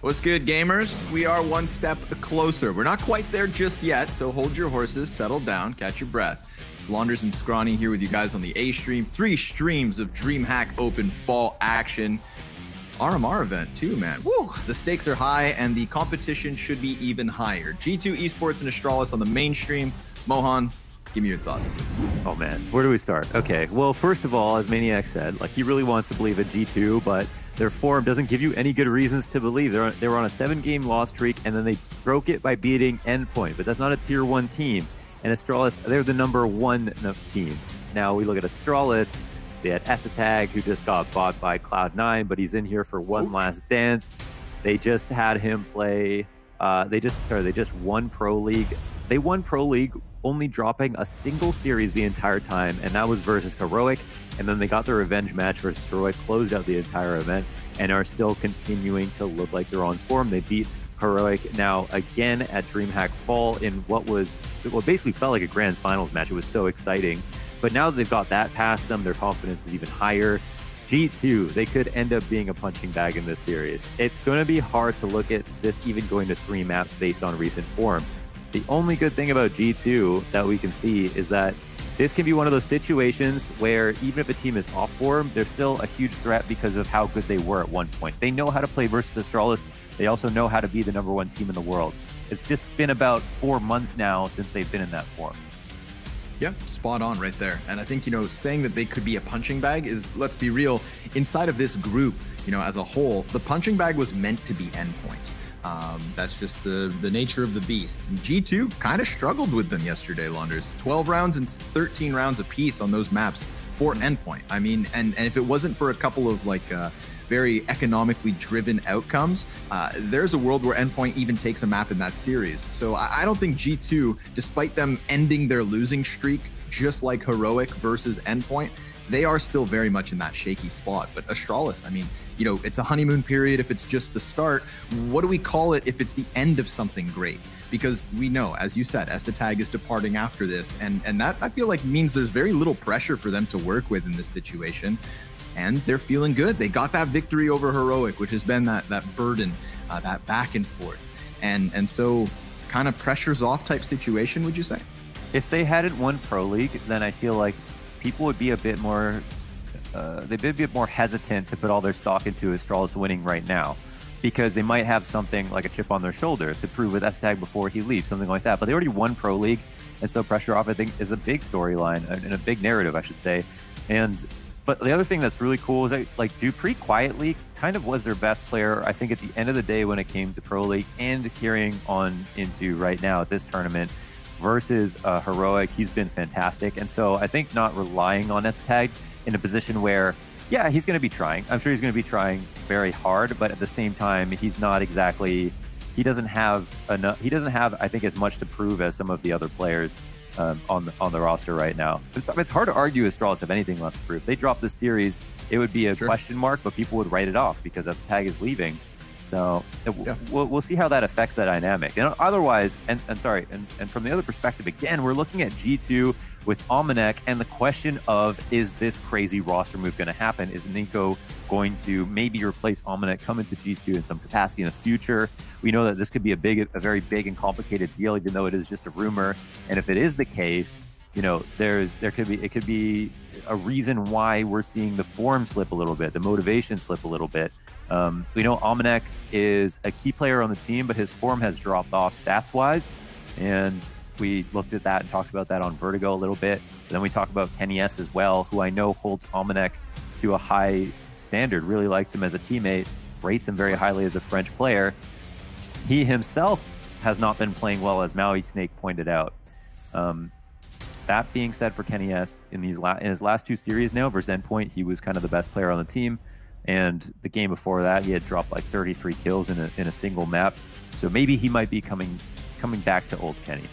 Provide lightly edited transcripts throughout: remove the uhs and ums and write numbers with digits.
What's good, gamers? We are one step closer. We're not quite there just yet, so hold your horses, settle down, catch your breath. It's Launders and Scrawny here with you guys on the A stream. 3 streams of Dreamhack Open fall action. RMR event too, man. Woo! The stakes are high and the competition should be even higher. G2 Esports and Astralis on the main stream. Mohan, give me your thoughts, please. Oh man, where do we start? Okay, well, first of all, as Maniac said, like he really wants to believe in G2, but their form doesn't give you any good reasons to believe. They were on a 7-game loss streak, and then they broke it by beating Endpoint, but that's not a tier 1 team. And Astralis, they're the #1 team. Now we look at Astralis. They had Estag, who just got bought by Cloud9, but he's in here for one last dance. They just had him play. They just won Pro League. They won Pro League only dropping a single series the entire time, and that was versus Heroic. And then they got their revenge match versus Heroic, closed out the entire event, and are still continuing to look like they're on form. They beat Heroic now again at Dreamhack Fall in what basically felt like a Grand Finals match. It was so exciting. But now that they've got that past them, their confidence is even higher. G2, they could end up being a punching bag in this series. It's going to be hard to look at this even going to 3 maps based on recent form. The only good thing about G2 that we can see is that this can be one of those situations where even if a team is off form, they're still a huge threat because of how good they were at one point. They know how to play versus Astralis. They also know how to be the #1 team in the world. It's just been about 4 months now since they've been in that form. Yeah, spot on right there. And I think, saying that they could be a punching bag is, let's be real, inside of this group, as a whole, the punching bag was meant to be Endpoint. That's just the nature of the beast. And G2 kind of struggled with them yesterday, Launders. 12 rounds and 13 rounds apiece on those maps for Endpoint. I mean, and if it wasn't for a couple of very economically driven outcomes, there's a world where Endpoint even takes a map in that series. So I don't think G2, despite them ending their losing streak, just like Heroic versus Endpoint, they are still very much in that shaky spot. But Astralis, I mean, it's a honeymoon period if it's just the start. What do we call it if it's the end of something great? Because we know, as you said, Estag is departing after this. And that, I feel like, means there's very little pressure for them to work with in this situation. And they're feeling good. They got that victory over Heroic, which has been that burden, that back and forth. And so kind of pressure's off type situation, would you say? If they hadn't won Pro League, then I feel like people would be a bit more, they'd be a bit more hesitant to put all their stock into Astralis winning right now, because they might have something like a chip on their shoulder to prove with Estag before he leaves, something like that. But they already won Pro League, and so pressure off, I think, is a big storyline and a big narrative, I should say. But the other thing that's really cool is that, Dupree quietly kind of was their best player, I think, at the end of the day when it came to Pro League and carrying on into right now at this tournament versus Heroic. He's been fantastic. And so I think not relying on Estag in a position where, yeah, he's going to be trying. I'm sure he's going to be trying very hard, but at the same time, he's not exactly, he doesn't have enough, I think, as much to prove as some of the other players on the roster right now. It's hard to argue Astralis have anything left to prove. If they drop this series, it would be a question mark, but people would write it off because Estag is leaving. So we'll see how that affects that dynamic. And otherwise, and from the other perspective, again, we're looking at G2 with Almanac, and the question of, is this crazy roster move going to happen? Is Nico going to maybe replace Almanac, come into G2 in some capacity in the future? We know that this could be a very big and complicated deal, even though it is just a rumor. And if it is the case, it could be a reason why we're seeing the form slip a little bit, the motivation slip a little bit. We know Almanac is a key player on the team, but his form has dropped off stats-wise, and we looked at that and talked about that on Vertigo a little bit. But then we talk about Kenny S as well, who I know holds Almanac to a high standard, really likes him as a teammate, rates him very highly as a French player. He himself has not been playing well, as Maui Snake pointed out. That being said, for Kenny S, in his last 2 series now versus Endpoint, he was kind of the best player on the team. And the game before that, he had dropped like 33 kills in a single map. So maybe he might be coming back to old Kenny.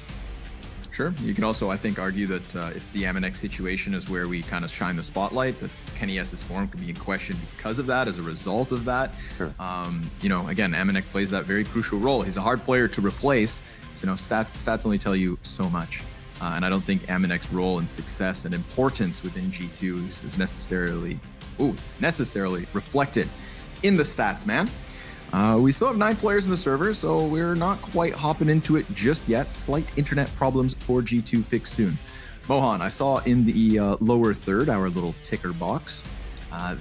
Sure. You can also, I think, argue that if the Amanek situation is where we kind of shine the spotlight, that Kenny S's form could be in question because of that, as a result of that. Sure. Again, Amanek plays that very crucial role. He's a hard player to replace. So, stats only tell you so much. And I don't think Amanek's role and success and importance within G2 is necessarily reflected in the stats, man. We still have 9 players in the server, so we're not quite hopping into it just yet. Slight internet problems for G2 fixed soon. Mohan, I saw in the lower third, our little ticker box,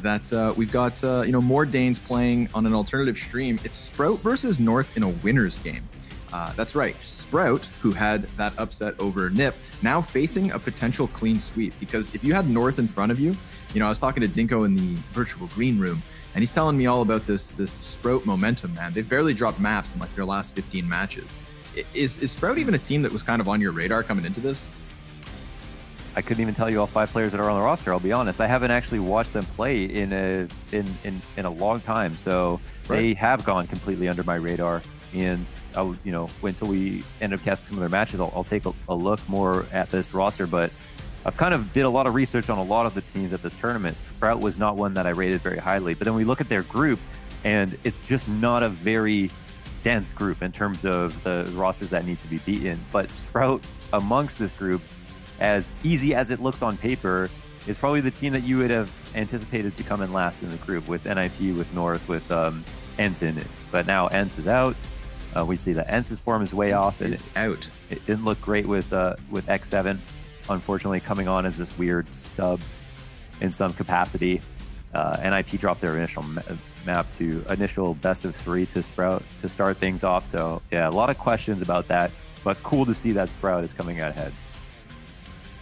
that we've got more Danes playing on an alternative stream. It's Sprout versus North in a winners game. That's right, Sprout, who had that upset over Nip, now facing a potential clean sweep. Because if you had North in front of you, I was talking to Dinko in the virtual green room, and he's telling me all about this Sprout momentum, man. They've barely dropped maps in like their last 15 matches. Is Sprout even a team that was kind of on your radar coming into this? I couldn't even tell you all 5 players that are on the roster. I'll be honest. I haven't actually watched them play in a long time, so They have gone completely under my radar. And I'll, until we end up casting some of their matches, I'll take a look more at this roster. But I've kind of did a lot of research on a lot of the teams at this tournament. Sprout was not one that I rated very highly, but then we look at their group, and it's just not a very dense group in terms of the rosters that need to be beaten. But Sprout amongst this group, as easy as it looks on paper, is probably the team that you would have anticipated to come in last in the group, with NIP, with North, with Ensign. But now Ents is out. We see that Ents' form is way off. It didn't look great with X7, unfortunately, coming on as this weird sub in some capacity. NIP dropped their initial map to initial best of 3 to Sprout to start things off. So yeah, a lot of questions about that, but cool to see that Sprout is coming out ahead.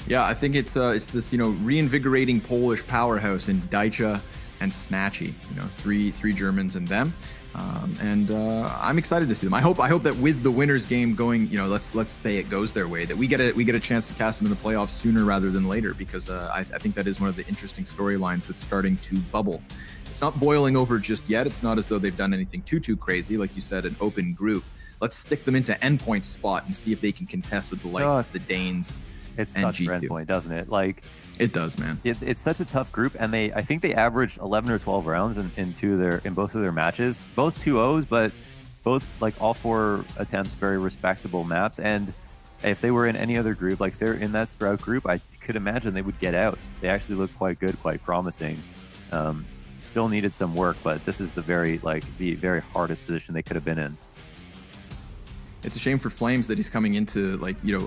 Yeah, I think it's this reinvigorating Polish powerhouse in Daicha and Snatchy. 3 Germans and them. I'm excited to see them. I hope that with the winners game going, let's say it goes their way, that we get a chance to cast them in the playoffs sooner rather than later, because I think that is one of the interesting storylines that's starting to bubble. It's not boiling over just yet. It's not as though they've done anything too crazy, like you said, an open group. Let's stick them into Endpoint's spot and see if they can contest with the Danes. It's tough for Endpoint, doesn't it? Like, it does, man. It's such a tough group, and I think they averaged 11 or 12 rounds in both of their matches, both 2-0s, but both like all 4 attempts, very respectable maps. And if they were in any other group, like they're in that Sprout group, I could imagine they would get out. They actually look quite good, quite promising. Still needed some work, but this is the very hardest position they could have been in. It's a shame for Flames that he's coming into,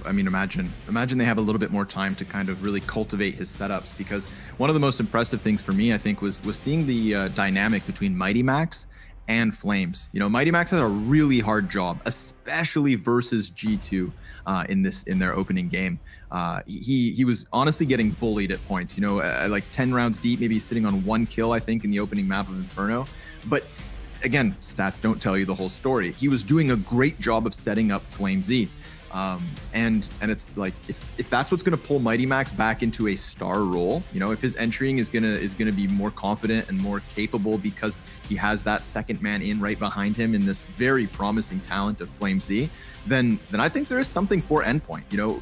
imagine they have a little bit more time to kind of really cultivate his setups, because one of the most impressive things for me, I think, was seeing the dynamic between Mighty Max and Flames. Mighty Max has a really hard job, especially versus G2 in their opening game. He was honestly getting bullied at points, like 10 rounds deep, maybe sitting on 1 kill, I think, in the opening map of Inferno. But again, stats don't tell you the whole story. He was doing a great job of setting up FlameZ. And it's like, if that's what's going to pull Mighty Max back into a star role, if his entering is gonna be more confident and more capable because he has that second man in right behind him in this very promising talent of FlameZ, then I think there is something for Endpoint.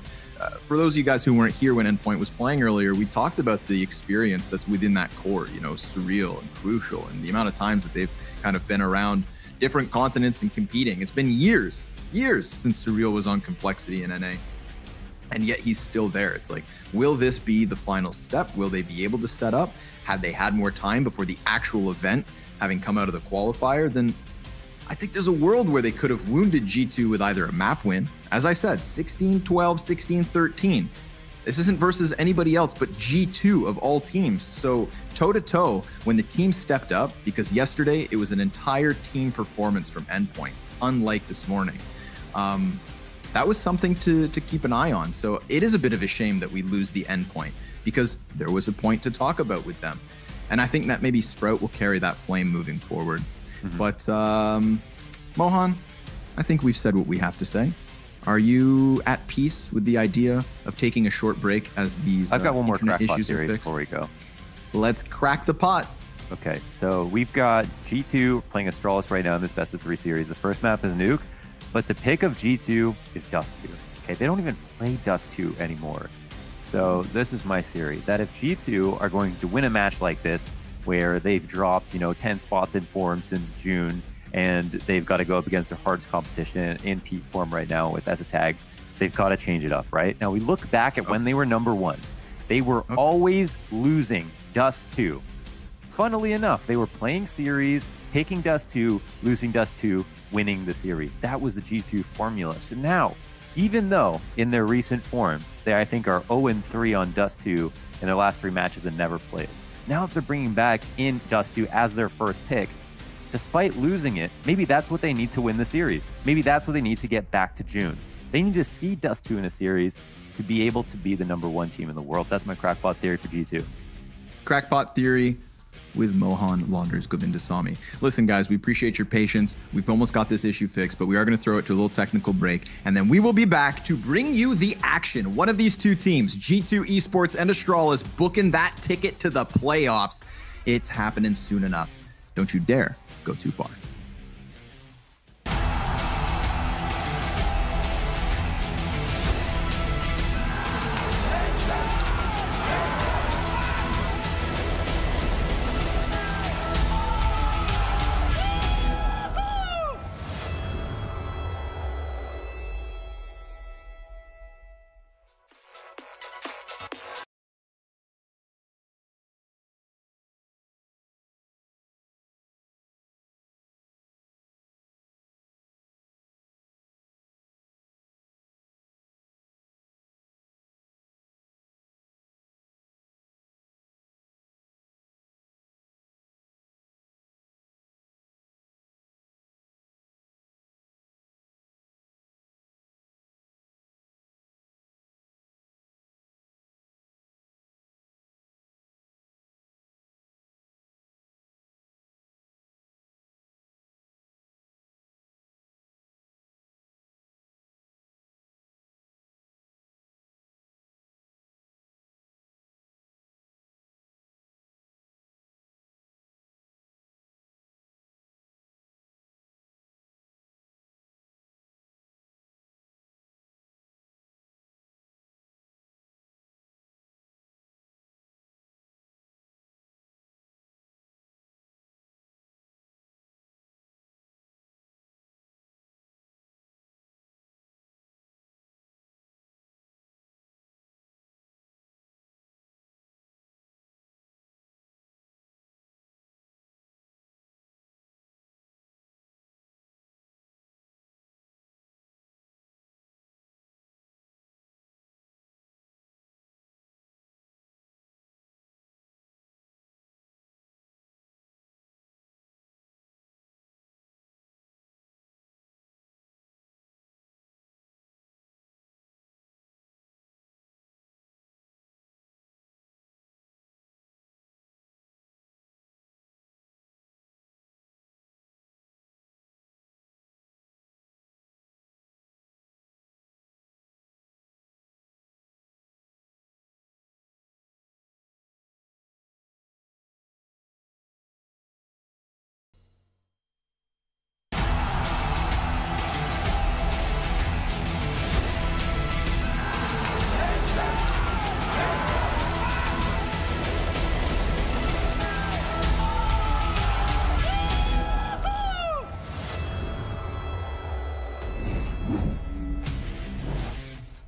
For those of you guys who weren't here when Endpoint was playing earlier, we talked about the experience that's within that core, Surreal and Crucial, and the amount of times that they've kind of been around different continents and competing. It's been years since Surreal was on Complexity in NA, and yet he's still there. It's like, will this be the final step? Will they be able to set up? Had they had more time before the actual event, having come out of the qualifier, then I think there's a world where they could have wounded G2 with either a map win. As I said, 16-12, 16-13. This isn't versus anybody else but G2 of all teams. So toe-to-toe, when the team stepped up, because yesterday it was an entire team performance from Endpoint, unlike this morning. That was something to keep an eye on. So it is a bit of a shame that we lose the Endpoint, because there was a point to talk about with them. And I think that maybe Sprout will carry that flame moving forward. Mm-hmm. But Mohan, I think we've said what we have to say. Are you at peace with the idea of taking a short break as these I've got one more crackpot theory fixed before we go. Let's crack the pot. Okay, so we've got G2 playing Astralis right now in this best of 3 series. The first map is Nuke, but the pick of G2 is Dust 2. Okay, they don't even play Dust 2 anymore. So this is my theory, that if G2 are going to win a match like this, where they've dropped 10 spots in form since June, and they've got to go up against their hardest competition in peak form right now with as a tag, they've got to change it up, right? Now we look back at when they were #1. They were always losing Dust 2 Funnily enough, they were playing series, taking Dust 2, losing Dust 2, winning the series. That was the G2 formula. So now, even though in their recent form, they I think are 0-3 on Dust 2 in their last 3 matches and never played. Now that they're bringing back in Dust 2 as their first pick, despite losing it, maybe that's what they need to win the series. Maybe that's what they need to get back to June. They need to see Dust 2 in a series to be able to be the #1 team in the world. That's my crackpot theory for G2. Crackpot theory with Mohan Launders Govindasamy. Listen, guys, we appreciate your patience. We've almost got this issue fixed, but we are going to throw it to a little technical break, and then we will be back to bring you the action. One of these two teams, G2 Esports and Astralis, booking that ticket to the playoffs. It's happening soon enough. Don't you dare go too far.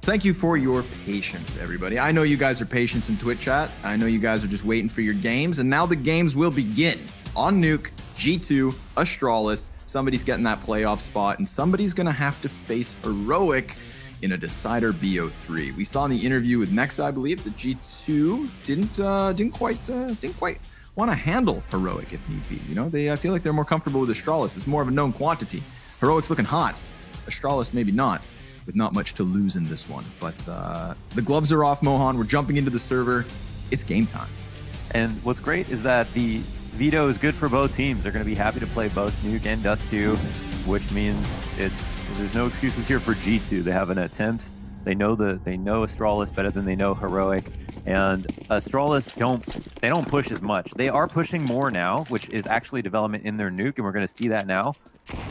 Thank you for your patience, everybody. I know you guys are patient in Twitch chat. I know you guys are just waiting for your games, and now the games will begin. On Nuke, G2, Astralis, somebody's getting that playoff spot, and somebody's gonna have to face Heroic in a decider BO3. We saw in the interview with Next, I believe, that G2 didn't quite want to handle Heroic if need be. You know, I feel like they're more comfortable with Astralis. It's more of a known quantity. Heroic's looking hot. Astralis maybe not, with not much to lose in this one. But the gloves are off, Mohan. We're jumping into the server. It's game time. And what's great is that the veto is good for both teams. They're going to be happy to play both Nuke and Dust 2, which means there's no excuses here for G2. They have an attempt. They know Astralis better than they know Heroic. And Astralis don't push as much. They are pushing more now, which is actually development in their Nuke, and we're going to see that now,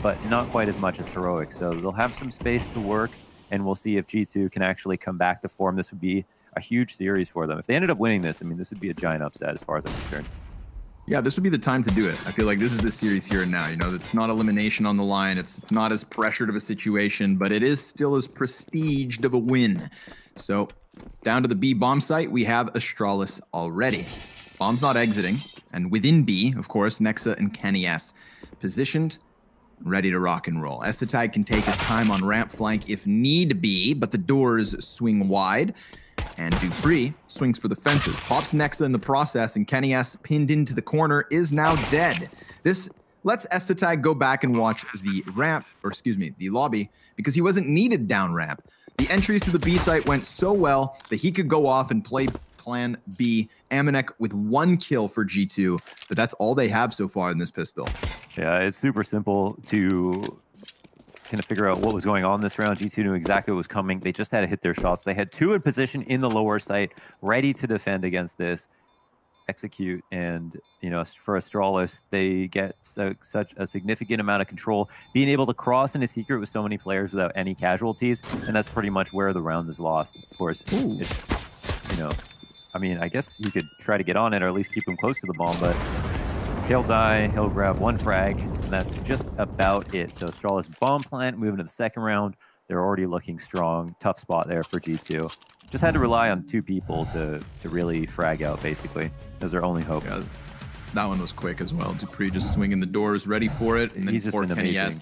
but not quite as much as Heroic. So they'll have some space to work, and we'll see if G2 can actually come back to form. This would be a huge series for them. If they ended up winning this, I mean, this would be a giant upset as far as I'm concerned. Yeah, this would be the time to do it. I feel like this is the series here and now. You know, it's not elimination on the line. It's not as pressured of a situation, but it is still as prestiged of a win. So down to the B bomb site, we have Astralis already. Bomb's not exiting. And within B, of course, Nexa and Kenny S positioned, ready to rock and roll. Estetag can take his time on ramp flank if need be, but the doors swing wide. And Dupree swings for the fences. Pops Nexa in the process, and Kenny S, pinned into the corner, is now dead. This lets Estetag go back and watch the ramp, or excuse me, the lobby, because he wasn't needed down ramp. The entries to the B site went so well that he could go off and play plan B. Amanek with 1 kill for G2, but that's all they have so far in this pistol. Yeah, it's super simple to kind of figure out what was going on this round. G2 knew exactly what was coming. They just had to hit their shots. They had 2 in position in the lower site, ready to defend against this, execute, and for Astralis, they get such a significant amount of control, being able to cross into secret with so many players without any casualties, and that's pretty much where the round is lost. Of course, I mean, I guess you could try to get on it or at least keep him close to the bomb, but he'll die, he'll grab 1 frag, and that's just about it. So Astralis bomb plant, moving to the second round. They're already looking strong. Tough spot there for G2. Just had to rely on 2 people to really frag out, basically, as their only hope. Yeah, that one was quick as well. Dupree just swinging the doors, ready for it. And then he's just been amazing.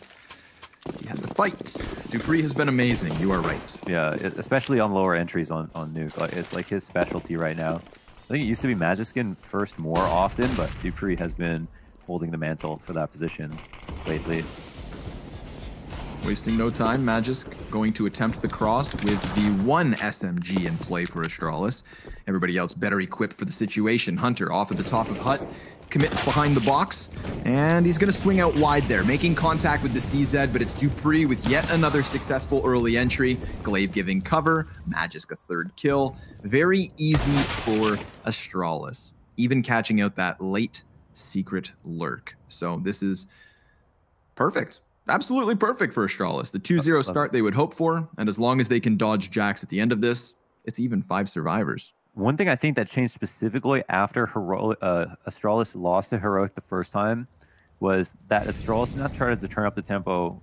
He had to fight. Dupree has been amazing. You are right. Yeah, especially on lower entries on Nuke. It's like his specialty right now. I think it used to be Magiskin first more often, but Dupree has been holding the mantle for that position lately. Wasting no time, Magisk going to attempt the cross with the 1 SMG in play for Astralis. Everybody else better equipped for the situation. Hunter off at the top of Hut, commits behind the box, and he's going to swing out wide there, making contact with the CZ, but it's Dupree with yet another successful early entry. Glaive giving cover, Magisk a 3rd kill. Very easy for Astralis, even catching out that late secret lurk. So this is perfect. Absolutely perfect for Astralis. The 2-0 start they would hope for, and as long as they can dodge Jax at the end of this, it's even 5 survivors. One thing I think that changed specifically after Astralis lost to Heroic the first time was that Astralis not tried to turn up the tempo,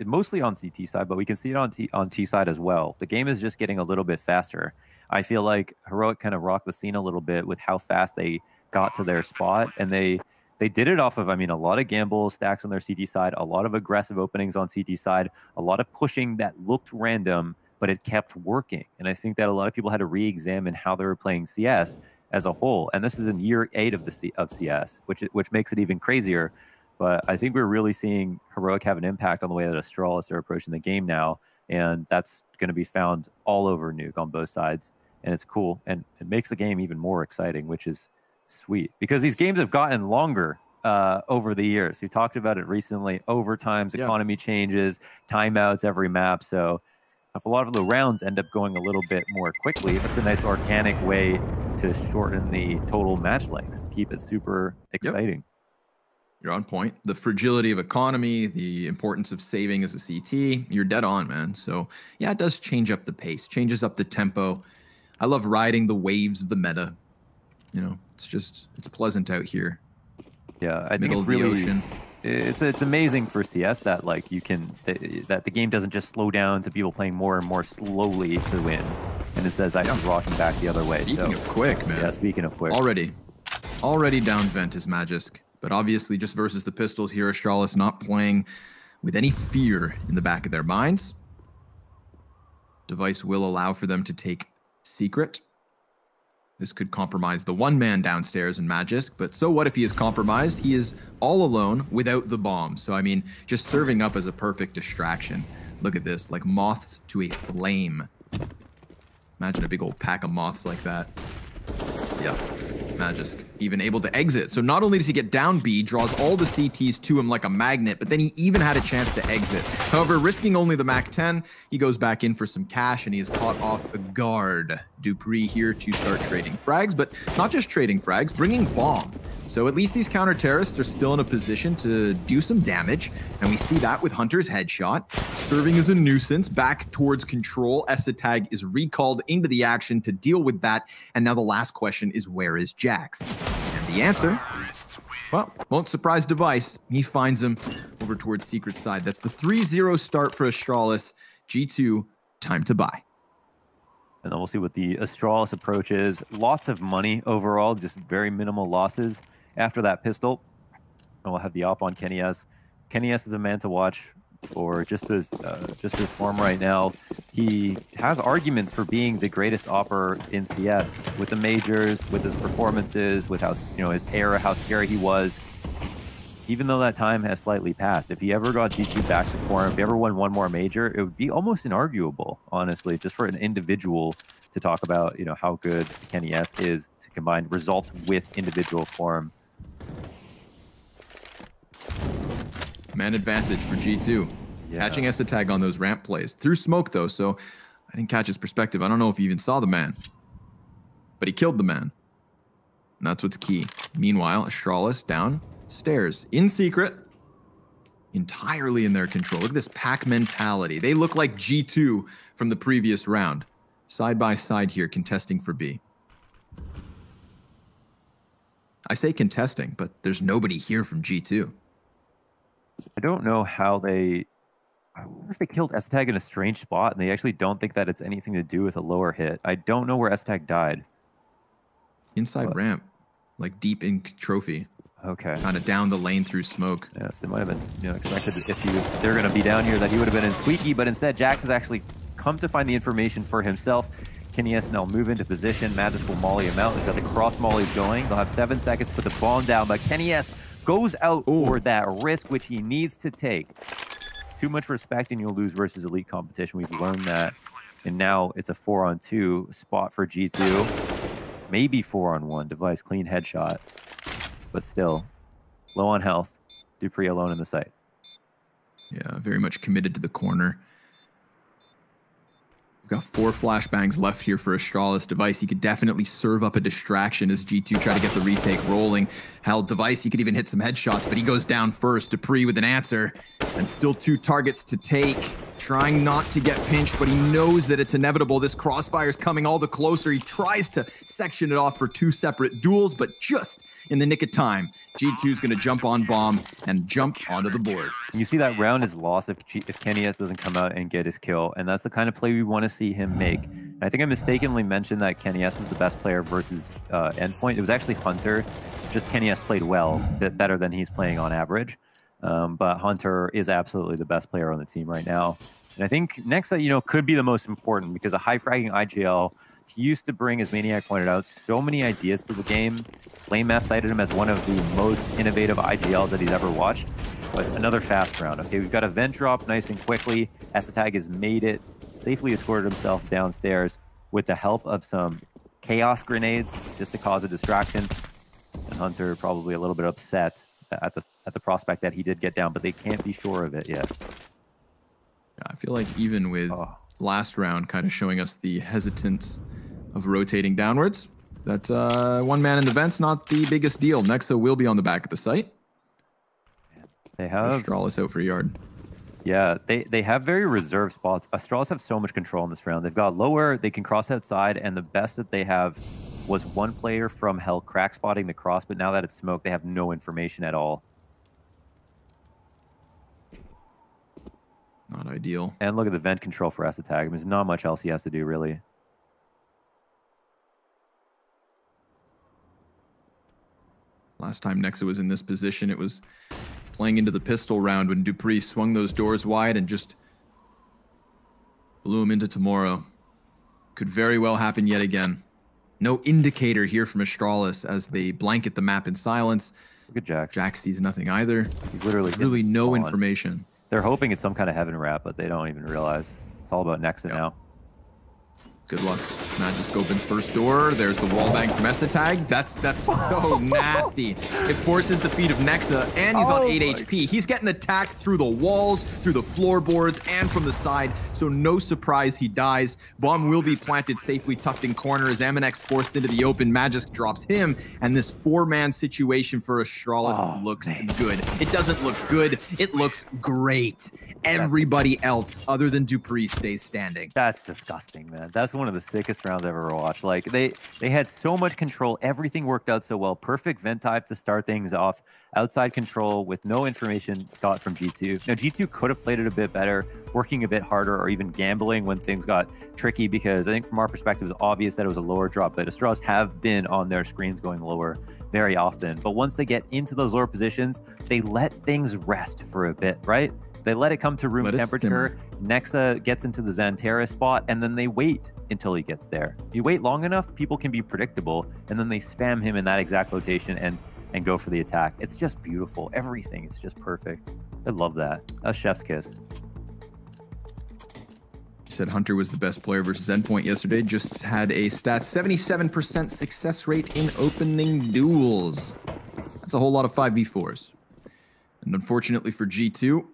mostly on CT side, but we can see it on T side as well. The game is just getting a little bit faster. I feel like Heroic kind of rocked the scene a little bit with how fast they got to their spot, and they did it off of, I mean, a lot of gamble stacks on their CT side, a lot of aggressive openings on CT side, a lot of pushing that looked random, but it kept working. And I think that a lot of people had to re-examine how they were playing CS as a whole. And this is in year 8 of CS, which makes it even crazier. But I think we're really seeing Heroic have an impact on the way that Astralis are approaching the game now. And that's going to be found all over Nuke on both sides. And it's cool. And it makes the game even more exciting, which is sweet. Because these games have gotten longer over the years. We talked about it recently. Overtimes, economy changes, timeouts every map. So if a lot of the rounds end up going a little bit more quickly, that's a nice organic way to shorten the total match length. Keep it super exciting. You're on point. The fragility of economy, the importance of saving as a CT, you're dead on, man. So yeah, it does change up the pace, changes up the tempo. I love riding the waves of the meta. It's pleasant out here. Yeah, I think it's really ocean. It's amazing for CS that that the game doesn't just slow down to people playing more and more slowly to win, and instead it's actually rocking back the other way. Speaking of quick, man. Yeah, speaking of quick. Already down vent is Magisk, but obviously just versus the pistols here, Astralis not playing with any fear in the back of their minds. Device will allow for them to take secret. This could compromise the 1-man downstairs in Magisk, but so what if he is compromised? He is all alone without the bomb. So, I mean, just serving up as a perfect distraction. Look at this, like moths to a flame. Imagine a big old pack of moths like that. Yep, Magisk even able to exit. So not only does he get down B, draws all the CTs to him like a magnet, but then he even had a chance to exit. However, risking only the MAC-10, he goes back in for some cash, and he is caught off a guard. Dupree here to start trading frags, but not just trading frags, bringing bomb. So at least these counter-terrorists are still in a position to do some damage, and we see that with Hunter's headshot. Serving as a nuisance, back towards control. Essetag is recalled into the action to deal with that, and now the last question is, where is Jax? And the answer, well, won't surprise Device. He finds him over towards secret side. That's the 3-0 start for Astralis. G2, time to buy. And then we'll see what the Astralis approach is. Lots of money overall, just very minimal losses after that pistol. And we'll have the op on Kenny S. Kenny S is a man to watch for just his form right now. He has arguments for being the greatest opper in CS with the majors, with his performances, with how, his era, how scary he was. Even though that time has slightly passed, if he ever got G2 back to form, if he ever won one more major, it would be almost inarguable, honestly, just for an individual to talk about, how good Kenny S is to combine results with individual form. Man advantage for G2. Yeah. Catching Estratag on those ramp plays. Through smoke, though, so I didn't catch his perspective. I don't know if he even saw the man. But he killed the man. And that's what's key. Meanwhile, Astralis downstairs. In secret. Entirely in their control. Look at this pack mentality. They look like G2 from the previous round. Side by side here, contesting for B. I say contesting, but there's nobody here from G2. I don't know how I wonder if they killed Estratag in a strange spot and they actually don't think that it's anything to do with a lower hit. I don't know where Estratag died. Inside ramp, like deep in trophy. Okay. Kind of down the lane through smoke. Yes, they might have been expected if they're going to be down here that he would have been in squeaky, but instead Jax has actually come to find the information for himself. Kenny S now move into position. Magisk will molly him out. They've got the cross mollies going. They'll have 7 seconds to put the bomb down, but Kenny S goes out for that risk, which he needs to take. Too much respect and you'll lose versus elite competition. We've learned that. And now it's a 4-on-2 spot for G2. Maybe 4-on-1. Device clean headshot. But still, low on health. Dupree alone in the site. Yeah, very much committed to the corner. We've got 4 flashbangs left here for Astralis. Device, he could definitely serve up a distraction as G2 try to get the retake rolling. Hell, Device, he could even hit some headshots, but he goes down first. Dupree with an answer. And still 2 targets to take. Trying not to get pinched, but he knows that it's inevitable. This crossfire's coming all the closer. He tries to section it off for 2 separate duels, but just in the nick of time, G2's going to jump on bomb and jump onto the board. You see that round is lost if Kenny S doesn't come out and get his kill, and that's the kind of play we want to see him make. And I think I mistakenly mentioned that Kenny S was the best player versus Endpoint. It was actually Hunter. Just Kenny S played well, a bit better than he's playing on average. But Hunter is absolutely the best player on the team right now. And I think Nexa, could be the most important because a high-fragging IGL used to bring, as Maniac pointed out, so many ideas to the game. FlameMap cited him as one of the most innovative IGLs that he's ever watched. But another fast round. Okay, we've got a vent drop nice and quickly. Estratag has made it, safely escorted himself downstairs with the help of some chaos grenades just to cause a distraction. And Hunter probably a little bit upset at the prospect that he did get down, but they can't be sure of it yet. Yeah, I feel like even with last round kind of showing us the hesitance of rotating downwards, that 1 man in the vent's not the biggest deal. Nexa will be on the back of the site. They have Astralis out for a yard. Yeah, they have very reserved spots. Astralis have so much control in this round. They've got lower, they can cross outside, and the best that they have was 1 player from Hell crack spotting the cross, but now that it's smoke, they have no information at all. Not ideal. And look at the vent control for Estratag. I mean, there's not much else he has to do, really. Last time Nexa was in this position, it was playing into the pistol round when Dupree swung those doors wide and just blew him into tomorrow. Could very well happen yet again. No indicator here from Astralis as they blanket the map in silence. Look at Jax. Jax sees nothing either. He's literally really no information. They're hoping it's some kind of heaven wrap, but they don't even realize. It's all about Nexa now. Good luck. Magisk opens first door. There's the wallbang from Estratag. That's so nasty. It forces the feet of Nexa, and he's on 8 HP. He's getting attacked through the walls, through the floorboards, and from the side, so no surprise he dies. Bomb will be planted safely tucked in corner as Aminex forced into the open. Magisk drops him, and this 4-man situation for Astralis looks good. It doesn't look good. It looks great. Everybody else other than Dupree stays standing. That's disgusting, man. That's one of the sickest rounds I've ever watched. Like they had so much control. Everything worked out so well. Perfect vent type to start things off. Outside control with no information got from G2. Now G2 could have played it a bit better, working a bit harder, or even gambling when things got tricky, because I think from our perspective it was obvious that it was a lower drop, but Astralis have been on their screens going lower very often. But once they get into those lower positions, they let things rest for a bit, right? They let it come to room temperature. Nexa gets into the Xanterra spot, and then they wait until he gets there. You wait long enough, people can be predictable, and then they spam him in that exact location and go for the attack. It's just beautiful. Everything is just perfect. I love that. A chef's kiss. You said Hunter was the best player versus Endpoint yesterday. Just had a stat 77% success rate in opening duels. That's a whole lot of 5v4s. And unfortunately for G2,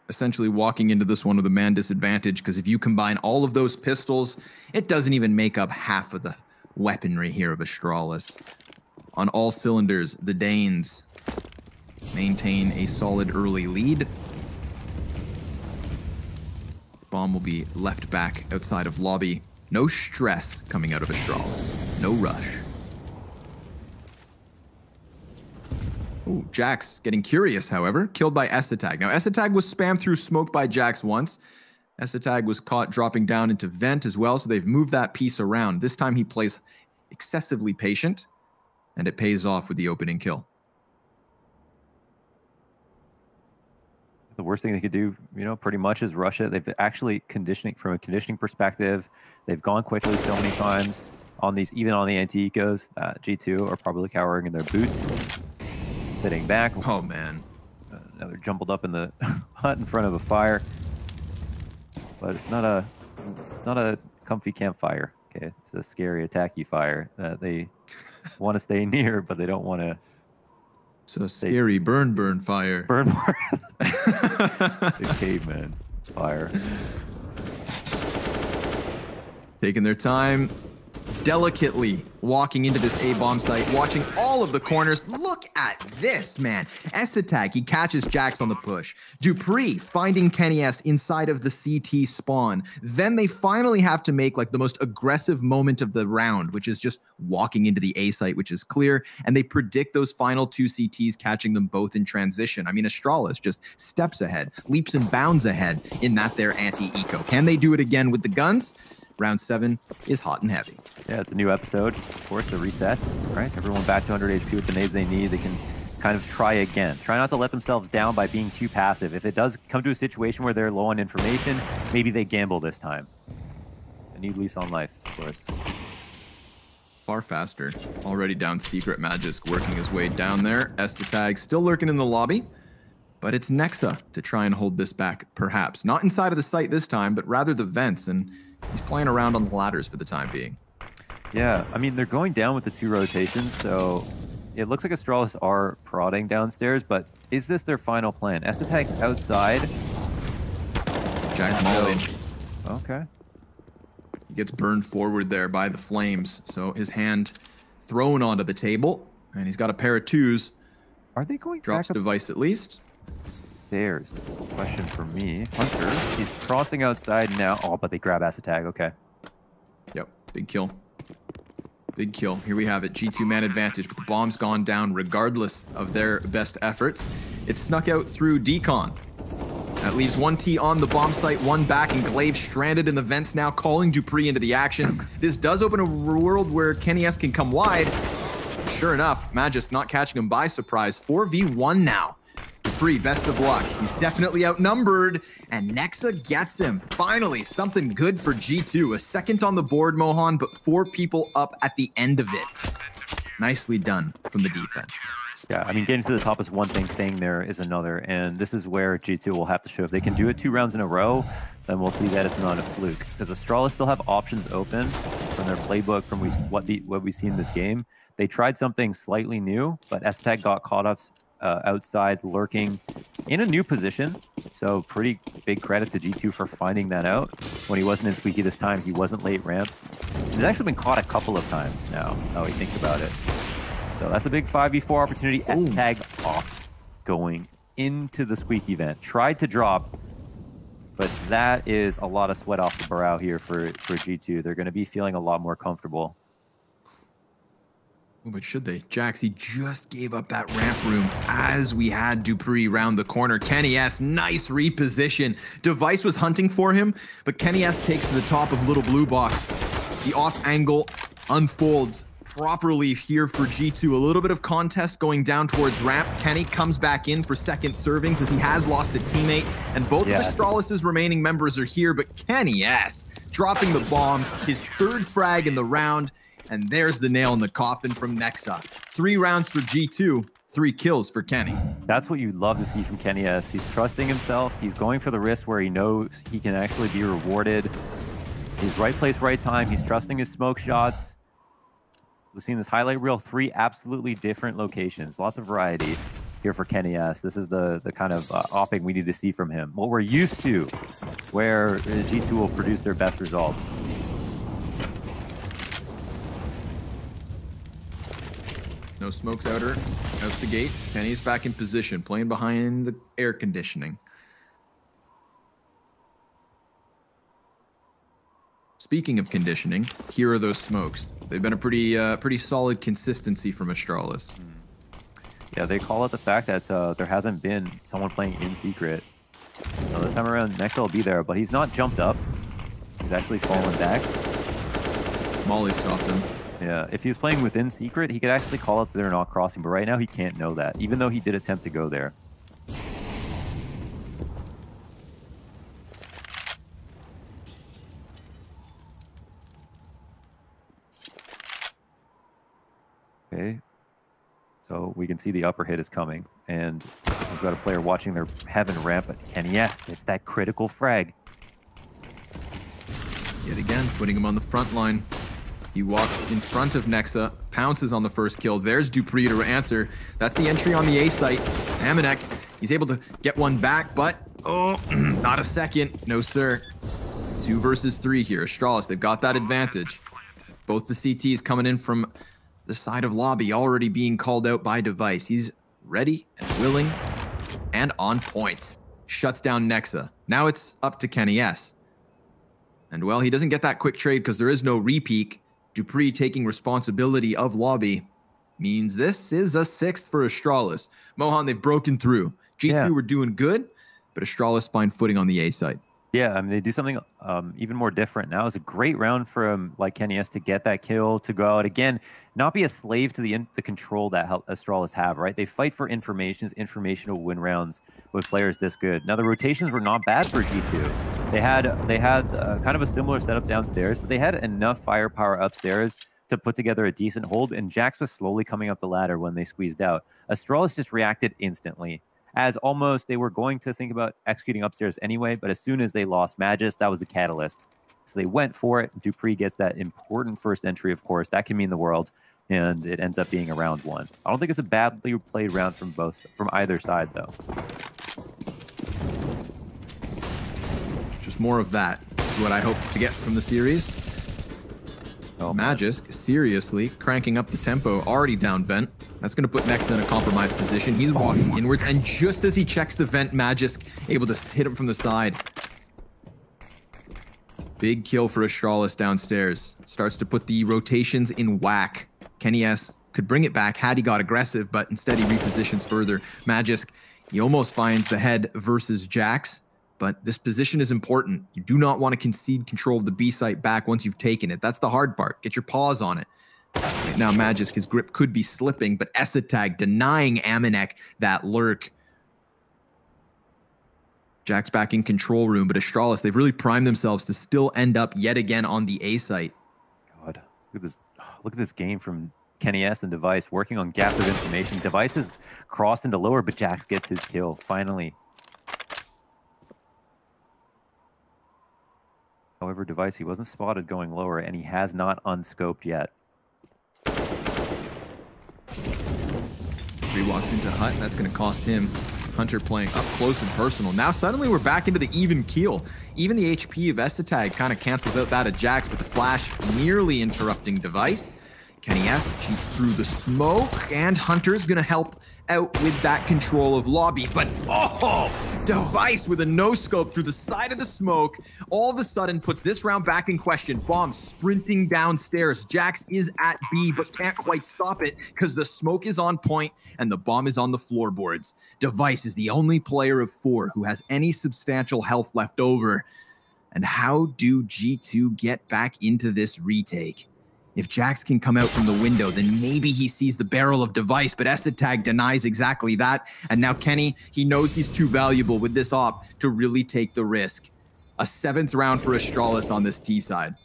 essentially walking into this one with a man disadvantage, because if you combine all of those pistols, it doesn't even make up half of the weaponry here of Astralis. On all cylinders, the Danes maintain a solid early lead. Bomb will be left back outside of lobby. No stress coming out of Astralis. No rush. Ooh, Jax getting curious, however. Killed by Esatag. Now, Esatag was spammed through smoke by Jax once. Esatag was caught dropping down into vent as well, so they've moved that piece around. This time he plays excessively patient, and it pays off with the opening kill. The worst thing they could do, pretty much is rush it. They've actually from a conditioning perspective, they've gone quickly so many times on these, even on the anti-ecos. G2 are probably cowering in their boots. Sitting back. Oh man. Now they're jumbled up in the hut in front of a fire. But it's not a comfy campfire. Okay, it's a scary attacky fire that they want to stay near, but they don't want to. It's a scary burn fire. Burn. The caveman fire. Taking their time, delicately walking into this A-bomb site, watching all of the corners. Look at this, man. Esatag, he catches Jax on the push. Dupree finding Kenny S inside of the CT spawn. Then they finally have to make like the most aggressive moment of the round, which is just walking into the A site, which is clear. And they predict those final two CTs, catching them both in transition. I mean, Astralis just steps ahead, leaps and bounds ahead in that their anti-eco. Can they do it again with the guns? Round 7 is hot and heavy. Yeah, it's a new episode. Of course, the reset, right? Everyone back to 100 HP with the nades they need. They can kind of try again. Try not to let themselves down by being too passive. If it does come to a situation where they're low on information, maybe they gamble this time. A new lease on life, of course. Far faster. Already down Secret Magisk, working his way down there. Esatag still lurking in the lobby. But it's Nexa to try and hold this back, perhaps. Not inside of the site this time, but rather the vents. And he's playing around on the ladders for the time being. Yeah, I mean, they're going down with the 2 rotations, so it looks like Astralis are prodding downstairs, but is this their final plan? Esatag's outside. Jack Molly. Okay. He gets burned forward there by the flames, so his hand thrown onto the table, and he's got a pair of 2s. Are they going Drops back device at least. There's a question for me. Hunter, he's crossing outside now. Oh, but they grab Esatag. Okay. Yep, big kill. Big kill. Here we have it. G2 man advantage, but the bomb's gone down regardless of their best efforts. It snuck out through Decon. That leaves 1T on the bomb site, 1 back, and Glaive stranded in the vents now, calling Dupree into the action. This does open a world where Kenny S can come wide. Sure enough, Magisk not catching him by surprise. 4v1 now. Dupree, best of luck. He's definitely outnumbered, and Nexa gets him. Finally, something good for G2. A second on the board, Mohan, but 4 people up at the end of it. Nicely done from the defense. Yeah, I mean, getting to the top is one thing, staying there is another, and this is where G2 will have to show. If they can do it 2 rounds in a row, then we'll see that it's not a fluke. Because Astralis still have options open from their playbook from what we see in this game. They tried something slightly new, but Esatag got caught up outside, lurking in a new position. So pretty big credit to G2 for finding that out. When he wasn't in Squeaky this time, he wasn't late ramp. He's actually been caught a couple of times now, how we think about it. So that's a big 5v4 opportunity. Esatag off going into the Squeaky event. Tried to drop, But that is a lot of sweat off the brow here for G2. They're going to be feeling a lot more comfortable. Oh, but should they? Jax, he just gave up that ramp room as we had dupreeh round the corner. Kenny S, nice reposition. Device was hunting for him, but Kenny S takes to the top of little blue box. The off angle unfolds properly here for G2. A little bit of contest going down towards ramp. Kenny comes back in for second servings as he has lost a teammate, and both of Astralis' remaining members are here, but Kenny S dropping the bomb, his third frag in the round. And there's the nail in the coffin from Nexa. 3 rounds for G2, 3 kills for Kenny. That's what you'd love to see from Kenny S. He's trusting himself. He's going for the risk where he knows he can actually be rewarded. He's right place, right time. He's trusting his smoke shots. We've seen this highlight reel, 3 absolutely different locations. Lots of variety here for Kenny S. This is the kind of opping we need to see from him. What we're used to, where G2 will produce their best results. No smokes out the gates. Kenny's back in position, playing behind the air conditioning. Speaking of conditioning, here are those smokes. They've been a pretty solid consistency from Astralis. Yeah, they call it the fact that there hasn't been someone playing in secret. This time around, Nexa will be there, but he's not jumped up. He's actually fallen back. Molly stopped him. Yeah, if he was playing within secret, he could actually call out that they're not crossing, but right now he can't know that, even though he did attempt to go there. Okay, so we can see the upper hit is coming, and we've got a player watching their heaven ramp, but Kenny S gets that critical frag. Yet again, putting him on the front line. He walks in front of Nexa, pounces on the first kill. There's dupreeh to answer. That's the entry on the A site. Amanek, he's able to get one back, but oh, not a second. No, sir. 2 versus 3 here. Astralis, they've got that advantage. Both the CTs coming in from the side of lobby, already being called out by Device. He's ready and willing and on point. Shuts down Nexa. Now it's up to Kenny S. And well, he doesn't get that quick trade because there is no repeak. dupreeh taking responsibility of lobby means this is a 6th for Astralis. Mohan, they've broken through. G2 were doing good, but Astralis find footing on the A side. Yeah, I mean, they do something even more different. Now it's a great round for like Kenny S to get that kill, to go out again, not be a slave to the control that Astralis have, right? They fight for information will win rounds with players this good. Now the rotations were not bad for G2. They had kind of a similar setup downstairs, but they had enough firepower upstairs to put together a decent hold, and Jax was slowly coming up the ladder when they squeezed out. Astralis just reacted instantly, as almost they were going to think about executing upstairs anyway, but as soon as they lost Magus, that was the catalyst. So they went for it. dupreeh gets that important first entry, of course. That can mean the world, and it ends up being a round 1. I don't think it's a badly played round from either side, though. Just more of that is what I hope to get from the series. Oh, Magisk seriously cranking up the tempo, already down vent. That's going to put Nexa in a compromised position. He's walking inwards, and just as he checks the vent, Magisk able to hit him from the side. Big kill for Astralis downstairs. Starts to put the rotations in whack. Kenny S could bring it back had he got aggressive, but instead he repositions further. Magisk, he almost finds the head versus Jax, but this position is important. You do not want to concede control of the B site back once you've taken it. That's the hard part. Get your paws on it. Right now, Magisk, his grip could be slipping, but Esatag denying Amanek that lurk. Jack's back in control room, but Astralis, they've really primed themselves to still end up yet again on the A site. God, look at this game from Kenny S and Device working on gaps of information. Device has crossed into lower, but Jax gets his kill, finally. However, Device, he wasn't spotted going lower, and he has not unscoped yet. He walks into Hut. That's going to cost him. Hunter playing up close and personal. Now suddenly we're back into the even keel. Even the HP of Esatag kind of cancels out that of Jax, but the flash nearly interrupting Device. Kenny S cheats through the smoke, and Hunter's gonna help out with that control of lobby. But oh, Device with a no-scope through the side of the smoke all of a sudden puts this round back in question. Bomb sprinting downstairs. Jax is at B, but can't quite stop it because the smoke is on point and the bomb is on the floorboards. Device is the only player of 4 who has any substantial health left over. And how do G2 get back into this retake? If Jax can come out from the window, then maybe he sees the barrel of Device, but Esatag denies exactly that. And now Kenny, he knows he's too valuable with this op to really take the risk. A 7th round for Astralis on this T side.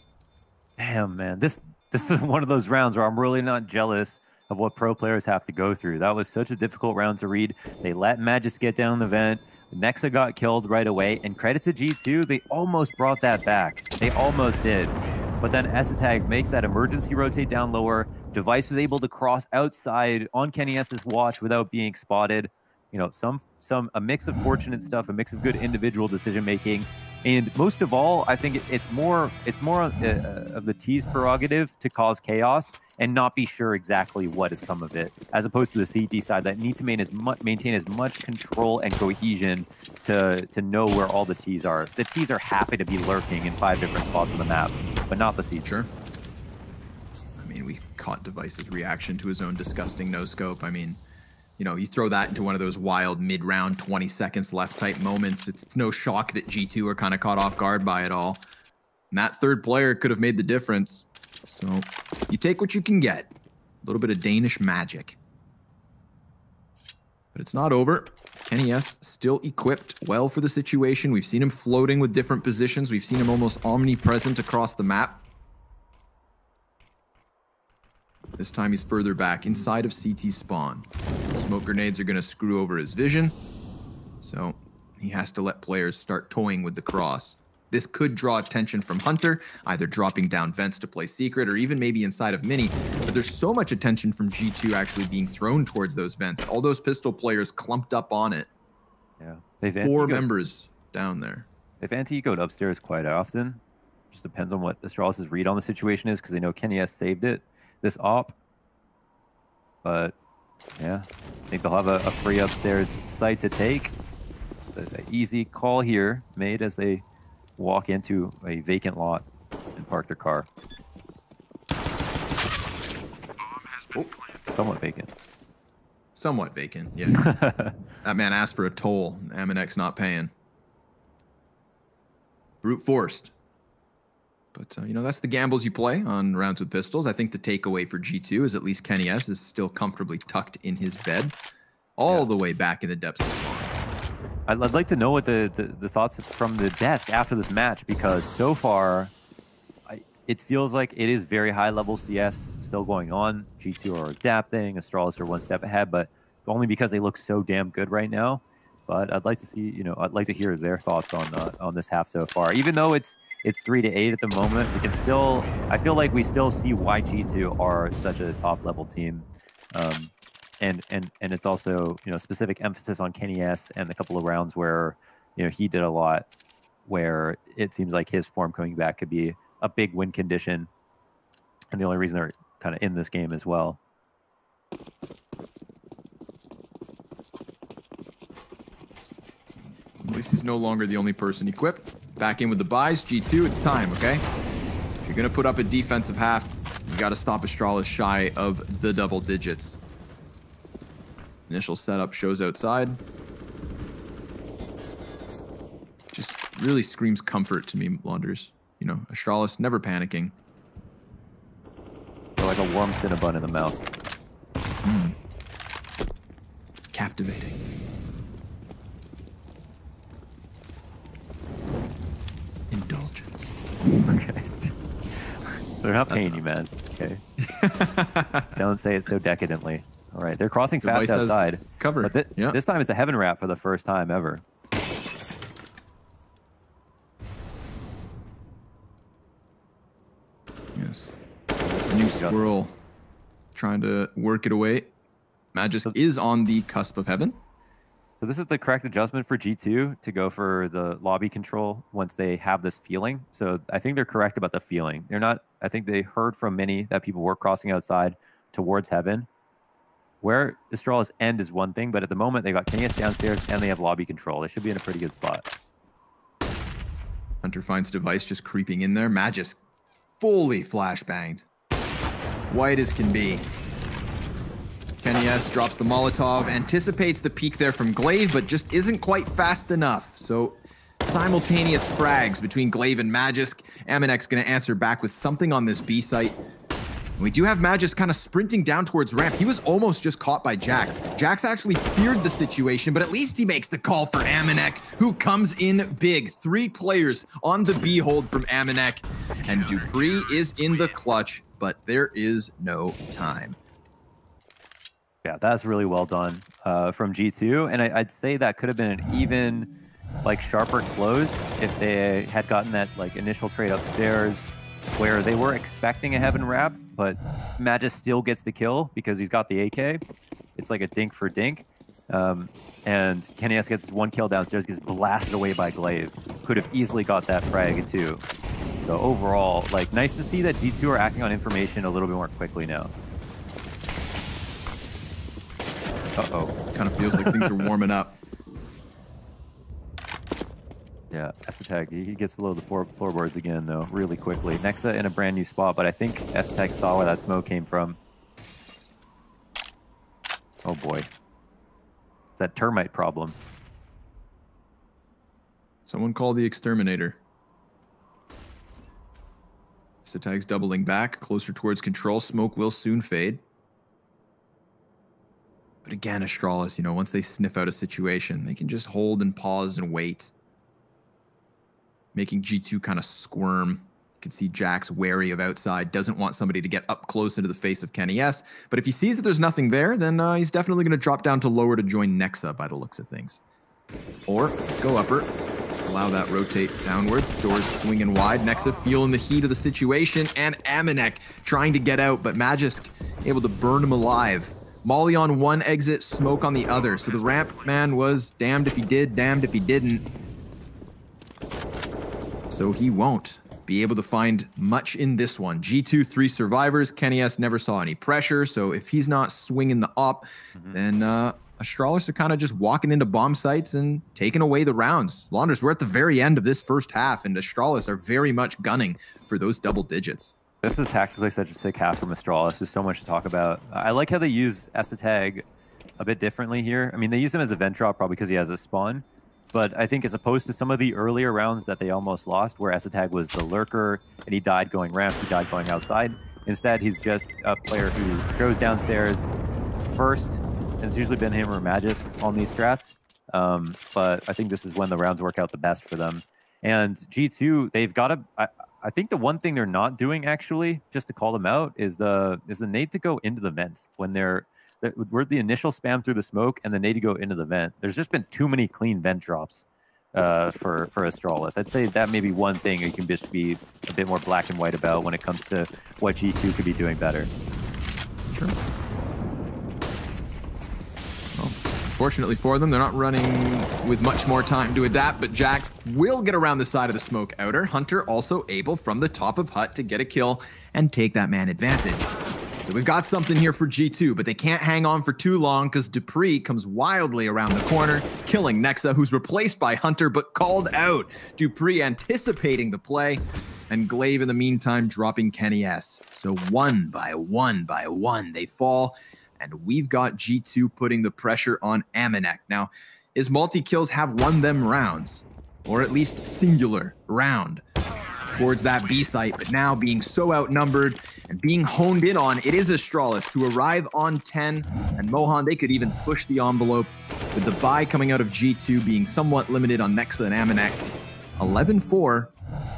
Damn, man. This is one of those rounds where I'm really not jealous of what pro players have to go through. That was such a difficult round to read. They let Magus get down the vent. Nexa got killed right away. And credit to G2, they almost brought that back. They almost did. But then Esatag makes that emergency rotate down lower. Device was able to cross outside on Kenny S's watch without being spotted. You know, a mix of fortunate stuff, a mix of good individual decision making, and most of all, I think it's more of the T's prerogative to cause chaos and not be sure exactly what has come of it, as opposed to the CT side that need to maintain as much control and cohesion to know where all the T's are. The T's are happy to be lurking in 5 different spots on the map, but not the CT. Sure. I mean, we caught Device's reaction to his own disgusting no-scope. I mean, you know, you throw that into one of those wild mid-round 20 seconds left type moments, it's no shock that G2 are kind of caught off guard by it all. And that third player could have made the difference. So you take what you can get. A little bit of Danish magic. But it's not over. Kenny S still equipped well for the situation. We've seen him floating with different positions. We've seen him almost omnipresent across the map. This time he's further back inside of CT spawn. Smoke grenades are going to screw over his vision. So he has to let players start toying with the cross. This could draw attention from Hunter, either dropping down vents to play secret or even maybe inside of Mini. But there's so much attention from G2 actually being thrown towards those vents. All those pistol players clumped up on it. Yeah, they've 4 members down there. They've anti-ecoed upstairs quite often. Just depends on what Astralis' read on the situation is, because they know Kenny S saved it, this op. But yeah, I think they'll have a free upstairs site to take. An easy call here made as they walk into a vacant lot and park their car. Oh, somewhat vacant. Somewhat vacant, yeah. That man asked for a toll. Aminex not paying. Brute forced. But, you know, that's the gambles you play on rounds with pistols. I think the takeaway for G2 is at least Kenny S is still comfortably tucked in his bed all the way back in the depths of spawn. I'd like to know what the thoughts from the desk after this match, because so far it feels like it is very high-level CS still going on. G2 are adapting, Astralis are one step ahead, but only because they look so damn good right now. But I'd like to see, you know, I'd like to hear their thoughts on this half so far. Even though it's 3-8 at the moment, we can still, I feel like we still see why G2 are such a top-level team. And it's also, you know, specific emphasis on Kenny S and a couple of rounds where, you know, he did a lot, where it seems like his form coming back could be a big win condition, and the only reason they're kind of in this game as well. This is no longer the only person equipped. Back in with the buys. G2, it's time, okay? If you're going to put up a defensive half, you got to stop Astralis shy of the double digits. Initial setup shows outside. Just really screams comfort to me, Launders. You know, Astralis never panicking. They're like a warm Cinnabon in the mouth. Captivating. Indulgence. Okay. They're not paying you, man. Okay. Don't say it so decadently. All right, they're crossing fast outside. Cover. But this time it's a heaven wrap for the first time ever. Yes. The new squirrel trying to work it away. Magus is on the cusp of heaven. So this is the correct adjustment for G2 to go for the lobby control once they have this feeling. So I think they're correct about the feeling. They're not, I think they heard from many that people were crossing outside towards heaven. Where Astralis end is one thing, but at the moment they got KNS downstairs and they have lobby control. They should be in a pretty good spot. Hunter finds device just creeping in there. Magis fully flashbanged. White as can be. KNS drops the Molotov, anticipates the peek there from Glaive, but just isn't quite fast enough. So simultaneous frags between Glaive and Magisk. Aminek's going to answer back with something on this B site. We do have Magis kind of sprinting down towards ramp. He was almost just caught by Jax. Jax actually feared the situation, but at least he makes the call for Aminek, who comes in big. 3 players on the B hold from Aminek, and Dupree is in the clutch, but there is no time. Yeah, that's really well done from G2, and I'd say that could have been an even, like, sharper close if they had gotten that, like, initial trade upstairs where they were expecting a heaven wrap, but Magis still gets the kill because he's got the AK. It's like a dink for dink. And KNS gets 1 kill downstairs, gets blasted away by Glaive. Could have easily got that frag too. So overall, like, nice to see that G2 are acting on information a little bit more quickly now. Uh-oh. Kind of feels like things are warming up. Yeah, Estetag, he gets below the floorboards again, though, really quickly. Nexa in a brand new spot, but I think Estetag saw where that smoke came from. Oh, boy. It's that termite problem. Someone call the exterminator. Estetag's doubling back, closer towards control. Smoke will soon fade. But again, Astralis, you know, once they sniff out a situation, they can just hold and pause and wait. Making G2 kind of squirm. You can see Jax wary of outside, doesn't want somebody to get up close into the face of KNS. But if he sees that there's nothing there, then he's definitely going to drop down to lower to join Nexa by the looks of things. Or go upper, allow that rotate downwards. Doors swinging wide. Nexa feeling the heat of the situation, and Aminek trying to get out, but Magisk able to burn him alive. Molly on one exit, smoke on the other. So the ramp man was damned if he did, damned if he didn't. So he won't be able to find much in this one. G2, 3 survivors. KNS never saw any pressure. So if he's not swinging the op, then Astralis are kind of just walking into bomb sites and taking away the rounds. Launders, we're at the very end of this first half, and Astralis are very much gunning for those double digits. This is tactically such a sick half from Astralis. There's so much to talk about. I like how they use Estetag a bit differently here. I mean, they use him as a vent drop probably because he has a spawn. But I think as opposed to some of the earlier rounds that they almost lost, where Estetag was the lurker and he died going ramp, he died going outside. Instead, he's just a player who goes downstairs first, and it's usually been him or Magisk on these strats. But I think this is when the rounds work out the best for them. And G2, they've got to... I think the one thing they're not doing, actually, just to call them out, is the nade to go into the vent when they're the initial spam through the smoke and the nade to go into the vent. There's just been too many clean vent drops for Astralis. I'd say that may be one thing you can just be a bit more black and white about when it comes to what G2 could be doing better. Sure. Well, fortunately for them, they're not running with much more time to adapt, but Jax will get around the side of the smoke outer. Hunter also able from the top of hut to get a kill and take that man advantage. So we've got something here for G2, but they can't hang on for too long because Dupree comes wildly around the corner, killing Nexa, who's replaced by Hunter, but called out. Dupree anticipating the play, and Glaive in the meantime dropping KNS. So one by one, they fall, and we've got G2 putting the pressure on Aminek. Now, his multi-kills have won them rounds, or at least singular round, towards that B site, but now being so outnumbered and being honed in on, it is Astralis to arrive on 10, and Mohan, they could even push the envelope with the buy coming out of G2 being somewhat limited on Nexa and Aminek. 11-4,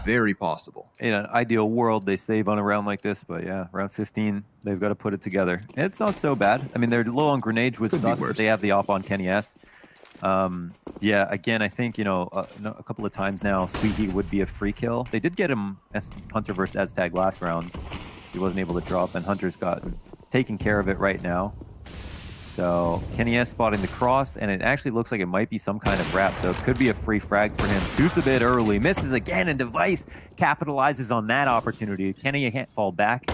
very possible. In an ideal world, they save on a round like this, but yeah, round 15, they've got to put it together. It's not so bad. I mean, they're low on grenades with stuff, but they have the op on KNS. Yeah, again, I think, you know, a couple of times now, Sweet Heat would be a free kill. They did get him as Hunter versus Aztag last round. He wasn't able to drop, and Hunter's got taking care of it right now. So Kenny S spotting the cross, and it actually looks like it might be some kind of wrap, so it could be a free frag for him. Shoots a bit early, misses again, and Device capitalizes on that opportunity. Kenny can't fall back,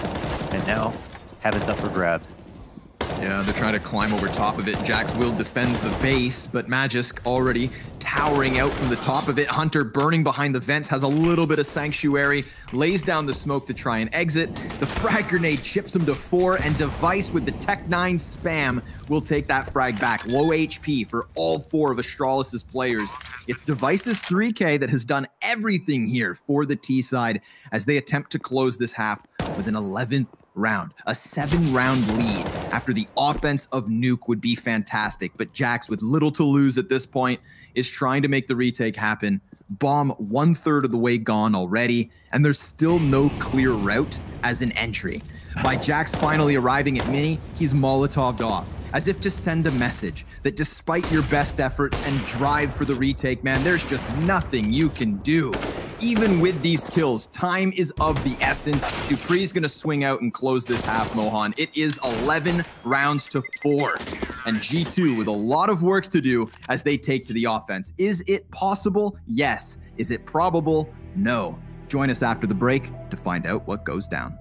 and now Heaven's up for grabs. Yeah, they're trying to climb over top of it. Jax will defend the base, but Magisk already towering out from the top of it. Hunter burning behind the vents, has a little bit of sanctuary, lays down the smoke to try and exit. The frag grenade chips him to 4, and Device with the Tech 9 spam will take that frag back. Low HP for all 4 of Astralis' players. It's Device's 3K that has done everything here for the T side as they attempt to close this half with an 11th round. A 7-round lead after the offense of Nuke would be fantastic, but Jax, with little to lose at this point, is trying to make the retake happen. Bomb 1/3 of the way gone already, and there's still no clear route as an entry. By Jax finally arriving at Mini, he's Molotov'd off, as if to send a message that despite your best efforts and drive for the retake, man, there's just nothing you can do. Even with these kills, time is of the essence. Dupree's gonna swing out and close this half, Mohan. It is 11 rounds to 4. And G2 with a lot of work to do as they take to the offense. Is it possible? Yes. Is it probable? No. Join us after the break to find out what goes down.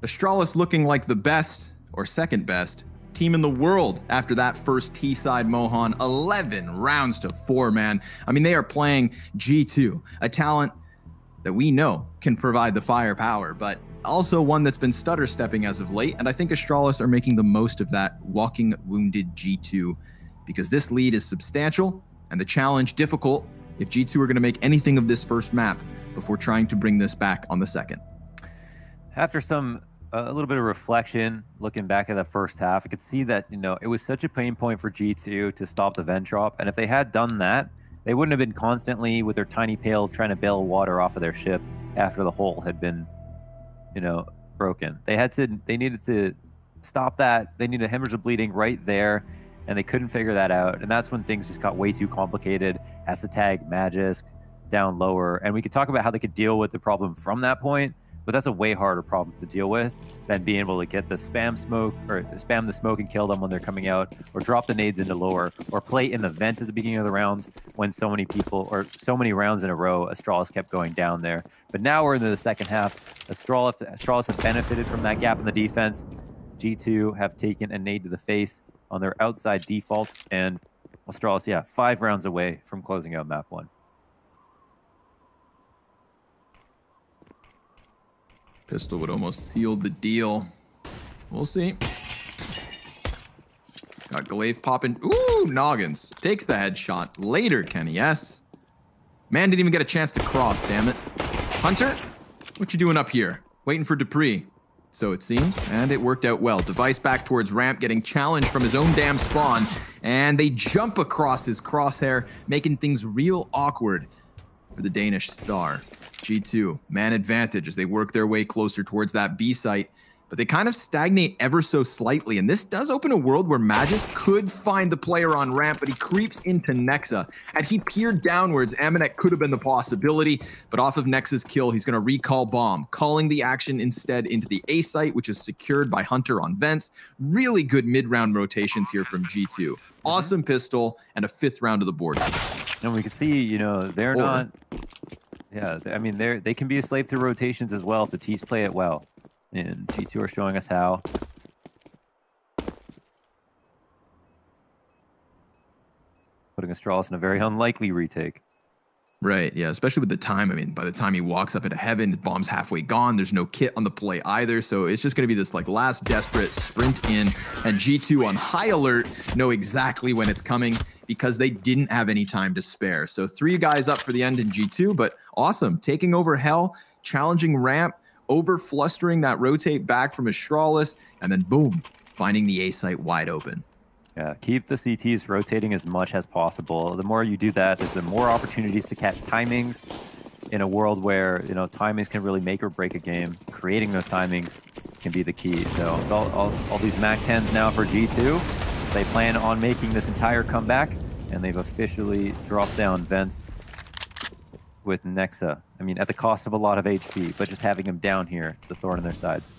Astralis looking like the best, or second best, team in the world after that first T-side, Mohan. 11 rounds to 4, man. I mean, they are playing G2, a talent that we know can provide the firepower, but also one that's been stutter-stepping as of late, and I think Astralis are making the most of that walking wounded G2, because this lead is substantial, and the challenge difficult if G2 are going to make anything of this first map before trying to bring this back on the second. After a little bit of reflection, looking back at the first half, I could see that, you know, it was such a pain point for G2 to stop the vent drop. And if they had done that, they wouldn't have been constantly with their tiny pail trying to bail water off of their ship after the hole had been, you know, broken. They needed to stop that. They need to hemorrhage the bleeding right there, and they couldn't figure that out. And that's when things just got way too complicated. Has to tag Magisk down lower, and we could talk about how they could deal with the problem from that point, but that's a way harder problem to deal with than being able to get the spam smoke or spam the smoke and kill them when they're coming out, or drop the nades into lower, or play in the vent at the beginning of the round when so many people, or so many rounds in a row, Astralis kept going down there. But now we're into the second half. Astralis have benefited from that gap in the defense. G2 have taken a nade to the face on their outside default, and Astralis, yeah, 5 rounds away from closing out map 1. Pistol would almost seal the deal. We'll see. Got Glaive popping. Ooh, Noggins. Takes the headshot. Later, Kenny, yes. Man didn't even get a chance to cross, damn it. Hunter, what you doing up here? Waiting for Dupree. So it seems, and it worked out well. Device back towards ramp, getting challenged from his own damn spawn, and they jump across his crosshair, making things real awkward for the Danish star. G2, man advantage as they work their way closer towards that B site, but they kind of stagnate ever so slightly, and this does open a world where Magisk could find the player on ramp, but he creeps into Nexa. Had he peered downwards, Amanek could have been the possibility, but off of Nexa's kill, he's going to recall bomb, calling the action instead into the A site, which is secured by Hunter on vents. Really good mid-round rotations here from G2. Awesome pistol, and a 5th round of the board. And we can see, you know, they're not... Yeah, I mean, they can be a slave to rotations as well if the T's play it well. And G2 are showing us how. Putting Astralis in a very unlikely retake. Right, yeah, especially with the time. I mean, by the time he walks up into heaven, the bomb's halfway gone. There's no kit on the play either, so it's just going to be this like last desperate sprint in, and G2 on high alert know exactly when it's coming because they didn't have any time to spare. So 3 guys up for the end in G2, but awesome. Taking over Hell, challenging ramp, over flustering that rotate back from Astralis, and then boom, finding the A site wide open. Yeah, keep the CTs rotating as much as possible. The more you do that, there's the more opportunities to catch timings in a world where, you know, timings can really make or break a game. Creating those timings can be the key. So it's all these MAC 10s now for G2. They plan on making this entire comeback, and they've officially dropped down vents with Nexa. I mean, at the cost of a lot of HP, but just having him down here is the thorn in their sides.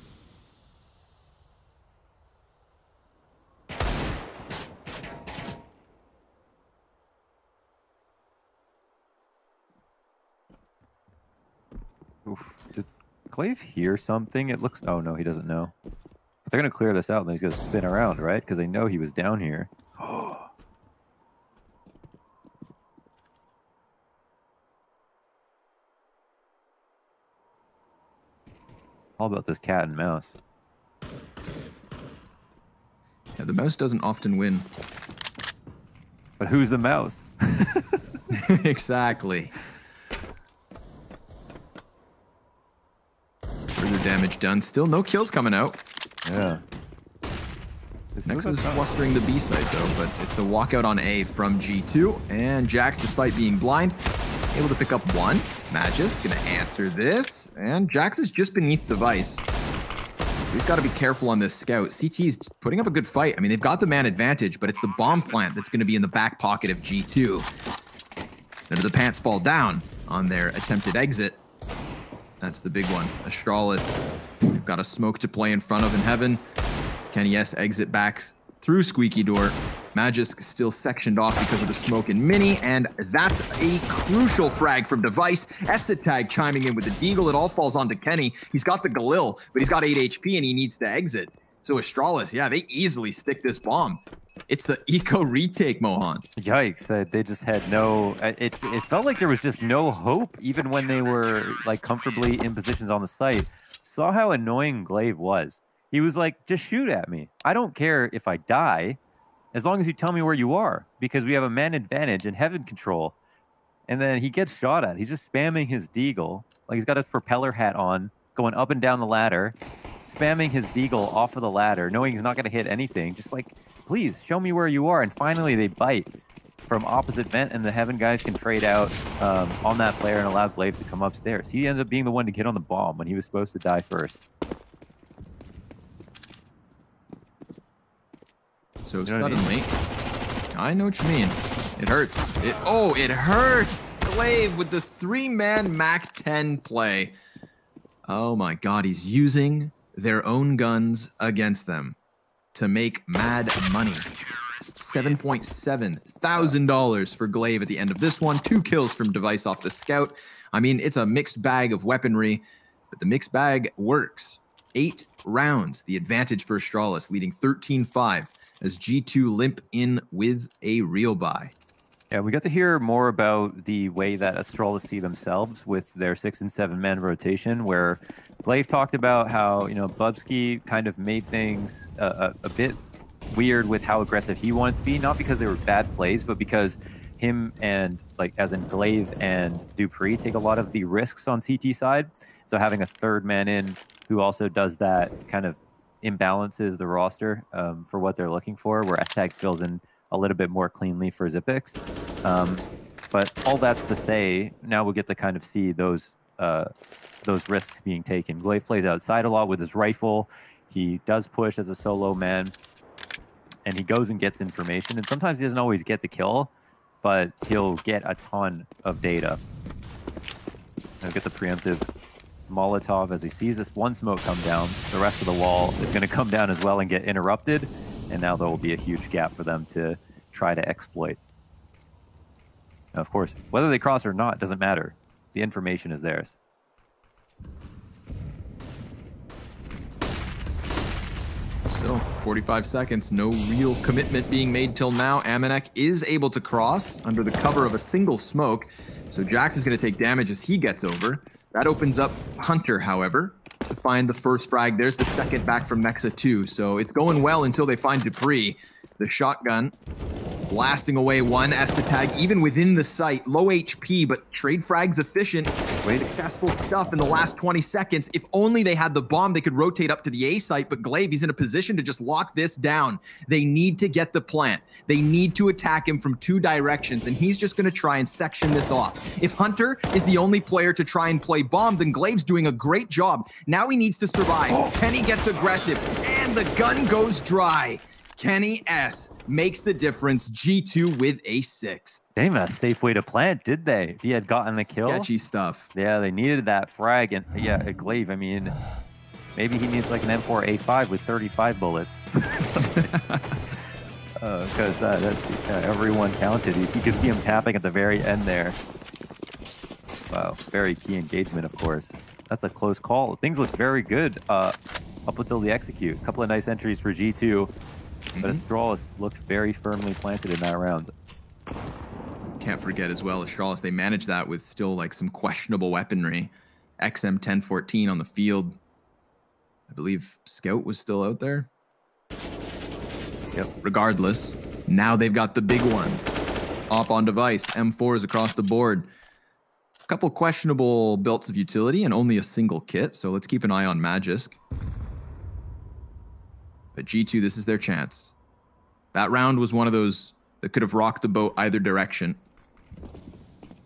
Oof. Did Glaive hear something? It looks... Oh, no, he doesn't know. But they're going to clear this out, and then he's going to spin around, right? Because they know he was down here. All about this cat and mouse. Yeah, the mouse doesn't often win. But who's the mouse? Exactly. Further damage done. Still no kills coming out. Yeah. Nexa is flustering the B site though, but it's a walkout on A from G2. And Jax, despite being blind, able to pick up 1. Magisk gonna answer this. And Jax is just beneath Device. He's got to be careful on this scout. CT's putting up a good fight. I mean, they've got the man advantage, but it's the bomb plant that's going to be in the back pocket of G2. None of the pants fall down on their attempted exit. That's the big one. Astralis, they've got a smoke to play in front of in heaven. Can yes exit back through squeaky door. Magisk still sectioned off because of the smoke and mini, and that's a crucial frag from Device. Estetag chiming in with the deagle. It all falls onto Kenny. He's got the Galil, but he's got 8 HP and he needs to exit. So Astralis, yeah, they easily stick this bomb. It's the eco retake, Mohan. Yikes! They just had no. It felt like there was just no hope, even when they were like comfortably in positions on the site. Saw how annoying Glaive was. He was like, "Just shoot at me. I don't care if I die, as long as you tell me where you are, because we have a man advantage and heaven control." And then he gets shot at. He's just spamming his deagle, like he's got his propeller hat on, going up and down the ladder, spamming his deagle off of the ladder, knowing he's not going to hit anything. Just like, please show me where you are. And finally, they bite from opposite vent, and the heaven guys can trade out on that player and allow Glaive to come upstairs. He ends up being the one to get on the bomb when he was supposed to die first. So You know what I suddenly, mean? I know what you mean. It hurts. It hurts. Glaive with the 3-man Mac 10 play. Oh my God, he's using their own guns against them to make mad money. $7.7 thousand for Glaive at the end of this one. 2 kills from Device off the Scout. I mean, it's a mixed bag of weaponry, but the mixed bag works. 8 rounds, the advantage for Astralis, leading 13-5 as G2 limp in with a real buy. Yeah, we got to hear more about the way that Astralis see themselves with their 6- and 7-man rotation, where Glaive talked about how, you know, Bubsky kind of made things a bit weird with how aggressive he wanted to be, not because they were bad plays, but because him and, like, as in Glaive and Dupree take a lot of the risks on CT side. So having a 3rd man in who also does that kind of imbalances the roster for what they're looking for, where S-Tag fills in a little bit more cleanly for Zipix. But all that's to say, now we get to kind of see those risks being taken. Glaive plays outside a lot with his rifle. He does push as a solo man, and he goes and gets information. And sometimes he doesn't always get the kill, but he'll get a ton of data. He'll get the preemptive Molotov as he sees this one smoke come down. The rest of the wall is going to come down as well and get interrupted. And now there will be a huge gap for them to try to exploit. Now, of course, whether they cross or not doesn't matter. The information is theirs. Still, 45 seconds, no real commitment being made till now. Amanek is able to cross under the cover of a single smoke, so Jax is going to take damage as he gets over. That opens up Hunter, however, to find the first frag. There's the second back from Nexa 2, so it's going well until they find Dupree. The shotgun blasting away one S-Tag, even within the site. Low HP, but trade frag's efficient. Successful stuff in the last 20 seconds. If only they had the bomb, they could rotate up to the A site, but Glaive, he's in a position to just lock this down. They need to get the plant. They need to attack him from 2 directions, and he's just going to try and section this off. If Hunter is the only player to try and play bomb, then Glaive's doing a great job. Now he needs to survive. Kenny gets aggressive, and the gun goes dry. Kenny S makes the difference. G2 with a 6th. They didn't have a safe way to plant, did they? If he had gotten the kill. Sketchy stuff. Yeah, they needed that frag. And yeah, a Glaive, I mean, maybe he needs like an M4A5 with 35 bullets. Because everyone counted. You can see him tapping at the very end there. Wow, very key engagement, of course. That's a close call. Things look very good up until the execute. A couple of nice entries for G2. But Astralis looked very firmly planted in that round. Can't forget as well, Astralis, they managed that with still like some questionable weaponry. XM 1014 on the field. I believe Scout was still out there. Yep. Regardless, now they've got the big ones. Op on device, M4s across the board. A couple questionable belts of utility and only a single kit, so let's keep an eye on Magisk. But G2, this is their chance. That round was one of those that could have rocked the boat either direction.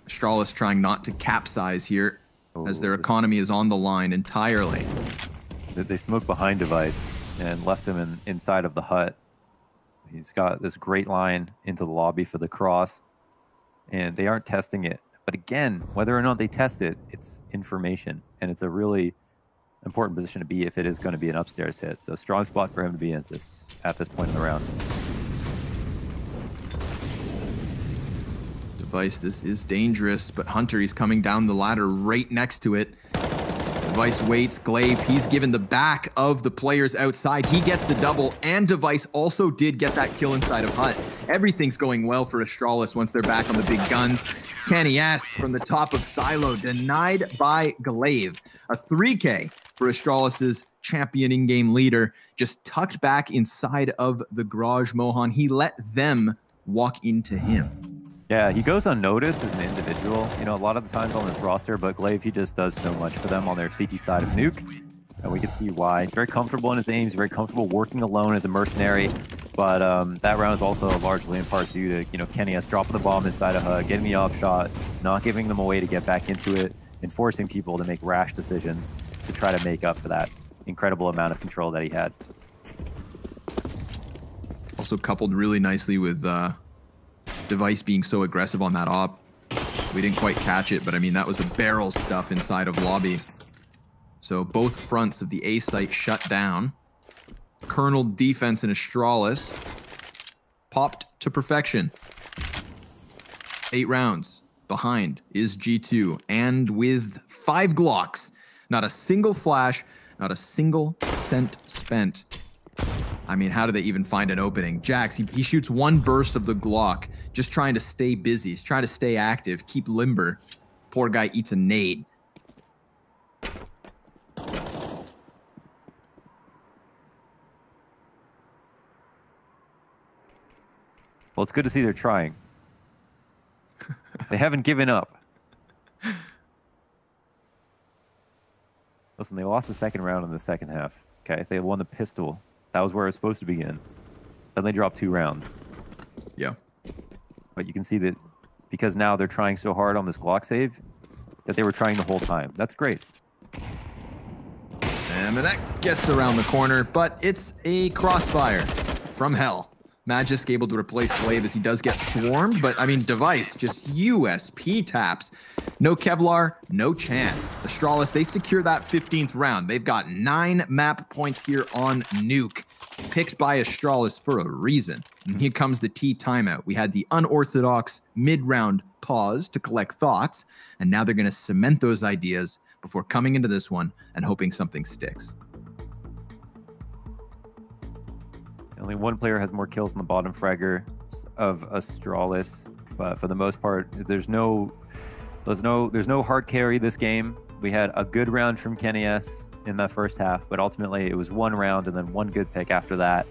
Astralis trying not to capsize here as their economy is on the line entirely. They smoked behind device and left him inside of the hut. He's got this great line into the lobby for the cross, and they aren't testing it. But again, whether or not they test it, it's information, and it's a really important position to be if it is going to be an upstairs hit. So strong spot for him to be in at this point in the round. Device, this is dangerous, but Hunter, he's coming down the ladder right next to it. Device waits. Glaive, he's given the back of the players outside. He gets the double, and Device also did get that kill inside of Hut. Everything's going well for Astralis once they're back on the big guns. Kenny S from the top of Silo, denied by Glaive. A 3K for Astralis's champion in-game leader, just tucked back inside of the garage. Mohan, he let them walk into him. Yeah, he goes unnoticed as an individual, you know, a lot of the times on this roster, but Glaive, he just does so much for them on their CT side of Nuke, and we can see why. He's very comfortable in his aims, very comfortable working alone as a mercenary, but that round is also largely in part due to, you know, Kenny S dropping the bomb inside of HUD, getting the off shot, not giving them a way to get back into it, and forcing people to make rash decisions to try to make up for that incredible amount of control that he had. Also coupled really nicely with Device being so aggressive on that op. We didn't quite catch it, but I mean, that was a barrel stuff inside of lobby. So both fronts of the A site shut down. Colonel defense in Astralis popped to perfection. 8 rounds behind is G2, and with 5 Glocks. Not a single flash, not a single cent spent. I mean, how do they even find an opening? Jax, he shoots one burst of the Glock, just trying to stay busy. He's trying to stay active, keep limber. Poor guy eats a nade. Well, it's good to see they're trying. They haven't given up. Listen, they lost the second round in the second half. Okay, they won the pistol. That was where it was supposed to begin. Then they dropped 2 rounds. Yeah. But you can see that because now they're trying so hard on this Glock save that they were trying the whole time. That's great. And that gets around the corner, but it's a crossfire from hell. Magisk able to replace Glaive as he does get swarmed, but I mean, Device just USP taps. No Kevlar, no chance. Astralis, they secure that 15th round. They've got 9 map points here on Nuke, picked by Astralis for a reason. And here comes the T timeout. We had the unorthodox mid-round pause to collect thoughts, and now they're going to cement those ideas before coming into this one and hoping something sticks. Only one player has more kills than the bottom fragger of Astralis. For the most part, there's no hard carry this game. We had a good round from Kenny S in that first half, but ultimately it was 1 round and then 1 good pick after that.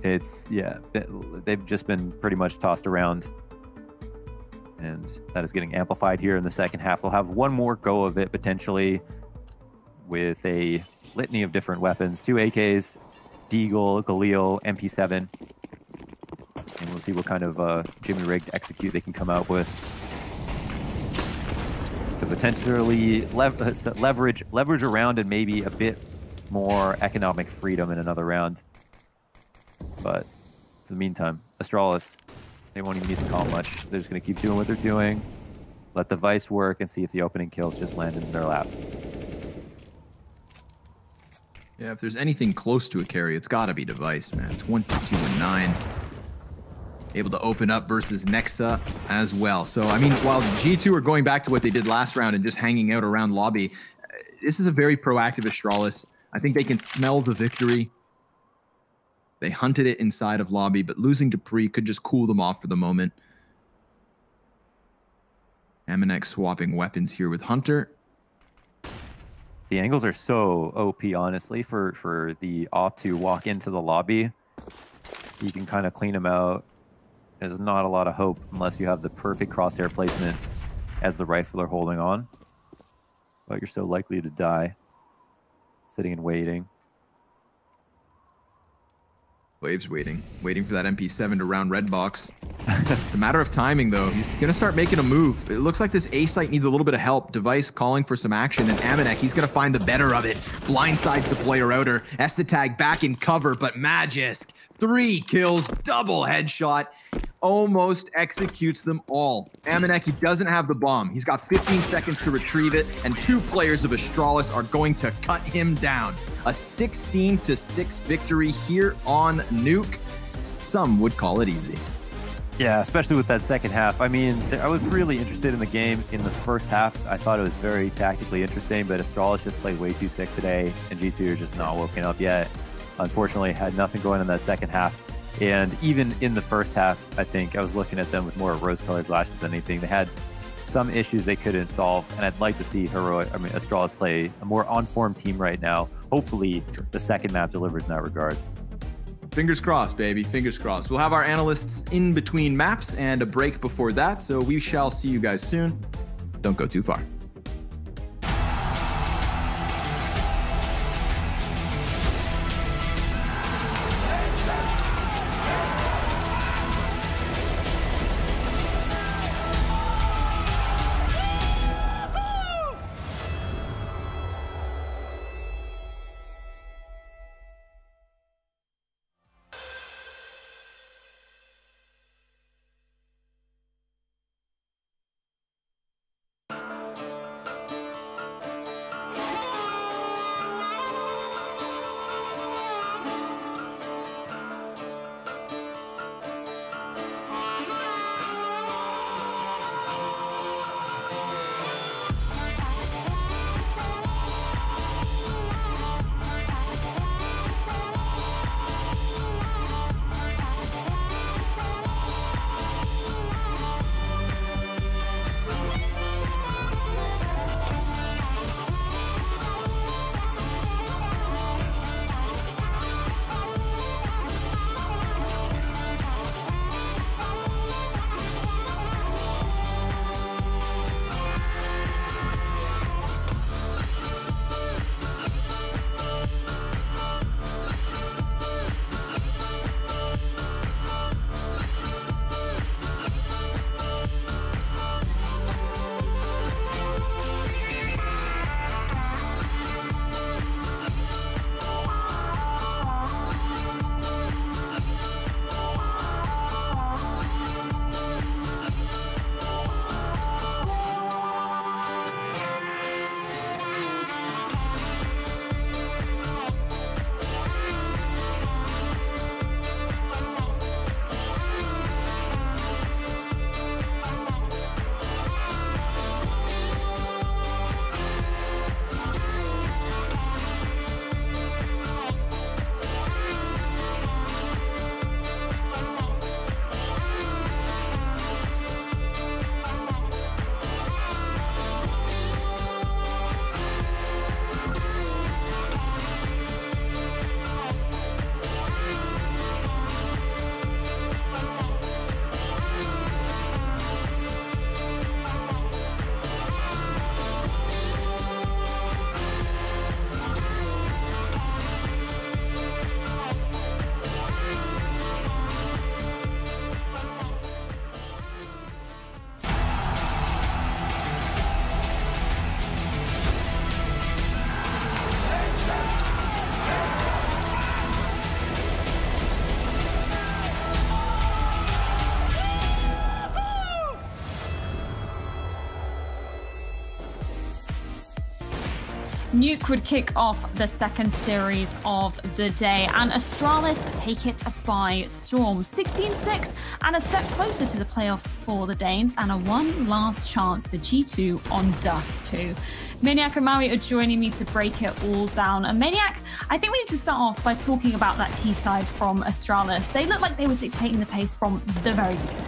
They've just been pretty much tossed around, and that is getting amplified here in the second half. They'll have 1 more go of it potentially with a litany of different weapons, 2 AKs, Deagle, Galil, MP7, and we'll see what kind of Jimmy rigged execute they can come out with to potentially leverage around and maybe a bit more economic freedom in another round. But for the meantime, Astralis, they won't even need to call much. They're just going to keep doing what they're doing, let the Vice work, and see if the opening kills just land in their lap. Yeah, if there's anything close to a carry, it's got to be Device, man. 22-9. Able to open up versus Nexa as well. So, I mean, while G2 are going back to what they did last round and just hanging out around lobby, this is a very proactive Astralis. I think they can smell the victory. They hunted it inside of lobby, but losing Dupree could just cool them off for the moment. MNX swapping weapons here with Hunter. The angles are so OP, honestly, for the op to walk into the lobby. You can kind of clean them out. There's not a lot of hope unless you have the perfect crosshair placement as the rifler holding on. But you're so likely to die sitting and waiting. Waves waiting for that MP7 to round red box. It's a matter of timing, though. He's going to start making a move. It looks like this A site needs a little bit of help. Device calling for some action, and Amanek, he's going to find the better of it. Blindsides the player outer. Estetag back in cover, but Magisk, 3 kills, double headshot. Almost executes them all. Amanek, he doesn't have the bomb. He's got 15 seconds to retrieve it, and 2 players of Astralis are going to cut him down. A 16-6 victory here on Nuke. Some would call it easy. Yeah, especially with that second half. I mean, I was really interested in the game in the first half. I thought it was very tactically interesting, but Astralis just played way too sick today, and G2 are just not woken up yet. Unfortunately, had nothing going in that second half. And even in the first half, I think I was looking at them with more rose-colored glasses than anything. They had some issues they couldn't solve, and I'd like to see Astralis play a more on-form team right now. Hopefully, the second map delivers in that regard. Fingers crossed, baby. Fingers crossed. We'll have our analysts in between maps and a break before that, so we shall see you guys soon. Don't go too far. Nuke would kick off the second series of the day, and Astralis take it by storm. 16-6 and a step closer to the playoffs for the Danes, and a one last chance for G2 on Dust 2. Maniac and Maui are joining me to break it all down. And Maniac, I think we need to start off by talking about that T side from Astralis. They look like they were dictating the pace from the very beginning.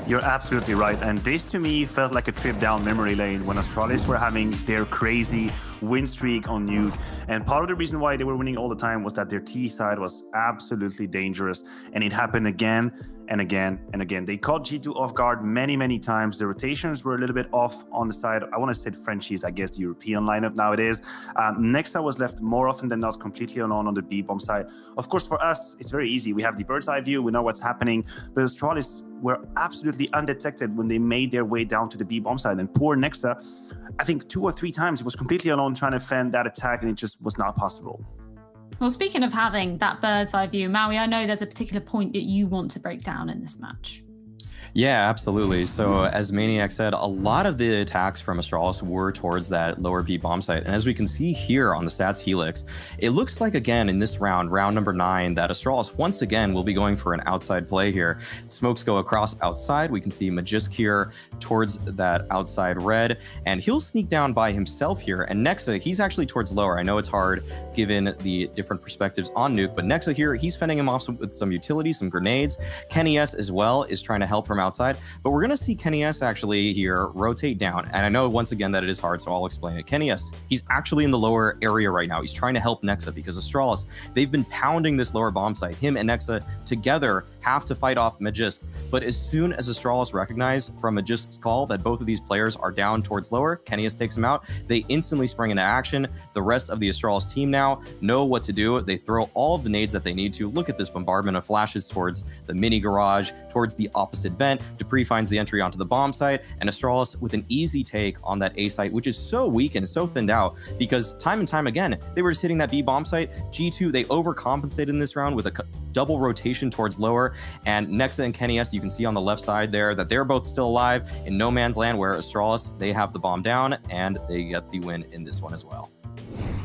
You're absolutely right. And this to me felt like a trip down memory lane when Astralis were having their crazy win streak on Nuke. And part of the reason why they were winning all the time was that their T side was absolutely dangerous. And it happened again and again and again. They caught G2 off guard many, many times. The rotations were a little bit off on the side. I want to say Frenchies, I guess, the European lineup nowadays. Nexa was left more often than not completely alone on the B-bomb side. Of course, for us, it's very easy. We have the bird's eye view. We know what's happening. But Astralis were absolutely undetected when they made their way down to the B-bomb side. And poor Nexa, I think 2 or 3 times, he was completely alone trying to fend that attack, and it just was not possible. Well, speaking of having that bird's eye view, Maui, I know there's a particular point that you want to break down in this match. Yeah, absolutely. So as Maniac said, a lot of the attacks from Astralis were towards that lower B bomb site. And as we can see here on the stats helix, it looks like, again, in this round number 9, that Astralis once again will be going for an outside play here. Smokes go across outside. We can see Magisk here towards that outside red, and he'll sneak down by himself here. And Nexa, he's actually towards lower. I know it's hard given the different perspectives on Nuke, but Nexa here, he's fending him off with some utility, some grenades. Kenny S as well is trying to help from outside, but we're going to see Kenny S actually here rotate down. And I know once again that it is hard, so I'll explain it. Kenny S, he's actually in the lower area right now. He's trying to help Nexa because Astralis, they've been pounding this lower bomb site. Him and Nexa together have to fight off Magisk. But as soon as Astralis recognize from Magisk's call that both of these players are down towards lower, Kenny S takes him out. They instantly spring into action. The rest of the Astralis team now know what to do. They throw all of the nades that they need to. Look at this bombardment of flashes towards the mini garage, towards the opposite vent. Dupree finds the entry onto the bomb site, and Astralis with an easy take on that A site, which is so weak and so thinned out because time and time again, they were just hitting that B bomb site. G2, they overcompensated in this round with a double rotation towards lower, and Nexa and Kenny S, you can see on the left side there that they're both still alive in no man's land, where Astralis, they have the bomb down and they get the win in this one as well.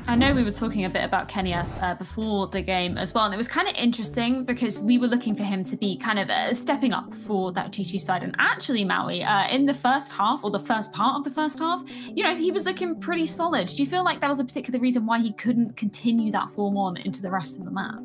I know we were talking a bit about Kenny S before the game as well, and it was kind of interesting because we were looking for him to be kind of stepping up for that G2 side. And actually, Maui, in the first half, or the first part of the first half, you know, he was looking pretty solid. Do you feel like that was a particular reason why he couldn't continue that form on into the rest of the map?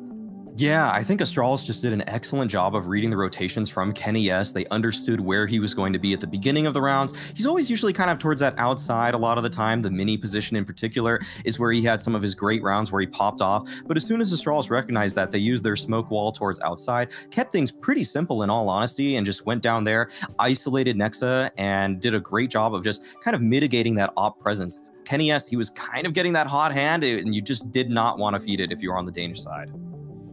Yeah, I think Astralis just did an excellent job of reading the rotations from Kenny S. They understood where he was going to be at the beginning of the rounds. He's always usually kind of towards that outside a lot of the time. The mini position in particular is where he had some of his great rounds where he popped off. But as soon as Astralis recognized that, they used their smoke wall towards outside, kept things pretty simple in all honesty, and just went down there, isolated Nexa, and did a great job of just kind of mitigating that op presence. Kenny S, he was kind of getting that hot hand, and you just did not want to feed it if you were on the Danish side.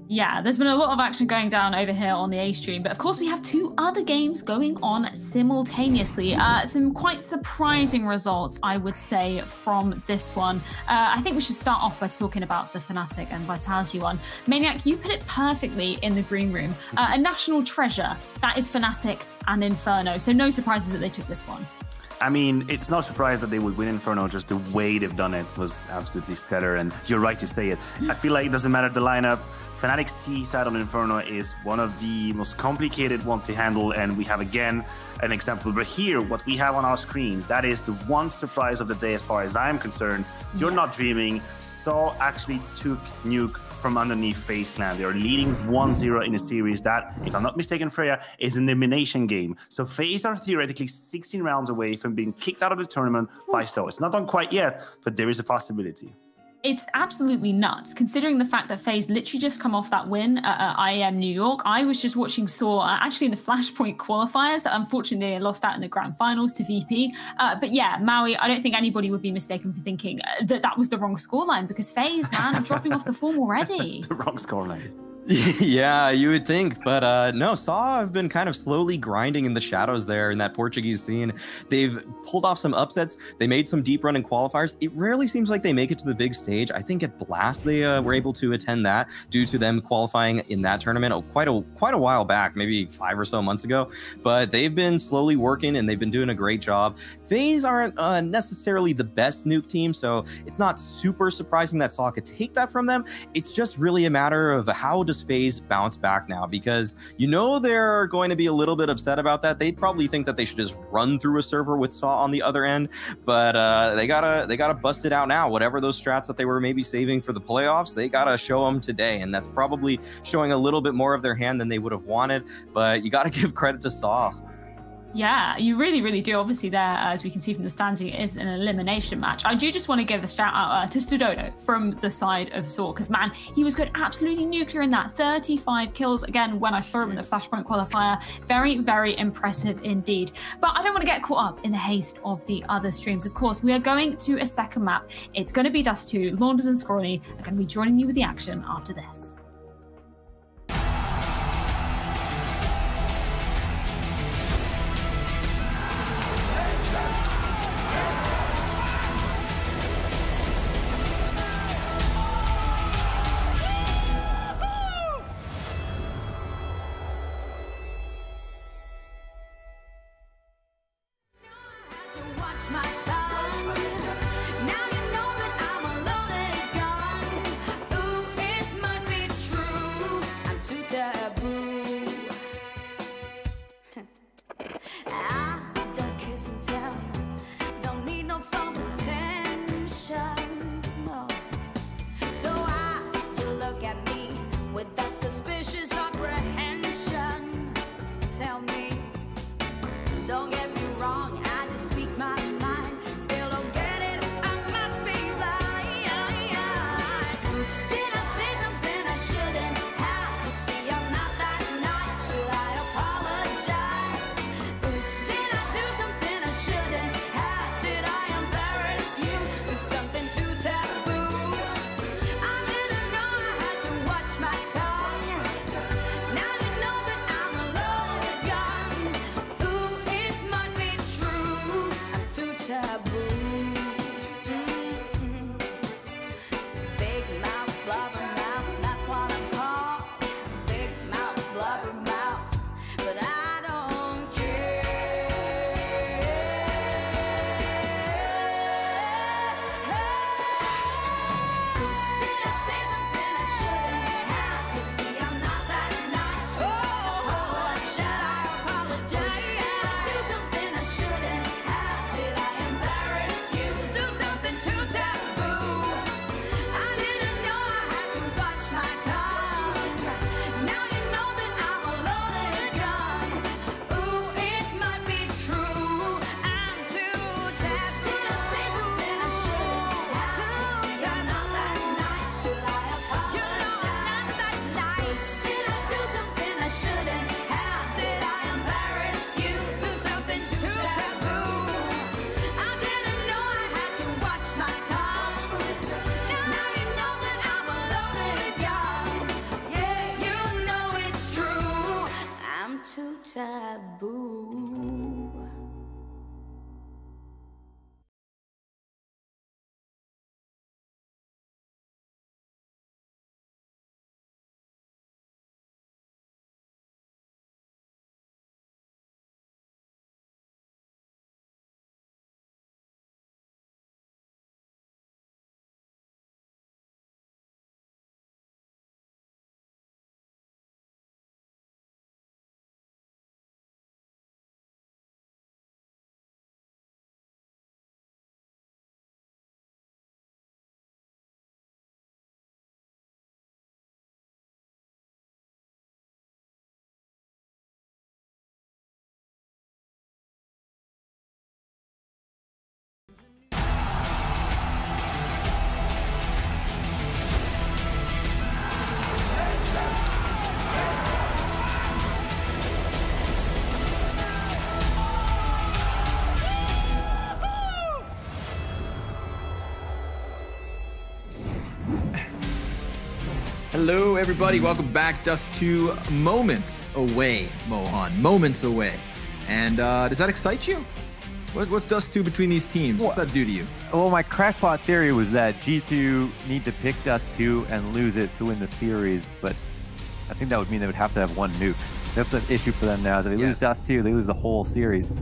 Yeah, there's been a lot of action going down over here on the A stream, but of course we have 2 other games going on simultaneously. Some quite surprising results, I would say, from this one. I think we should start off by talking about the Fnatic and Vitality one. Maniac, you put it perfectly in the green room. A national treasure, that is Fnatic and Inferno, so no surprises that they took this one. I mean, it's no surprise that they would win Inferno. Just the way they've done it was absolutely stellar, and you're right to say it. I feel like it doesn't matter the lineup. Fnatic's T side on Inferno is one of the most complicated ones to handle, and we have again an example. But here, what we have on our screen, that is the one surprise of the day as far as I'm concerned. You're not dreaming. Saw actually took Nuke from underneath FaZe Clan. They are leading 1-0 in a series that, if I'm not mistaken, Freya, is an elimination game. So FaZe are theoretically 16 rounds away from being kicked out of the tournament by Stowe. It's not done quite yet, but there is a possibility. It's absolutely nuts, considering the fact that FaZe literally just come off that win at IEM New York. I was just watching Saw actually in the Flashpoint qualifiers that unfortunately they lost out in the grand finals to VP. But yeah, Maui, I don't think anybody would be mistaken for thinking that that was the wrong scoreline, because FaZe, man, are dropping off the form already. The wrong scoreline. Yeah, you would think, but no, Saw have been kind of slowly grinding in the shadows there in that Portuguese scene. They've pulled off some upsets. They made some deep run in qualifiers. It rarely seems like they make it to the big stage. I think at Blast they were able to attend that due to them qualifying in that tournament quite a while back, maybe 5 or so months ago. But they've been slowly working and they've been doing a great job. FaZe aren't necessarily the best nuke team, so it's not super surprising that Saw could take that from them. It's just really a matter of how does FaZe bounce back now, because you know they're going to be a little bit upset about that. They'd probably think that they should just run through a server with Saw on the other end, but they gotta bust it out now. Whatever those strats that they were maybe saving for the playoffs, they gotta show them today, and that's probably showing a little bit more of their hand than they would have wanted. But you gotta give credit to Saw. Yeah, you really, really do. Obviously, there, as we can see from the standing, it is an elimination match. I do just want to give a shout out to Studodo from the side of Saw, because man, he was good, absolutely nuclear in that. 35 kills again when I saw him in the Flashpoint qualifier. Very, very impressive indeed. But I don't want to get caught up in the haste of the other streams. Of course, we are going to a second map. It's going to be Dust 2. Launders and Scrawny are going to be joining you with the action after this. My tongue. Now you know that I'm a loaded gun. Ooh, it might be true. I'm too taboo. I don't kiss and tell. Don't need no false attention. No. So why you look at me with that suspicious apprehension? Tell me, don't get me wrong. I just speak my mind. Still don't get it. I must be blind. Oops, did I say something I shouldn't have? You see, I'm not that nice. Should I apologize? Oops, did I do something I shouldn't have? Did I embarrass you? Do something too taboo? I didn't know I had to watch my tongue. Now you know that I'm a loaded gun. Ooh, it might be true. I'm too taboo. Big mouth, blubber mouth, that's what I'm called. Big mouth, blubber mouth, but I don't care. Oops, did I say something I shouldn't have? You see, I'm not that nice. Should I apologize? Did I do something I shouldn't have? Did I embarrass you? Do something too taboo? I didn't know I had to watch my tongue. Now you know that I'm a loaded gun. Ooh, it might be true. I'm too taboo. Did I say something I shouldn't have? I'm not that nice. Should I apologize? You know I'm not that nice. Did I do something I shouldn't have? Did I embarrass you? Do something too taboo? I didn't know I had to watch my tongue. Now you know that I'm a loaded gun. Yeah, you know it's true. I'm too taboo. Hello, everybody. Welcome back. Dust 2 moments away, Mohan. Moments away. And does that excite you? What's Dust 2 between these teams? What's that do to you? Well, my crackpot theory was that G2 need to pick Dust 2 and lose it to win the series, but I think that would mean they would have to have one nuke. That's the issue for them now, is if they lose Dust 2, they lose the whole series.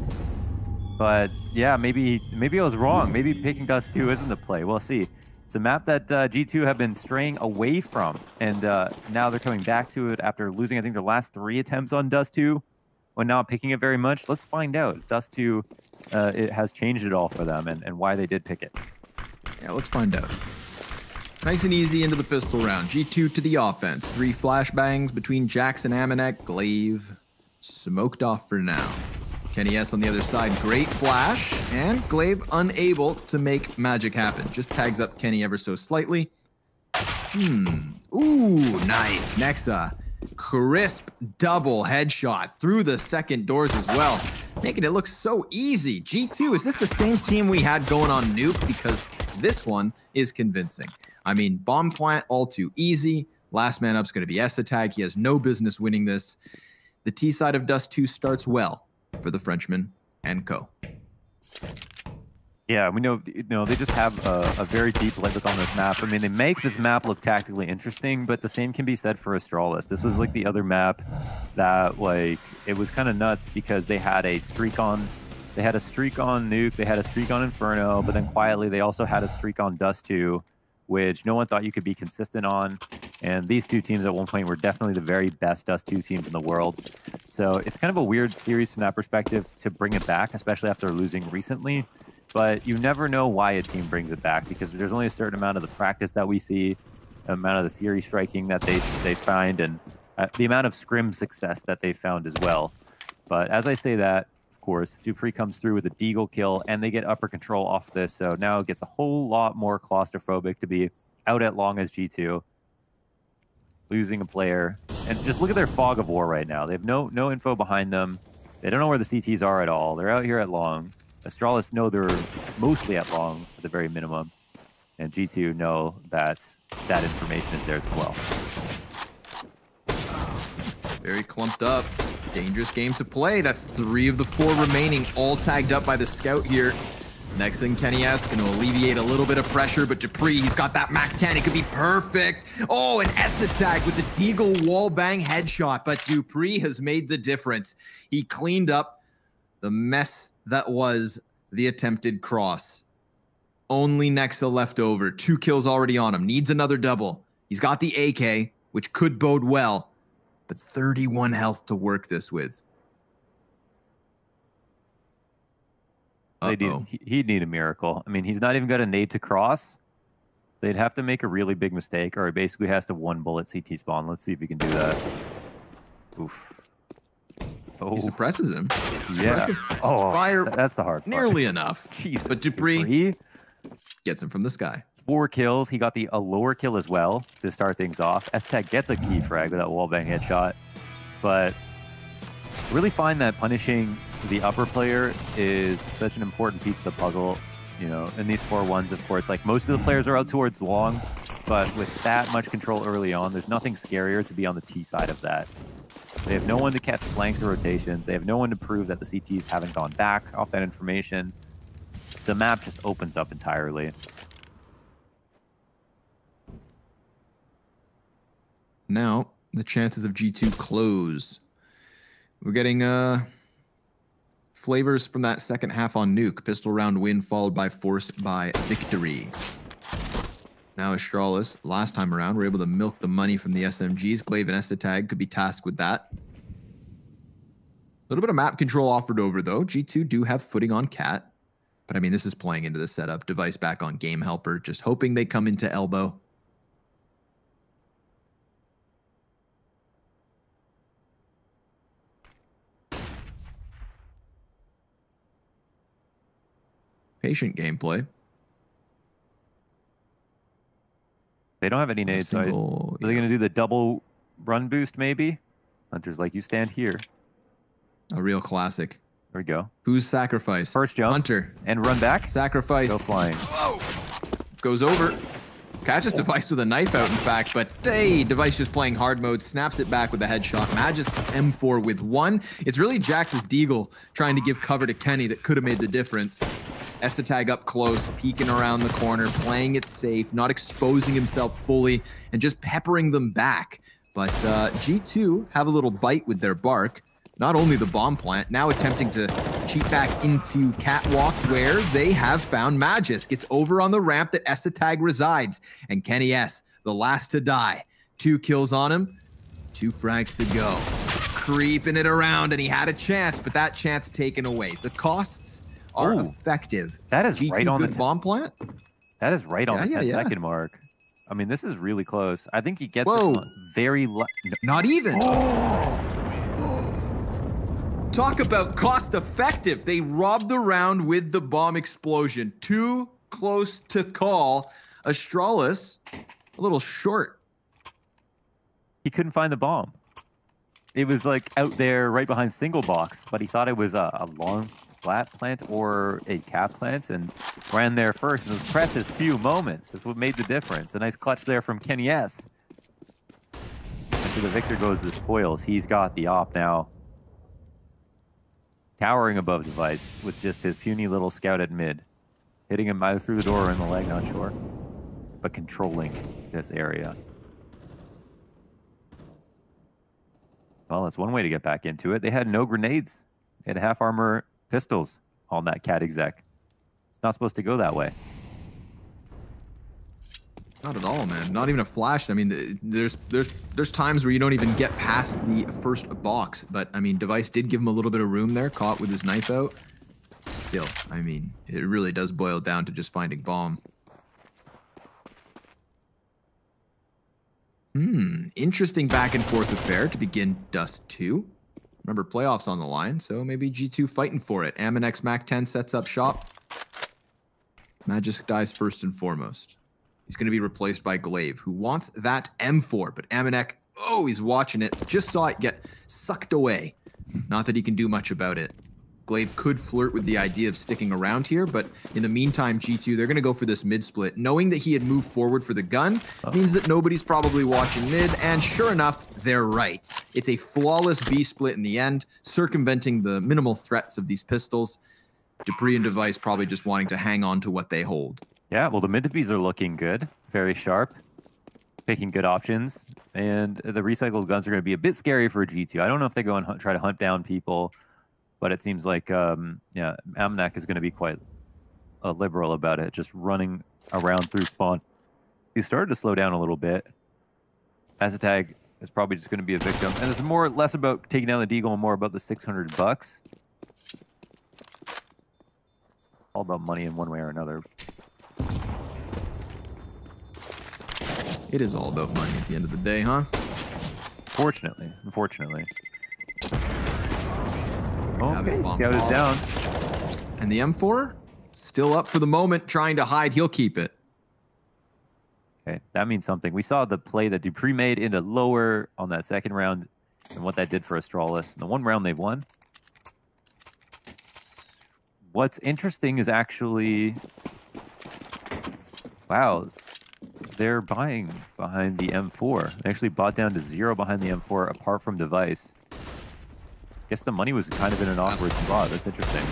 But yeah, maybe I was wrong. Maybe picking Dust 2 isn't the play. We'll see. It's a map that G2 have been straying away from, and now they're coming back to it after losing, I think, their last 3 attempts on Dust 2, when not picking it very much. Let's find out if Dust 2 it has changed it all for them and why they did pick it. Yeah, let's find out. Nice and easy into the pistol round. G2 to the offense. 3 flashbangs between Jax and Amanek. Glaive smoked off for now. Kenny S on the other side, great flash, and Glaive unable to make magic happen. Just tags up Kenny ever so slightly. Ooh, nice. Nexa, crisp double headshot through the second doors as well, making it look so easy. G2, is this the same team we had going on Nuke? Because this one is convincing. I mean, bomb plant all too easy. Last man up's going to be Esatag. He has no business winning this. The T side of Dust 2 starts well for the Frenchman and co. Yeah, we know, they just have a very deep look on this map. I mean, they make this map look tactically interesting, but the same can be said for Astralis. This was like the other map that, like, it was kind of nuts because they had a streak on Nuke, they had a streak on Inferno, but then quietly they also had a streak on Dust 2, which no one thought you could be consistent on. And these two teams at one point were definitely the very best Dust 2 teams in the world. So it's kind of a weird series from that perspective to bring it back, especially after losing recently. But you never know why a team brings it back, because there's only a certain amount of the practice that we see, the amount of the theory striking that they find, and the amount of scrim success that they found as well. But as I say that, of course, Dupree comes through with a deagle kill, and they get upper control off this. So now it gets a whole lot more claustrophobic to be out at long as G2. Losing a player. And just look at their fog of war right now. They have no info behind them. They don't know where the CTs are at all. They're out here at long. Astralis know they're mostly at long at the very minimum. And G2 know that that information is theirs as well. Very clumped up. Dangerous game to play. That's 3 of the 4 remaining, all tagged up by the scout here. Next thing, Kenny S going to alleviate a little bit of pressure, but Dupree, he's got that Mac 10. It could be perfect. Oh, an Esatag with the Deagle wallbang headshot, but Dupree has made the difference. He cleaned up the mess that was the attempted cross. Only Nexa left over. 2 kills already on him. Needs another double. He's got the AK, which could bode well, but 31 health to work this with. He'd need a miracle. I mean, he's not even got a nade to cross. They'd have to make a really big mistake, or he basically has to 1-bullet CT spawn. Let's see if he can do that. Oof. Oh. He suppresses him. Yeah. Oh, fire. That's the hard part. Nearly enough. Jesus. But Dupree gets him from the sky. 4 kills. He got a lower kill as well to start things off. Esatag gets a key frag with that wallbang headshot. But really find that punishing the upper player is such an important piece of the puzzle. You know, in these 4-1s, of course, like most of the players are out towards long, but with that much control early on, there's nothing scarier to be on the T side of that. They have no one to catch flanks or rotations. They have no one to prove that the CTs haven't gone back off that information. The map just opens up entirely. Now, the chances of G2 close. We're getting flavors from that second half on Nuke. Pistol round win followed by force by victory. Now Astralis, last time around, were able to milk the money from the SMGs. Glaive and Esatag could be tasked with that. A little bit of map control offered over, though. G2 do have footing on Cat. But, I mean, this is playing into the setup. Device back on Game Helper. Just hoping they come into elbow. Patient gameplay. They don't have any nades, so are they going to do the double run boost, maybe? Hunter's like, you stand here. A real classic. There we go. Who's sacrifice? First jump. Hunter. And run back. Sacrifice. Go flying. Whoa. Goes over. Catches Device with a knife out, in fact, but hey, Device just playing hard mode, snaps it back with a headshot. Magis M4 with 1. It's really Jax's Deagle trying to give cover to Kenny that could have made the difference. Estetag up close, peeking around the corner, playing it safe, not exposing himself fully, and just peppering them back. But G2 have a little bite with their bark. Not only the bomb plant, now attempting to cheat back into Catwalk, where they have found Magis. Gets over on the ramp that Estetag resides. And Kenny S, the last to die. 2 kills on him, 2 frags to go. Creeping it around, and he had a chance, but that chance taken away. The costs are effective. That is G2 right on the good bomb plant. That is right on the 10-second mark. I mean, this is really close. I think he gets this one very... Not even. Talk about cost effective. They robbed the round with the bomb explosion. Too close to call. Astralis, a little short. He couldn't find the bomb. It was like out there right behind single box, but he thought it was a long flat plant or a cap plant and ran there first. And those precious few moments. That's what made the difference. A nice clutch there from Kenny S. After the victor goes the spoils. He's got the op now. Towering above Device with just his puny little scout at mid. Hitting him either through the door or in the leg, not sure. But controlling this area. Well, that's one way to get back into it. They had no grenades. They had half armor pistols on that cat exec. It's not supposed to go that way. Not at all, man. Not even a flash. I mean, there's times where you don't even get past the first box. But I mean, Device did give him a little bit of room there, caught with his knife out. Still, I mean, it really does boil down to just finding bomb. Interesting back and forth affair to begin Dust 2. Remember, playoffs on the line, so maybe G2 fighting for it. Aminex Mac 10 sets up shop. Magisk dies first and foremost. He's going to be replaced by Glaive, who wants that M4. But Aminex, he's watching it. Just saw it get sucked away. Not that he can do much about it. Glaive could flirt with the idea of sticking around here, but in the meantime, G2, they're going to go for this mid split. Knowing that he had moved forward for the gun means that nobody's probably watching mid, and sure enough, they're right. It's a flawless B split in the end, circumventing the minimal threats of these pistols. Dupree and Device probably just wanting to hang on to what they hold. Yeah, well, the mid Bs are looking good, very sharp, picking good options, and the recycled guns are going to be a bit scary for G2. I don't know if they go and try to hunt down people, but it seems like, yeah, Amnak is going to be quite liberal about it, just running around through spawn. He started to slow down a little bit. Estetag is probably just going to be a victim, and it's less about taking down the Deagle and more about the $600. All about money in one way or another. It is all about money at the end of the day, huh? Unfortunately. Okay, Scout is down. And the M4, still up for the moment, trying to hide. He'll keep it. Okay, that means something. We saw the play that Dupree made into lower on that second round and what that did for Astralis. The one round they've won. What's interesting is actually, wow, they're buying behind the M4. They actually bought down to 0 behind the M4 apart from Device. Guess the money was kind of in an awkward spot. That's interesting.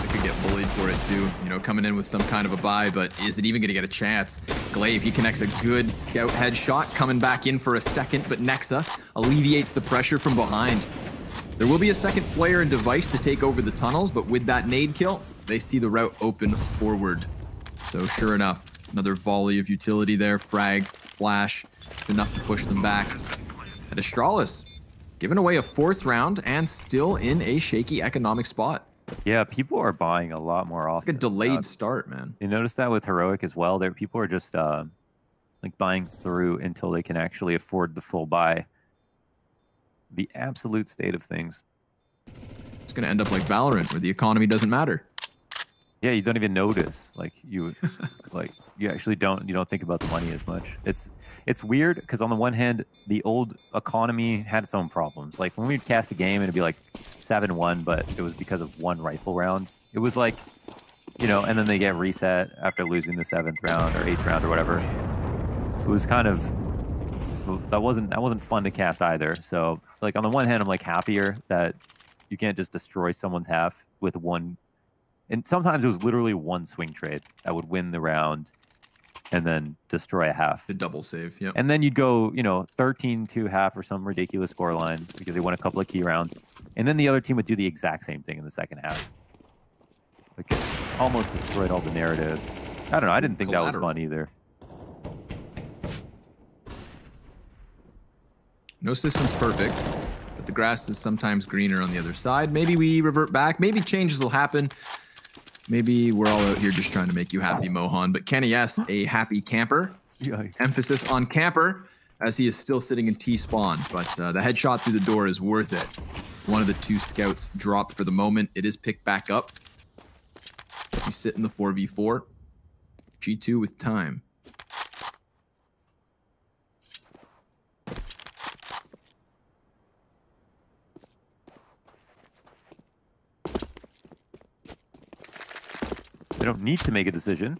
They could get bullied for it too, you know, coming in with some kind of a buy, but is it even going to get a chance? Glaive, he connects a good scout headshot, coming back in for a second, but Nexa alleviates the pressure from behind. There will be a second player and Device to take over the tunnels, but with that nade kill, they see the route open forward. So sure enough, another volley of utility there, frag, flash, it's enough to push them back. And Astralis, giving away a 4th round and still in a shaky economic spot. Yeah, people are buying a lot more often. Like a delayed start, man. You notice that with Heroic as well. There, people are just like buying through until they can actually afford the full buy. The absolute state of things. It's going to end up like Valorant, where the economy doesn't matter. Yeah, you don't even notice. Like you actually don't. You don't think about the money as much. It's weird because on the one hand, the old economy had its own problems. Like when we'd cast a game, it'd be like 7-1, but it was because of one rifle round. It was like, you know, and then they get reset after losing the 7th round or 8th round or whatever. was kind of that wasn't fun to cast either. So like on the one hand, I'm like happier that you can't just destroy someone's half with one. And sometimes it was literally one swing trade that would win the round and then destroy a half. The double save, yeah. And then you'd go, 13-2 half or some ridiculous scoreline because they won a couple of key rounds. And then the other team would do the exact same thing in the second half. Like it almost destroyed all the narratives. I don't know. I didn't think that was fun either. No system's perfect, but the grass is sometimes greener on the other side. Maybe we revert back. Maybe changes will happen. Maybe we're all out here just trying to make you happy, Mohan. But Kenny S, a happy camper. Yikes. Emphasis on camper, as he is still sitting in T-spawn. But the headshot through the door is worth it. One of the two scouts dropped for the moment. It is picked back up. We sit in the 4v4. G2 with time. They don't need to make a decision.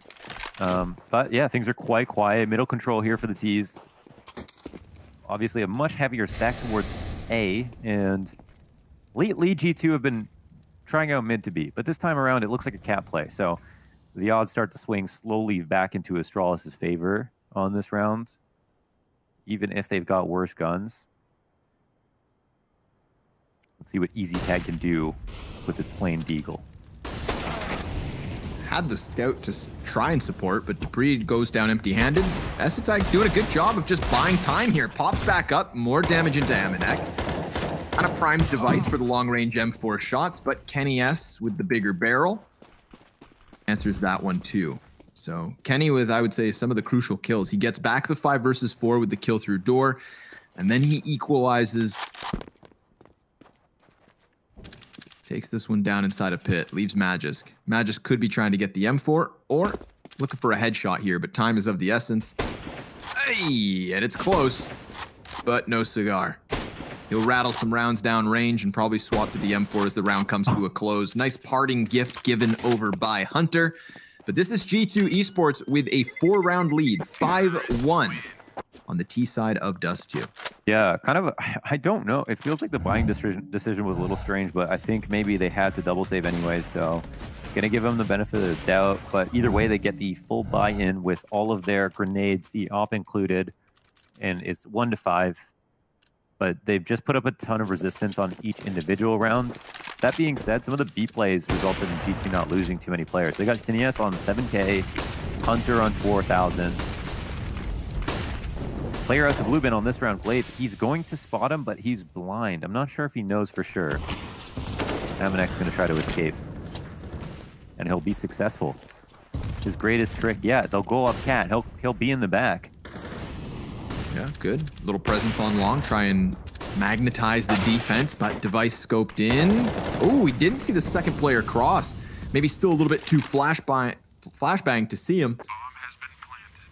But yeah, things are quite quiet. Middle control here for the T's. Obviously a much heavier stack towards A. And lately G2 have been trying out mid to B. But this time around, it looks like a cat play. So the odds start to swing slowly back into Astralis' favor on this round. Even if they've got worse guns. Let's see what Easy Tag can do with this plain Deagle. Had the scout to try and support, but Dupree goes down empty-handed. Estetek doing a good job of just buying time here. Pops back up, more damage into Amanek. Kind of primes device for the long-range M4 shots, but Kenny S with the bigger barrel answers that one too. So Kenny with, I would say, some of the crucial kills. He gets back the 5 versus 4 with the kill through door, and then he equalizes. Takes this one down inside a pit, leaves Magisk. Magisk could be trying to get the M4 or looking for a headshot here, but time is of the essence. Hey, and it's close, but no cigar. He'll rattle some rounds down range and probably swap to the M4 as the round comes to a close. Nice parting gift given over by Hunter. But this is G2 Esports with a 4-round lead, 5-1 on the T side of Dust 2. Yeah, kind of, I don't know. It feels like the buying decision was a little strange, but I think maybe they had to double save anyway, so gonna give them the benefit of the doubt. But either way, they get the full buy-in with all of their grenades, the op included, and it's 1-5. But they've just put up a ton of resistance on each individual round. That being said, some of the B plays resulted in G2 not losing too many players. They got Tinias on 7K, Hunter on 4,000. Player out to blue bin on this round, Glaive. He's going to spot him, but he's blind. I'm not sure if he knows for sure. Amanek's going to try to escape. And he'll be successful. His greatest trick, yeah, they'll go up cat. He'll be in the back. Yeah, good. Little presence on long, try and magnetize the defense, but device scoped in. Oh, we didn't see the second player cross. Maybe still a little bit too flashbang to see him.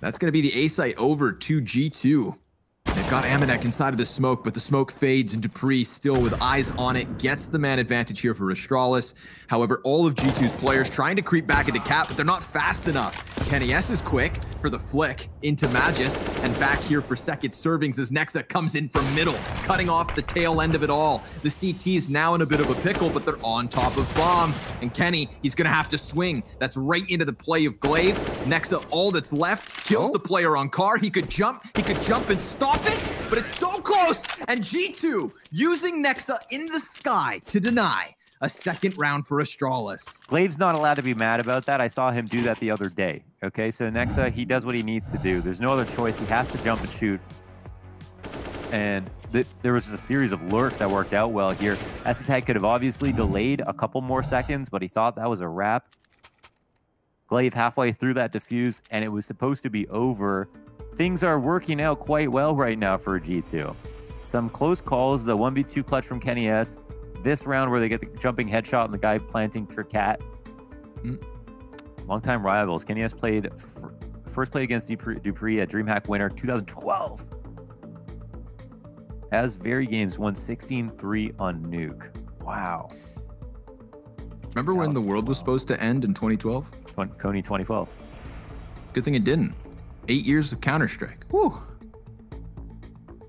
That's going to be the A site over to G2. They've got Amanek inside of the smoke, but the smoke fades and Dupree still with eyes on it gets the man advantage here for Astralis. However, all of G2's players trying to creep back into cap, but they're not fast enough. Kenny S is quick for the flick into Magist, and back here for second servings as Nexa comes in from middle, cutting off the tail end of it all. The CT is now in a bit of a pickle, but they're on top of bomb. And Kenny, he's gonna have to swing. That's right into the play of Glaive. Nexa, all that's left, kills the player on car. He could jump and stop it, but it's so close. And G2 using Nexa in the sky to deny a second round for Astralis. Glaive's not allowed to be mad about that. I saw him do that the other day. Okay, so Nexa, he does what he needs to do. There's no other choice. He has to jump and shoot. And there was a series of lurks that worked out well here. Estetek could have obviously delayed a couple more seconds, but he thought that was a wrap. Glaive halfway through that defuse, and it was supposed to be over. Things are working out quite well right now for G2. Some close calls, the 1v2 clutch from Kenny S. This round where they get the jumping headshot and the guy planting for cat. Longtime rivals. Kenny S played first play against Dupree at Dreamhack winner 2012. As very games won 16-3 on Nuke. Wow. Remember when the world was supposed to end in 2012? Coney 2012. Good thing it didn't. 8 years of Counter-Strike. Whew.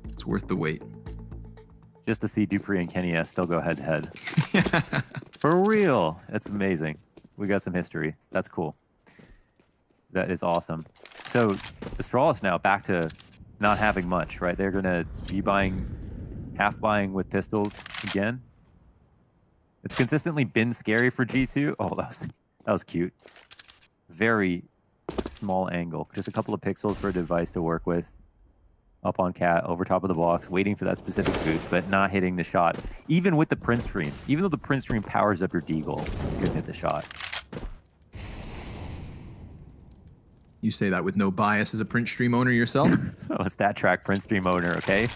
It's worth the wait. Just to see Dupree and Kenny S still go head-to-head. For real. That's amazing. We got some history. That's cool. That is awesome. So Astralis now back to not having much, right? They're going to be half buying with pistols again. It's consistently been scary for G2. Oh, that was cute. Very small angle. Just a couple of pixels for a device to work with. Up on Cat, over top of the box, waiting for that specific boost, but not hitting the shot. Even with the print stream. Even though the print stream powers up your deagle, you couldn't hit the shot. You say that with no bias as a print stream owner yourself? Oh, a stat track print stream owner, okay?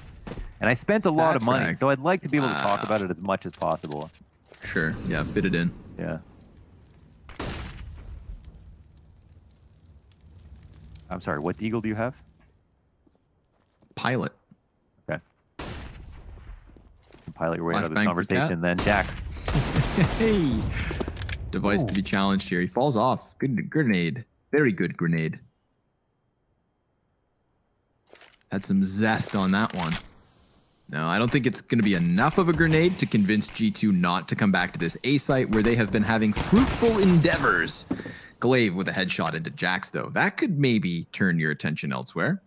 And I spent a lot of money, track. so I'd like to be able to talk about it as much as possible. Sure. Yeah, fit it in. Yeah. I'm sorry, what deagle do you have? Pilot. Okay. Pilot your way out of this Flashbang for conversation Cat. then. Jax. Hey. Device to be challenged here. He falls off. Good grenade. Very good grenade. Had some zest on that one. No, I don't think it's going to be enough of a grenade to convince G2 not to come back to this A site where they have been having fruitful endeavors. Glaive with a headshot into Jax, though. That could maybe turn your attention elsewhere.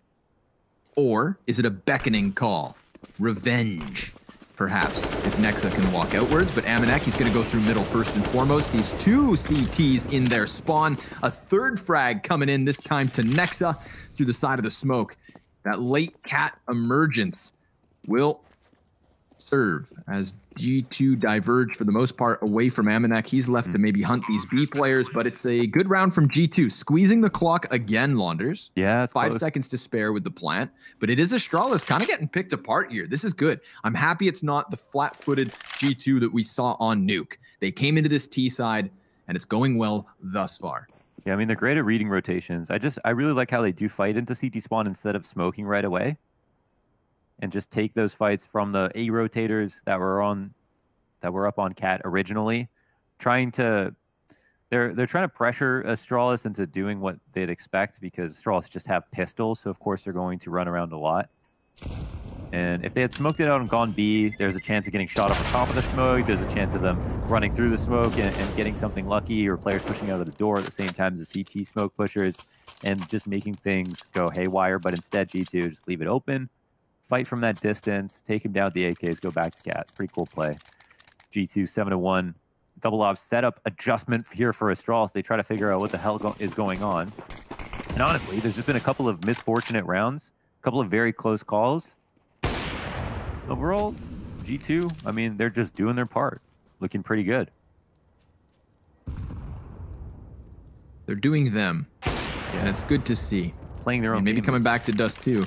Or is it a beckoning call? Revenge, perhaps, if Nexa can walk outwards. But Amanek, he's going to go through middle first and foremost. These 2 CTs in their spawn. A third frag coming in, this time to Nexa through the side of the smoke. That late Cat emergence will serve as G2 diverge for the most part away from Amanek. He's left to maybe hunt these B players, but it's a good round from G2. Squeezing the clock again, Launders. Yeah, it's 5 close. seconds to spare with the plant, but it is Astralis kind of getting picked apart here. This is good. I'm happy it's not the flat-footed G2 that we saw on Nuke. They came into this T side, and it's going well thus far. Yeah, I mean, they're great at reading rotations. I really like how they do fight into CT spawn instead of smoking right away. And just take those fights from the A rotators that were up on Cat originally, they're trying to pressure Astralis into doing what they'd expect because Astralis just have pistols, so of course they're going to run around a lot. And if they had smoked it out and gone B, there's a chance of getting shot off the top of the smoke. There's a chance of them running through the smoke and getting something lucky, or players pushing out of the door at the same time as the CT smoke pushers, and just making things go haywire. But instead, G2 just leave it open. Fight from that distance, take him down with the AKs, go back to Cat. Pretty cool play. G2 7-1. Double ops setup adjustment here for Astralis. They try to figure out what the hell is going on. And honestly, there's just been a couple of misfortunate rounds, a couple of very close calls. Overall, G2, I mean, they're just doing their part. Looking pretty good. They're doing them, and it's good to see. Playing their own And maybe game. coming back to Dust 2.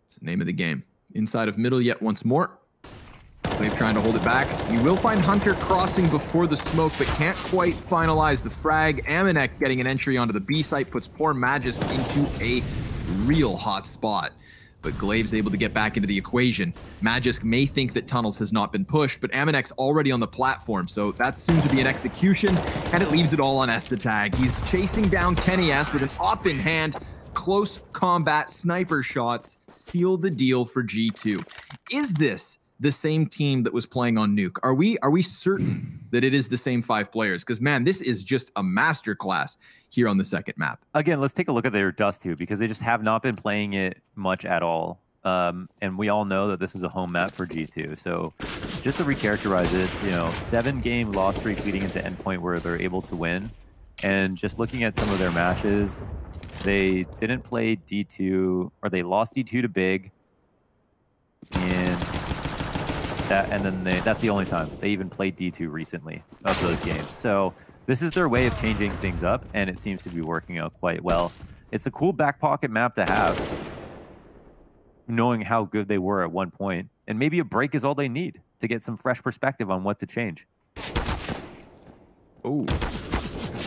It's the name of the game. Inside of middle yet once more. Glaive trying to hold it back. You will find Hunter crossing before the smoke, but can't quite finalize the frag. Amanek getting an entry onto the B site puts poor Magist into a real hot spot. But Glaive's able to get back into the equation. Magisk may think that Tunnels has not been pushed, but Amanek's already on the platform, so that's soon to be an execution, and it leaves it all on S to tag. He's chasing down Kenny S with an op in hand. Close combat sniper shots seal the deal for G2. Is this the same team that was playing on Nuke? Are we certain that it is the same 5 players? Because man, this is just a masterclass here on the second map. Again, let's take a look at their Dust 2 because they just have not been playing it much at all. And we all know that this is a home map for G2. So just to recharacterize this, 7-game loss streak leading into endpoint where they're able to win. And just looking at some of their matches, they didn't play D2, or they lost D2 to Big. And then that's the only time they even played D2 recently of those games. So this is their way of changing things up, and it seems to be working out quite well. It's a cool back pocket map to have, knowing how good they were at one point, and maybe a break is all they need to get some fresh perspective on what to change. Oh,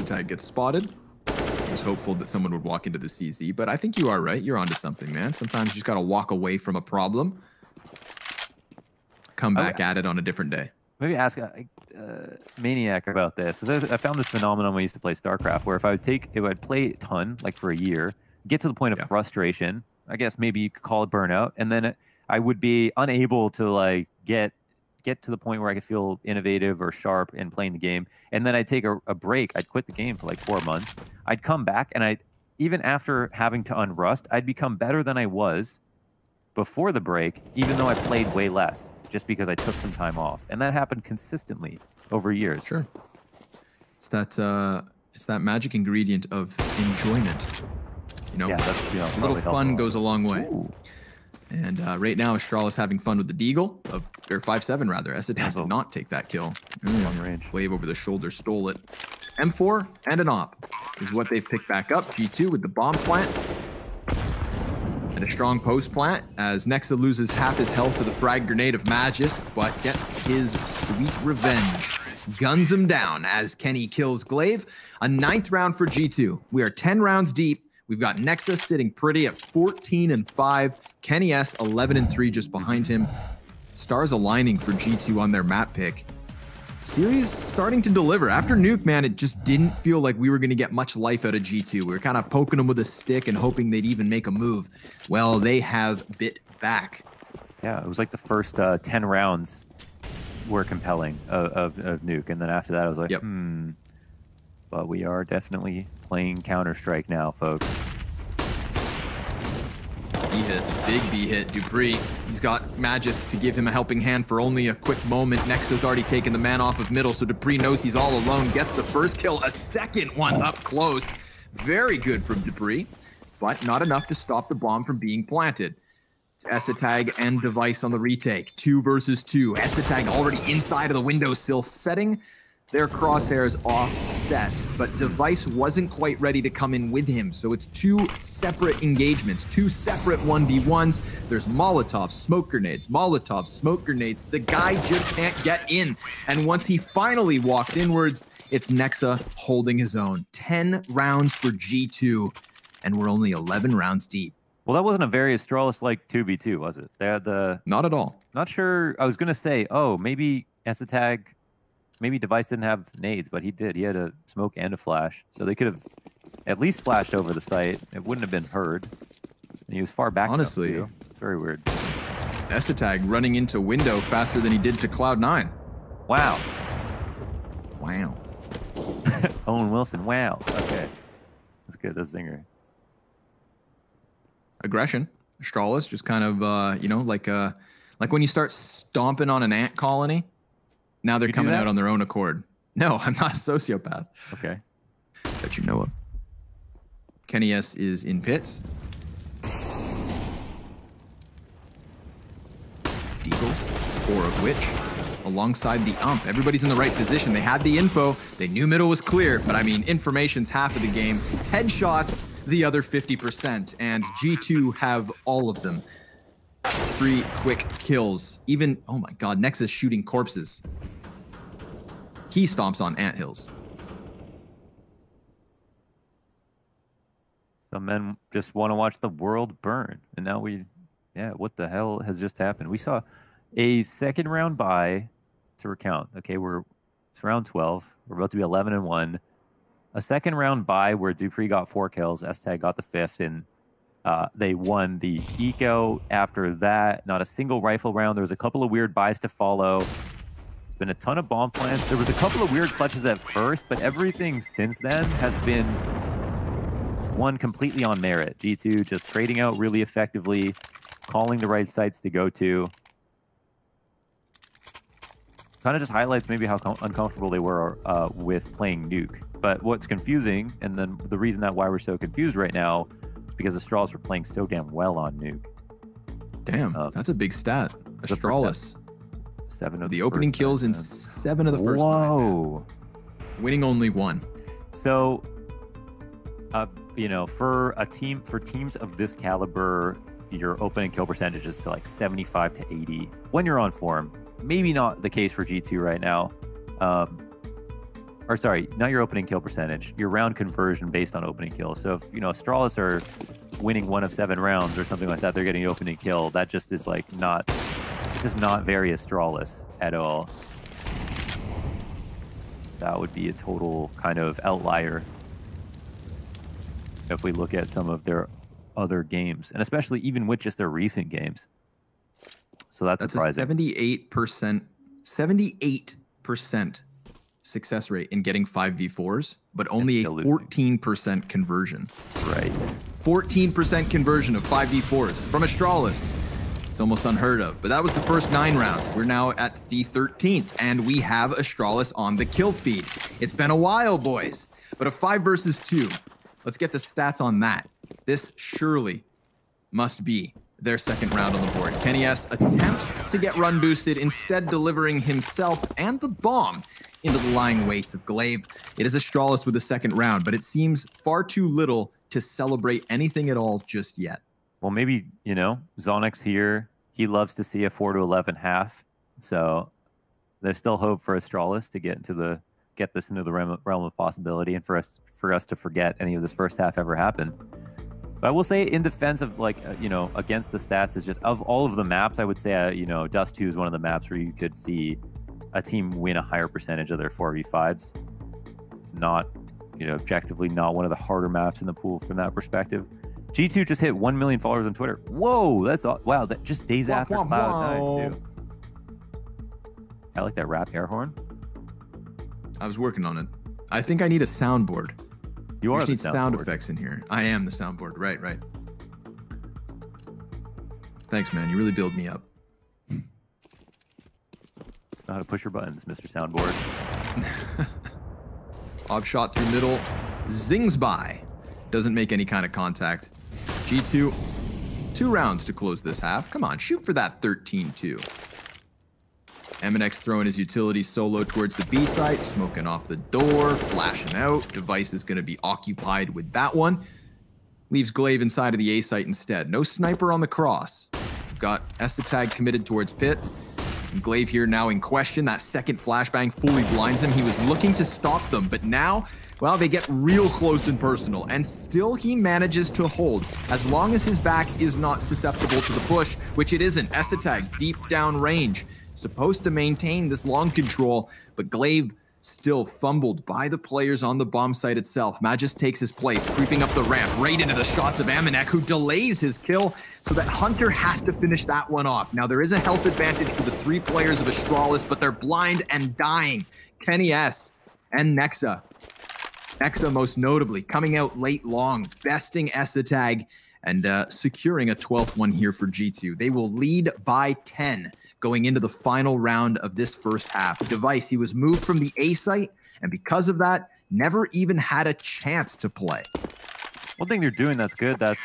Tag gets spotted. I was hopeful that someone would walk into the CZ, but I think you are right. You're onto something, man. Sometimes you just got to walk away from a problem, come back at it on a different day. maybe ask Maniac about this, because I found this phenomenon when I used to play StarCraft, where if I'd play a ton, like for a year, get to the point of frustration, I guess maybe you could call it burnout, and then I would be unable to like get to the point where I could feel innovative or sharp in playing the game, and then I'd take a break. I'd quit the game for like 4 months. I'd come back, and even after having to unrust, I'd become better than I was before the break, even though I played way less, just because I took some time off, and that happened consistently over years. Sure. It's that magic ingredient of enjoyment. You know, yeah, a little fun goes a long way. Ooh. And right now, Astralis having fun with the Deagle, or 5-7 rather. Essetag did not take that kill. Long range. Glaive over the shoulder stole it. M4 and an op is what they've picked back up. G2 with the bomb plant. And a strong post plant as Nexa loses half his health to the frag grenade of Magisk, but gets his sweet revenge. Guns him down as Kenny kills Glaive. A 9th round for G2. We are 10 rounds deep. We've got Nexa sitting pretty at 14-5. Kenny S 11-3 just behind him. Stars aligning for G2 on their map pick. Series starting to deliver. After Nuke, man, it just didn't feel like we were going to get much life out of G2. We were kind of poking them with a stick and hoping they'd even make a move. Well, they have bit back. Yeah, it was like the first 10 rounds were compelling of Nuke, and then after that I was like, But we are definitely playing Counter-Strike now, folks. B hit, big B hit, Dupree. He's got Magisk to give him a helping hand for only a quick moment. Nexa's already taken the man off of middle, so Dupree knows he's all alone. Gets the first kill, a second one up close. Very good from Dupree, but not enough to stop the bomb from being planted. It's Essetag and Device on the retake. 2 versus 2. Essetag already inside of the windowsill, setting their crosshairs offset, but Device wasn't quite ready to come in with him, so it's 2 separate engagements, 2 separate 1v1s. There's Molotovs, smoke grenades, Molotovs, smoke grenades. The guy just can't get in, and once he finally walks inwards, it's Nexa holding his own. 10 rounds for G2, and we're only 11 rounds deep. Well, that wasn't a very Astralis-like 2v2, was it? They had the... Not at all. Not sure. I was going to say, oh, maybe Essetag... Maybe Device didn't have nades, but he did. He had a smoke and a flash. So they could have at least flashed over the site. It wouldn't have been heard. And he was far back. Honestly, it's very weird. Essetag running into window faster than he did to Cloud9. Wow. Wow. Owen Wilson. Wow. Okay. That's good. That's Zinger. Aggression. Astralis just kind of, you know, like when you start stomping on an ant colony. Now they're coming out on their own accord. No, I'm not a sociopath. Okay. That you know of. Kenny S is in pit. Deagles, 4 of which, alongside the ump. Everybody's in the right position. They had the info. They knew middle was clear, but I mean, information's half of the game. Headshots, the other 50%, and G2 have all of them. 3 quick kills. Even, oh my god, Nexus shooting corpses. He stomps on anthills. Some men just want to watch the world burn. And now what the hell has just happened? We saw a 2nd round bye to recount. Okay, it's round 12. We're about to be 11-1. A 2nd round bye where Dupree got 4 kills, Essetag got the 5th, and they won the eco. After that, not a single rifle round. There was a couple of weird buys to follow. There's been a ton of bomb plants. There was a couple of weird clutches at first, but everything since then has been won completely on merit. G2 just trading out really effectively, calling the right sites to go to. Kind of just highlights maybe how uncomfortable they were with playing Nuke. But what's confusing, and then the reason why we're so confused right now, because Astralis were playing so damn well on Nuke. Damn, that's a big stat. Astralis. 7 of the opening kills in 7 of the first 9. Whoa. Winning only 1. So, you know, for teams of this caliber, your opening kill percentage is to like 75 to 80 when you're on form. Maybe not the case for G2 right now. Or sorry, not your opening kill percentage, your round conversion based on opening kills. So if, you know, Astralis are winning 1 of 7 rounds or something like that, they're getting the opening kill. That just is like not, it's just not very Astralis at all. that would be a total kind of outlier if we look at some of their other games, and especially even with just their recent games. So that's surprising. A 78% success rate in getting 5v4s, but only a 14% conversion. Right. 14% conversion of 5v4s from Astralis. It's almost unheard of, but that was the first 9 rounds. We're now at the 13th, and we have Astralis on the kill feed. It's been a while, boys, but a 5 versus 2. Let's get the stats on that. This surely must be their second round on the board. Kenny S attempts to get run boosted, instead delivering himself and the bomb into the lying weights of Glaive. It is Astralis with the second round, but it seems far too little to celebrate anything at all just yet. Well, maybe, you know, Zonix here, he loves to see a 4-11 half. So there's still hope for Astralis to get this into the realm of possibility, and for us to forget any of this first half ever happened. But I will say, in defense of, like, you know, against the stats, is just of all of the maps, I would say, you know, Dust 2 is one of the maps where you could see a team win a higher percentage of their 4v5s. It's not, you know, objectively not one of the harder maps in the pool from that perspective. G2 just hit 1 million followers on Twitter. Whoa, that's wow! That just days after Cloud9 too. I like that rap air horn. I was working on it. I think I need a soundboard. You are the need sound effects in here. I am the soundboard. Right. Thanks, man. You really build me up. Know how to push your buttons, Mr. Soundboard. Lob shot through middle. Zings by. Doesn't make any kind of contact. G2, 2 rounds to close this half. Come on, shoot for that 13-2. MNX throwing his utility solo towards the B site, smoking off the door, flashing out. Device is going to be occupied with that one. Leaves Glaive inside of the A site instead. No sniper on the cross. We've got Estetag committed towards pit. And Glaive here now in question. That second flashbang fully blinds him. He was looking to stop them, but now, well, they get real close and personal, and still he manages to hold, as long as his back is not susceptible to the push, which it isn't. Estetag deep down range, supposed to maintain this long control, but Glaive still fumbled by the players on the bomb site itself. Magus takes his place, creeping up the ramp, right into the shots of Amanek, who delays his kill, so that Hunter has to finish that one off. Now, there is a health advantage for the 3 players of Astralis, but they're blind and dying. Kenny S and Nexa. Nexa, most notably, coming out late long, besting Estetag, and securing a 12th one here for G2. They will lead by 10 going into the final round of this first half. Device, he was moved from the A site, and because of that, never even had a chance to play. One thing they're doing that's good, that's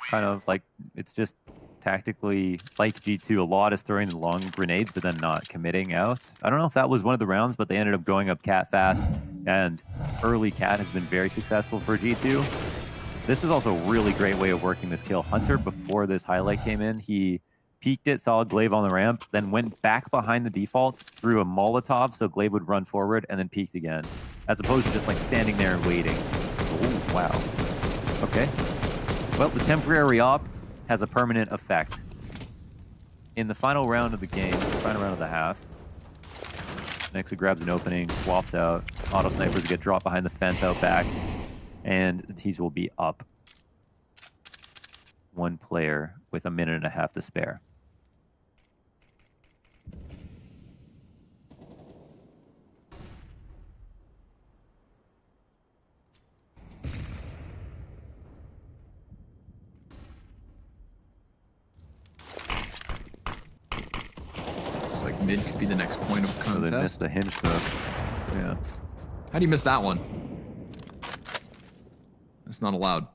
kind of like, it's just tactically like G2, a lot is throwing the long grenades, but then not committing out. I don't know if that was one of the rounds, but they ended up going up cat fast, and early cat has been very successful for G2. This was also a really great way of working this kill. Hunter, before this highlight came in, he peeked it, saw Glaive on the ramp, then went back behind the default, threw a Molotov so Glaive would run forward, and then peeked again, as opposed to just like standing there and waiting. Oh, wow. Okay. Well, the temporary op has a permanent effect. In the final round of the game, the final round of the half, Nexa grabs an opening, swaps out, auto snipers get dropped behind the fence out back, and the teams will be up 1 player with 1.5 minutes to spare. Looks like mid could be the next point of contest. So they missed the hinge smoke. Yeah. How do you miss that one? That's not allowed.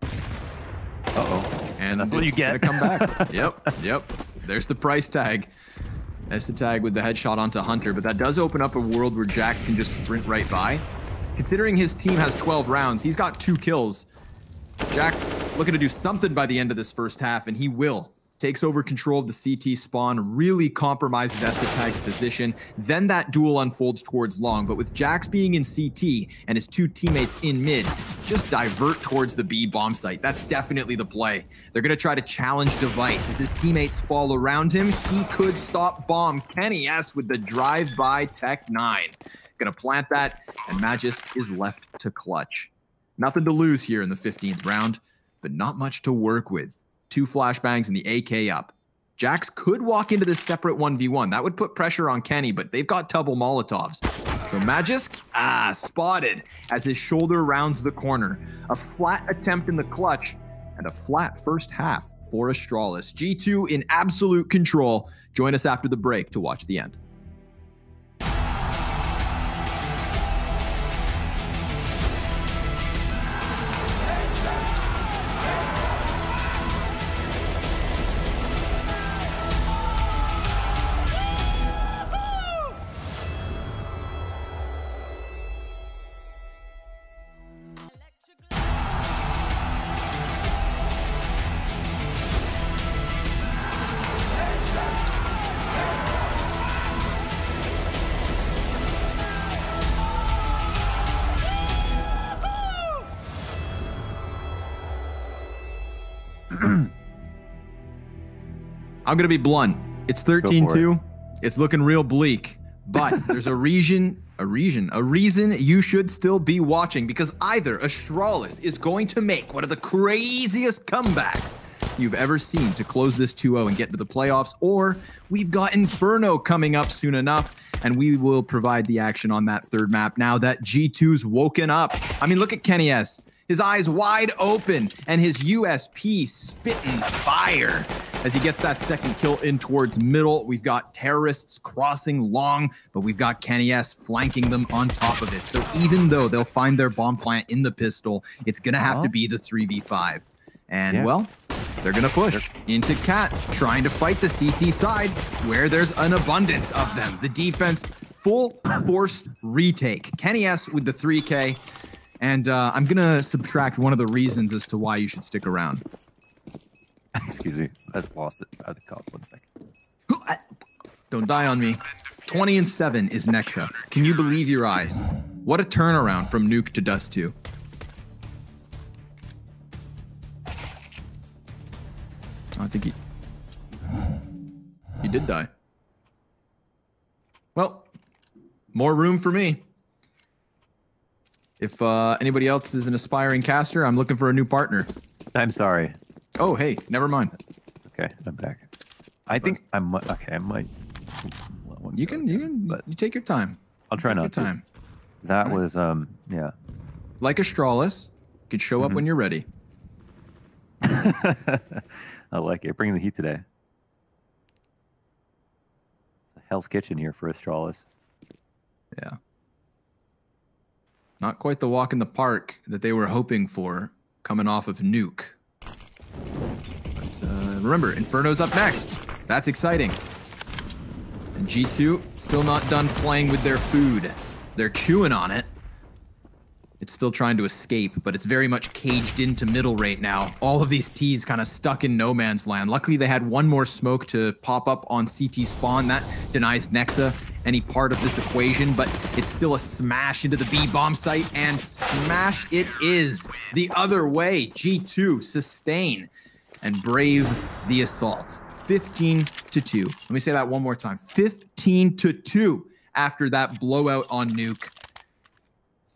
Uh-oh. And that's what you get. Come back. Yep. There's the price tag. Estetag with the headshot onto Hunter, but that does open up a world where Jax can just sprint right by. Considering his team has 12 rounds, he's got 2 kills. Jax looking to do something by the end of this first half, and he will. Takes over control of the CT spawn, really compromises Estetag's position. Then that duel unfolds towards long, but with Jax being in CT and his 2 teammates in mid, just divert towards the B bomb site. That's definitely the play. They're going to try to challenge Device. As his teammates fall around him, he could stop bomb. Kenny S with the drive-by Tech 9. Gonna plant that, and Magis is left to clutch. Nothing to lose here in the 15th round, but not much to work with. 2 flashbangs and the AK up. Jax could walk into this separate 1v1. That would put pressure on Kenny, but they've got double Molotovs. So Magis, spotted as his shoulder rounds the corner. A flat attempt in the clutch and a flat first half for Astralis. G2 in absolute control. Join us after the break to watch the end. I'm going to be blunt. It's 13-2. It's looking real bleak, but there's a reason you should still be watching, because either Astralis is going to make one of the craziest comebacks you've ever seen to close this 2-0 and get to the playoffs, or we've got Inferno coming up soon enough, and we will provide the action on that third map now that G2's woken up. I mean, look at Kenny S. His eyes wide open and his USP spitting fire as he gets that second kill in towards middle. We've got terrorists crossing long, but we've got Kenny S flanking them on top of it. So even though they'll find their bomb plant in the pistol, it's going to have to be the 3v5. And well, they're going to push into Cat, trying to fight the CT side where there's an abundance of them. The defense, full force retake. Kenny S with the 3K. And I'm going to subtract one of the reasons as to why you should stick around. Excuse me. I just lost it. I had to cough 1 second. Don't die on me. 20-7 is Nexa. Can you believe your eyes? What a turnaround from Nuke to Dust 2. I think he did die. Well, more room for me. If anybody else is an aspiring caster, I'm looking for a new partner. I'm sorry. Oh, hey, never mind. Okay, I'm back. I think I might. Okay, I might. You take your time. I'll try not to. Time. That was yeah. Like Astralis, could show up when you're ready. I like it. Bring the heat today. It's a Hell's Kitchen here for Astralis. Yeah. Not quite the walk in the park that they were hoping for coming off of Nuke. But remember, Inferno's up next. That's exciting. And G2 still not done playing with their food. They're chewing on it. It's still trying to escape, but it's very much caged into middle right now. All of these T's kind of stuck in no man's land. Luckily, they had one more smoke to pop up on CT spawn. That denies Nexa any part of this equation, but it's still a smash into the B bomb site, and smash it is the other way. G2 sustain and brave the assault. 15-2. Let me say that one more time. 15-2 after that blowout on Nuke.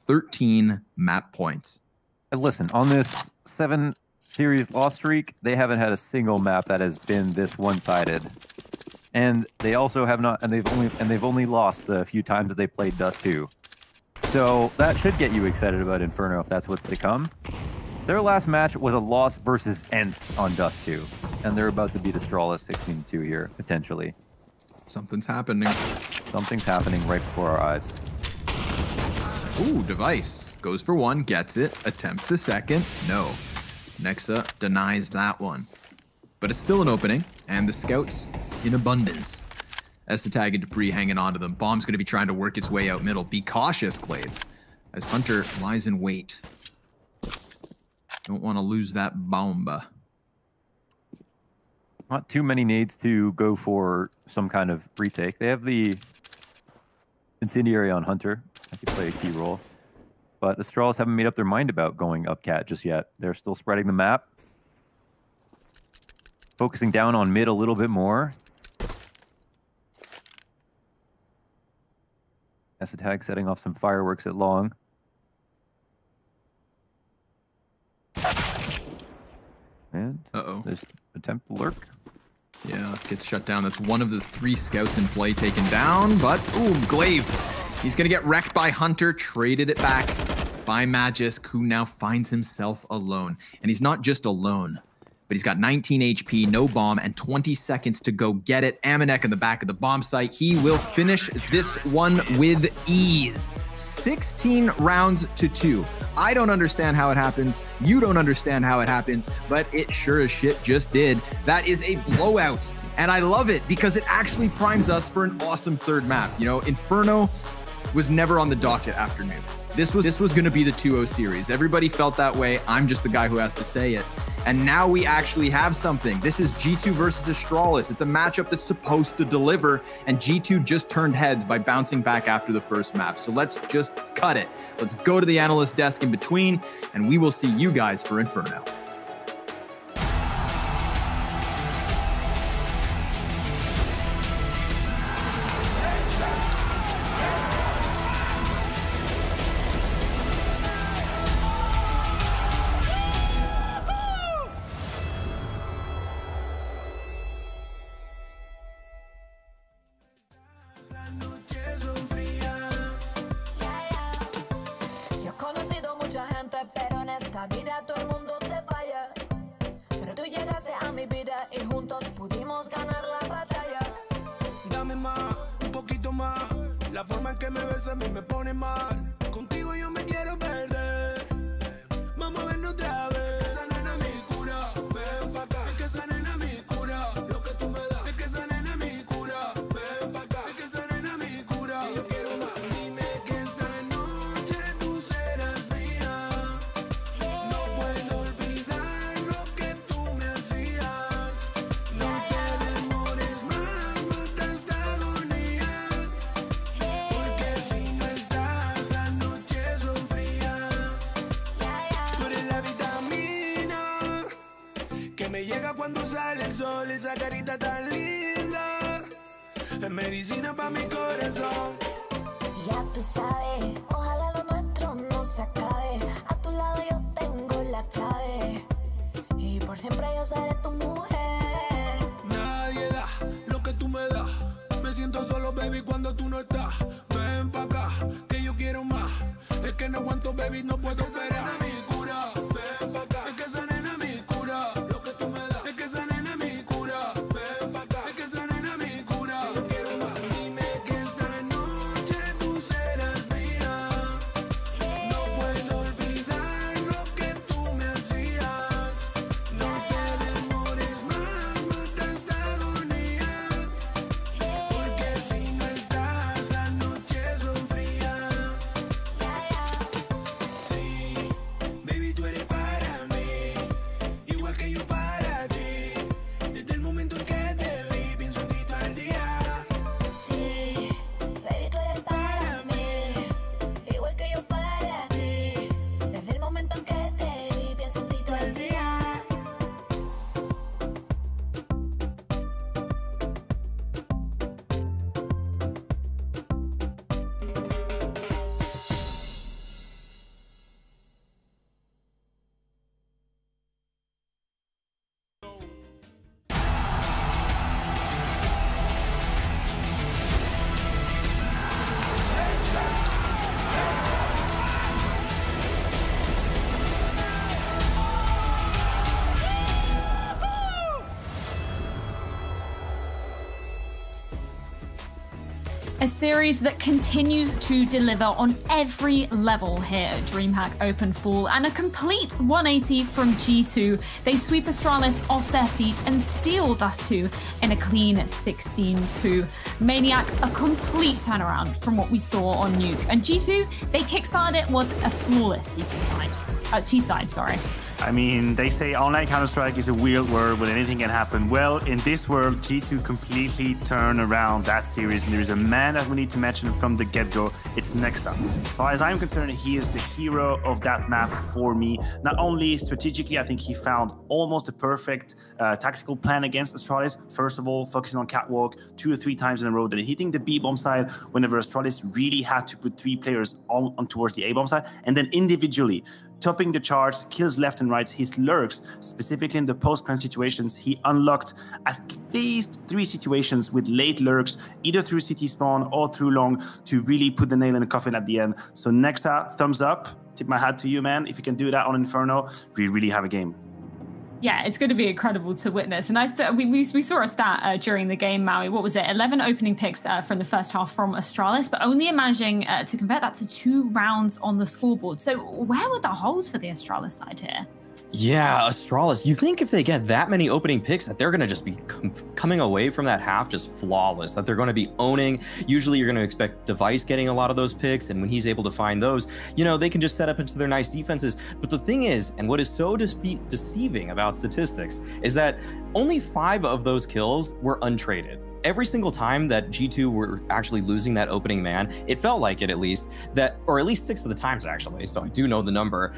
13 map points. And listen, on this 7 series loss streak, they haven't had a single map that has been this one-sided. And they also have not, and they've only lost the few times that they played Dust 2. So that should get you excited about Inferno if that's what's to come. Their last match was a loss versus Ents on Dust 2, and they're about to beat Astralis 16-2 here, potentially. Something's happening. Something's happening right before our eyes. Ooh, device. Goes for one, gets it, attempts the second. No. Nexa denies that one. But it's still an opening, and the scouts in abundance. Estetag and Dupree hanging on to them. Bomb's going to be trying to work its way out middle. Be cautious, Clave, as Hunter lies in wait. Don't want to lose that bomba. Not too many nades to go for some kind of retake. They have the incendiary on Hunter. That could play a key role. But Astralis haven't made up their mind about going up cat just yet. They're still spreading the map. Focusing down on mid a little bit more. S-Attack setting off some fireworks at long. And there's attempt to lurk. Yeah, gets shut down. That's one of the 3 scouts in play taken down, but Glaive. He's gonna get wrecked by Hunter, traded it back by Magisk, who now finds himself alone. And he's not just alone, but he's got 19 HP, no bomb, and 20 seconds to go get it. Amanek in the back of the bomb site. He will finish this one with ease. 16 rounds to 2. I don't understand how it happens. You don't understand how it happens, but it sure as shit just did. That is a blowout, and I love it because it actually primes us for an awesome 3rd map. You know, Inferno was never on the docket after Nuke. This was going to be the 2-0 series. Everybody felt that way. I'm just the guy who has to say it. And now we actually have something. This is G2 versus Astralis. It's a matchup that's supposed to deliver, and G2 just turned heads by bouncing back after the first map. So let's just cut it. Let's go to the analyst desk in between, and we will see you guys for Inferno. Yo he conocido mucha gente, pero en esta vida todo el mundo te falla. Pero tú llegaste a mi vida y juntos pudimos ganar la batalla. Dame más, un poquito más. La forma en que me ves a mí me pone mal. Contigo yo me quiero perder. Vamos a vernos otra vez. Esa nena mi cura, ven pa' acá. Es que esa nena mi cura, lo que tú me das. Es que esa nena mi cura, ven pa' acá. Es que esa nena mi cura, y yo quiero más. Dime que esta noche tú serás mía. No puedo olvidar lo que tú me hacías. No te demores más, mata esta agonía. Porque si no estás, las noches son frías. Tú eres la vitamina que me llega cuando sale el sol. Esa carita tan linda es medicina para mi corazón. Ya tú sabes, ojalá lo nuestro no se acabe. A tu lado yo tengo la clave. Y por siempre yo seré tu mujer. Nadie da lo que tú me das. Me siento solo, baby, cuando tú no estás. Ven pa' acá, que yo quiero más. Es que no aguanto, baby, no puedo esperar. Mi cura, ven pa' acá. Es que esa nena mi cura, lo que tú me das. Es que esa nena mi cura, ven pa' acá. Es que esa nena mi cura, yo quiero más. Dime que esta noche tú serás mía. No puedo olvidar lo que tú me hacías. No te demores más, mata esta agonía. Porque si no estás, las noches son frías. Sí, baby, tú eres para mí, igual que yo para ti. Desde el momento en que te vi, pienso en ti todo el día. Sí, baby, tú eres para mí, igual que yo para ti. Desde el momento en que te vi, pienso en ti todo el día. A series that continues to deliver on every level here at Dreamhack Open Fall, and a complete 180 from G2. They sweep Astralis off their feet and steal Dust 2 in a clean 16-2. Maniac, a complete turnaround from what we saw on Nuke. And G2, they kickstarted it with a flawless T-side, sorry. I mean, they say online Counter-Strike is a weird world where anything can happen. Well, in this world, G2 completely turned around that series, and there is a man man that we need to mention from the get-go, it's Nexa. As far as I'm concerned, he is the hero of that map for me. Not only strategically, I think he found almost the perfect tactical plan against Astralis. First of all, focusing on catwalk 2 or 3 times in a row, then hitting the B-bomb side whenever Astralis really had to put 3 players on towards the A-bomb side, and then individually topping the charts, kills left and right. His lurks, specifically in the post-plant situations, he unlocked at least 3 situations with late lurks, either through CT spawn or through long, to really put the nail in the coffin at the end. So Nexa, thumbs up. Tip my hat to you, man. If you can do that on Inferno, we really have a game. Yeah, it's going to be incredible to witness. And we saw a stat during the game, Maui. What was it? 11 opening picks from the first half from Astralis, but only managing to convert that to 2 rounds on the scoreboard. So where were the holes for the Astralis side here? Yeah, Astralis, you think if they get that many opening picks that they're going to just be coming away from that half just flawless, that they're going to be owning. Usually you're going to expect Device getting a lot of those picks, and when he's able to find those, you know, they can just set up into their nice defenses. But the thing is, and what is so deceiving about statistics, is that only 5 of those kills were untraded. Every single time that G2 were actually losing that opening man, it felt like it at least, that, or at least 6 of the times actually, so I do know the number,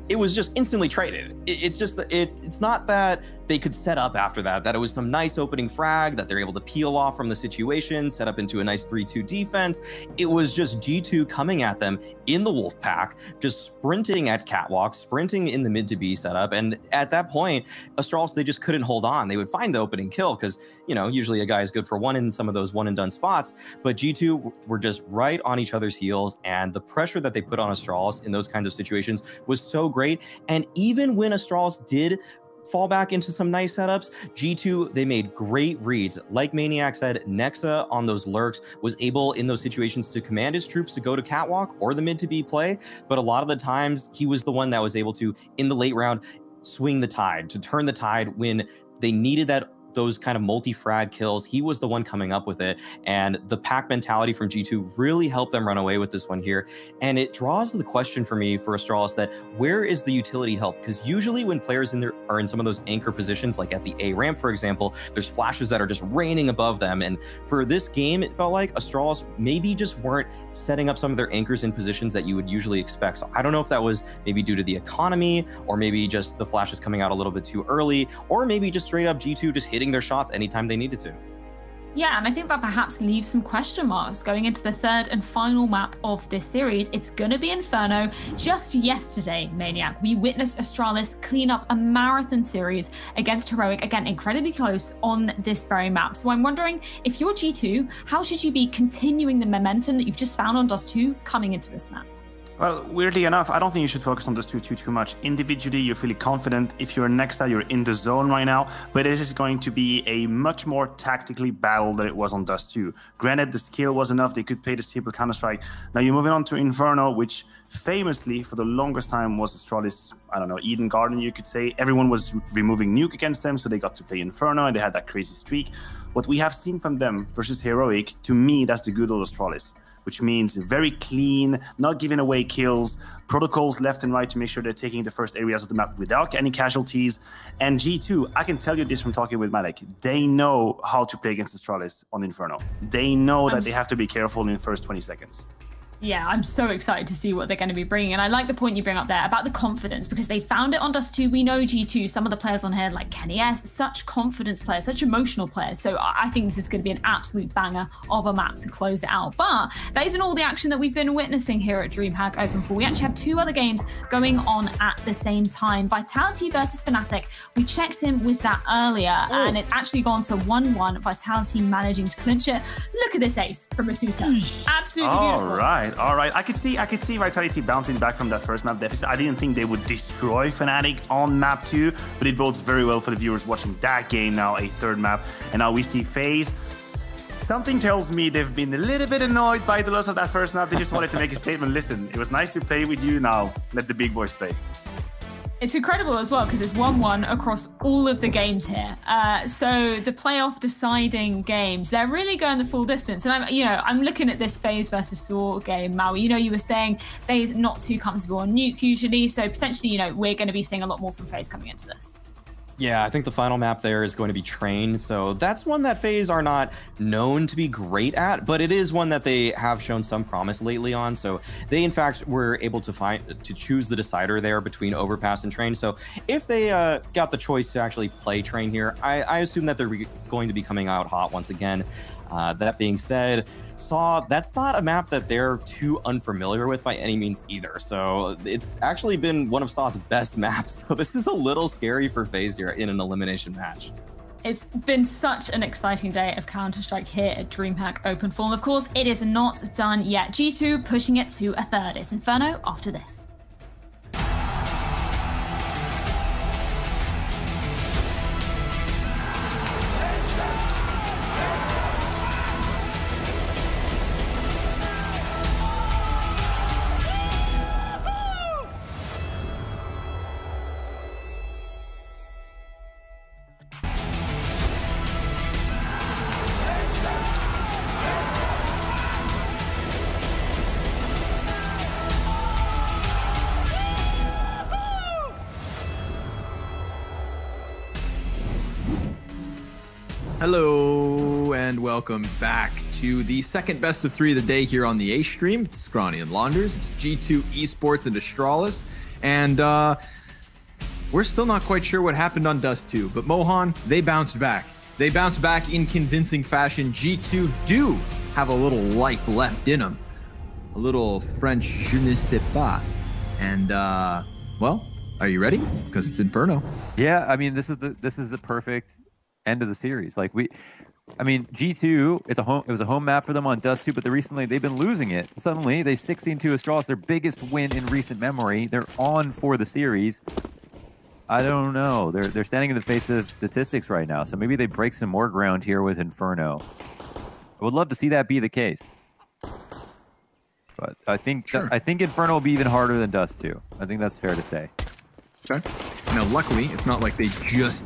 it was just instantly traded. It's just that it's not that they could set up after that, that it was some nice opening frag that they're able to peel off from the situation, set up into a nice 3-2 defense. It was just G2 coming at them in the wolf pack, just sprinting at catwalk, sprinting in the mid to B setup. And at that point, Astralis, they just couldn't hold on. They would find the opening kill because, you know, usually a guy is good for 1 in some of those 1 and done spots, but G2 were just right on each other's heels. And the pressure that they put on Astralis in those kinds of situations was so great. And even when Astralis did fall back into some nice setups, G2, they made great reads. Like Maniac said, Nexa on those lurks was able in those situations to command his troops to go to catwalk or the mid to B play, but a lot of the times he was the one that was able to, in the late round, swing the tide, to turn the tide when they needed those kind of multi-frag kills. He was the one coming up with it, and the pack mentality from G2 really helped them run away with this one here. And it draws the question for me for Astralis that where is the utility help? Because usually when players are in some of those anchor positions, like at the A ramp, for example, there's flashes that are just raining above them. And for this game, it felt like Astralis maybe just weren't setting up some of their anchors in positions that you would usually expect. So I don't know if that was maybe due to the economy, or maybe just the flashes coming out a little bit too early, or maybe just straight up G2 just hitting their shots anytime they needed to. Yeah, and I think that perhaps leaves some question marks going into the 3rd and final map of this series. It's going to be Inferno. Just yesterday, Maniac, we witnessed Astralis clean up a marathon series against Heroic, again, incredibly close on this very map. So I'm wondering, if you're G2, how should you be continuing the momentum that you've just found on Dust 2 coming into this map? Well, weirdly enough, I don't think you should focus on this too much. Individually, you're feeling confident. If you're Nexa, you're in the zone right now, but this is going to be a much more tactically battle than it was on Dust 2. Granted, the skill was enough. They could play the simple Counter-Strike. Now you're moving on to Inferno, which famously, for the longest time, was Astralis, I don't know, Eden Garden, you could say. Everyone was removing Nuke against them, so they got to play Inferno, and they had that crazy streak. What we have seen from them versus Heroic, to me, that's the good old Astralis, which means very clean, not giving away kills, protocols left and right to make sure they're taking the first areas of the map without any casualties. And G2, I can tell you this from talking with Malik, they know how to play against Astralis on Inferno. They know that they have to be careful in the first 20 seconds. Yeah, I'm so excited to see what they're going to be bringing. And I like the point you bring up there about the confidence, because they found it on Dust 2. We know G2, some of the players on here, like Kenny S, such confidence players, such emotional players. So I think this is going to be an absolute banger of a map to close it out. But that isn't all the action that we've been witnessing here at Dreamhack Openfall. We actually have 2 other games going on at the same time. Vitality versus Fnatic. We checked in with that earlier, and it's actually gone to 1-1. Vitality managing to clinch it. Look at this ace from Masuta. Absolutely beautiful. All right. I could see Vitality bouncing back from that first map deficit. I didn't think they would destroy Fnatic on map 2, but it bodes very well for the viewers watching that game now, a 3rd map. And now we see FaZe. Something tells me they've been a little bit annoyed by the loss of that first map. They just wanted to make a statement. Listen, it was nice to play with you. Now let the big boys play. It's incredible as well, because it's 1-1 across all of the games here. So the playoff deciding games, they're really going the full distance. And I'm looking at this FaZe versus Saw game, Maui. You were saying FaZe not too comfortable on Nuke usually. So potentially, we're going to be seeing a lot more from FaZe coming into this. Yeah, I think the final map there is going to be Train. So that's one that FaZe are not known to be great at, but it is one that they have shown some promise lately on. So they, in fact, were able to choose the decider there between Overpass and Train. So if they got the choice to actually play Train here, I assume that they're going to be coming out hot once again. That being said, Saw, that's not a map that they're too unfamiliar with by any means either. So it's actually been one of Saw's best maps. So this is a little scary for FaZe here in an elimination match. It's been such an exciting day of Counter-Strike here at Dreamhack Open Fall. Of course, it is not done yet. G2 pushing it to a third. It's Inferno after this. Hello and welcome back to the second best of 3 of the day here on the A stream. It's Scrawny and Launders, it's G2 Esports and Astralis, and we're still not quite sure what happened on Dust 2, but Mohan, they bounced back. They bounced back in convincing fashion. G2 do have a little life left in them, a little French je ne sais pas, and well, are you ready? Because it's Inferno. Yeah, I mean, this is the perfect end of the series. Like I mean, G2, it was a home map for them on Dust 2, but recently they've been losing it. Suddenly, they 16-2 Astralis, their biggest win in recent memory. They're on for the series. I don't know. They're standing in the face of statistics right now, so maybe they break some more ground here with Inferno. I would love to see that be the case. But I think Sure. I think Inferno will be even harder than Dust 2. I think that's fair to say. Okay. Now, luckily, it's not like they just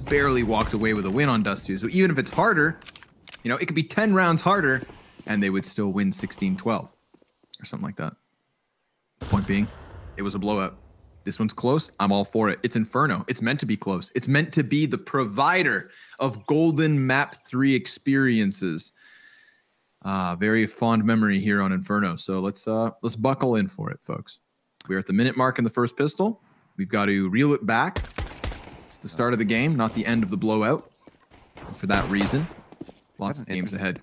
barely walked away with a win on Dust 2. So even if it's harder, you know, it could be 10 rounds harder, and they would still win 16-12 or something like that. Point being, it was a blowout. This one's close. I'm all for it. It's Inferno. It's meant to be close. It's meant to be the provider of golden map 3 experiences. Very fond memory here on Inferno. So let's buckle in for it, folks. We're at the minute mark in the first pistol. We've got to reel it back. It's the start of the game, not the end of the blowout. And for that reason, lots of games ahead.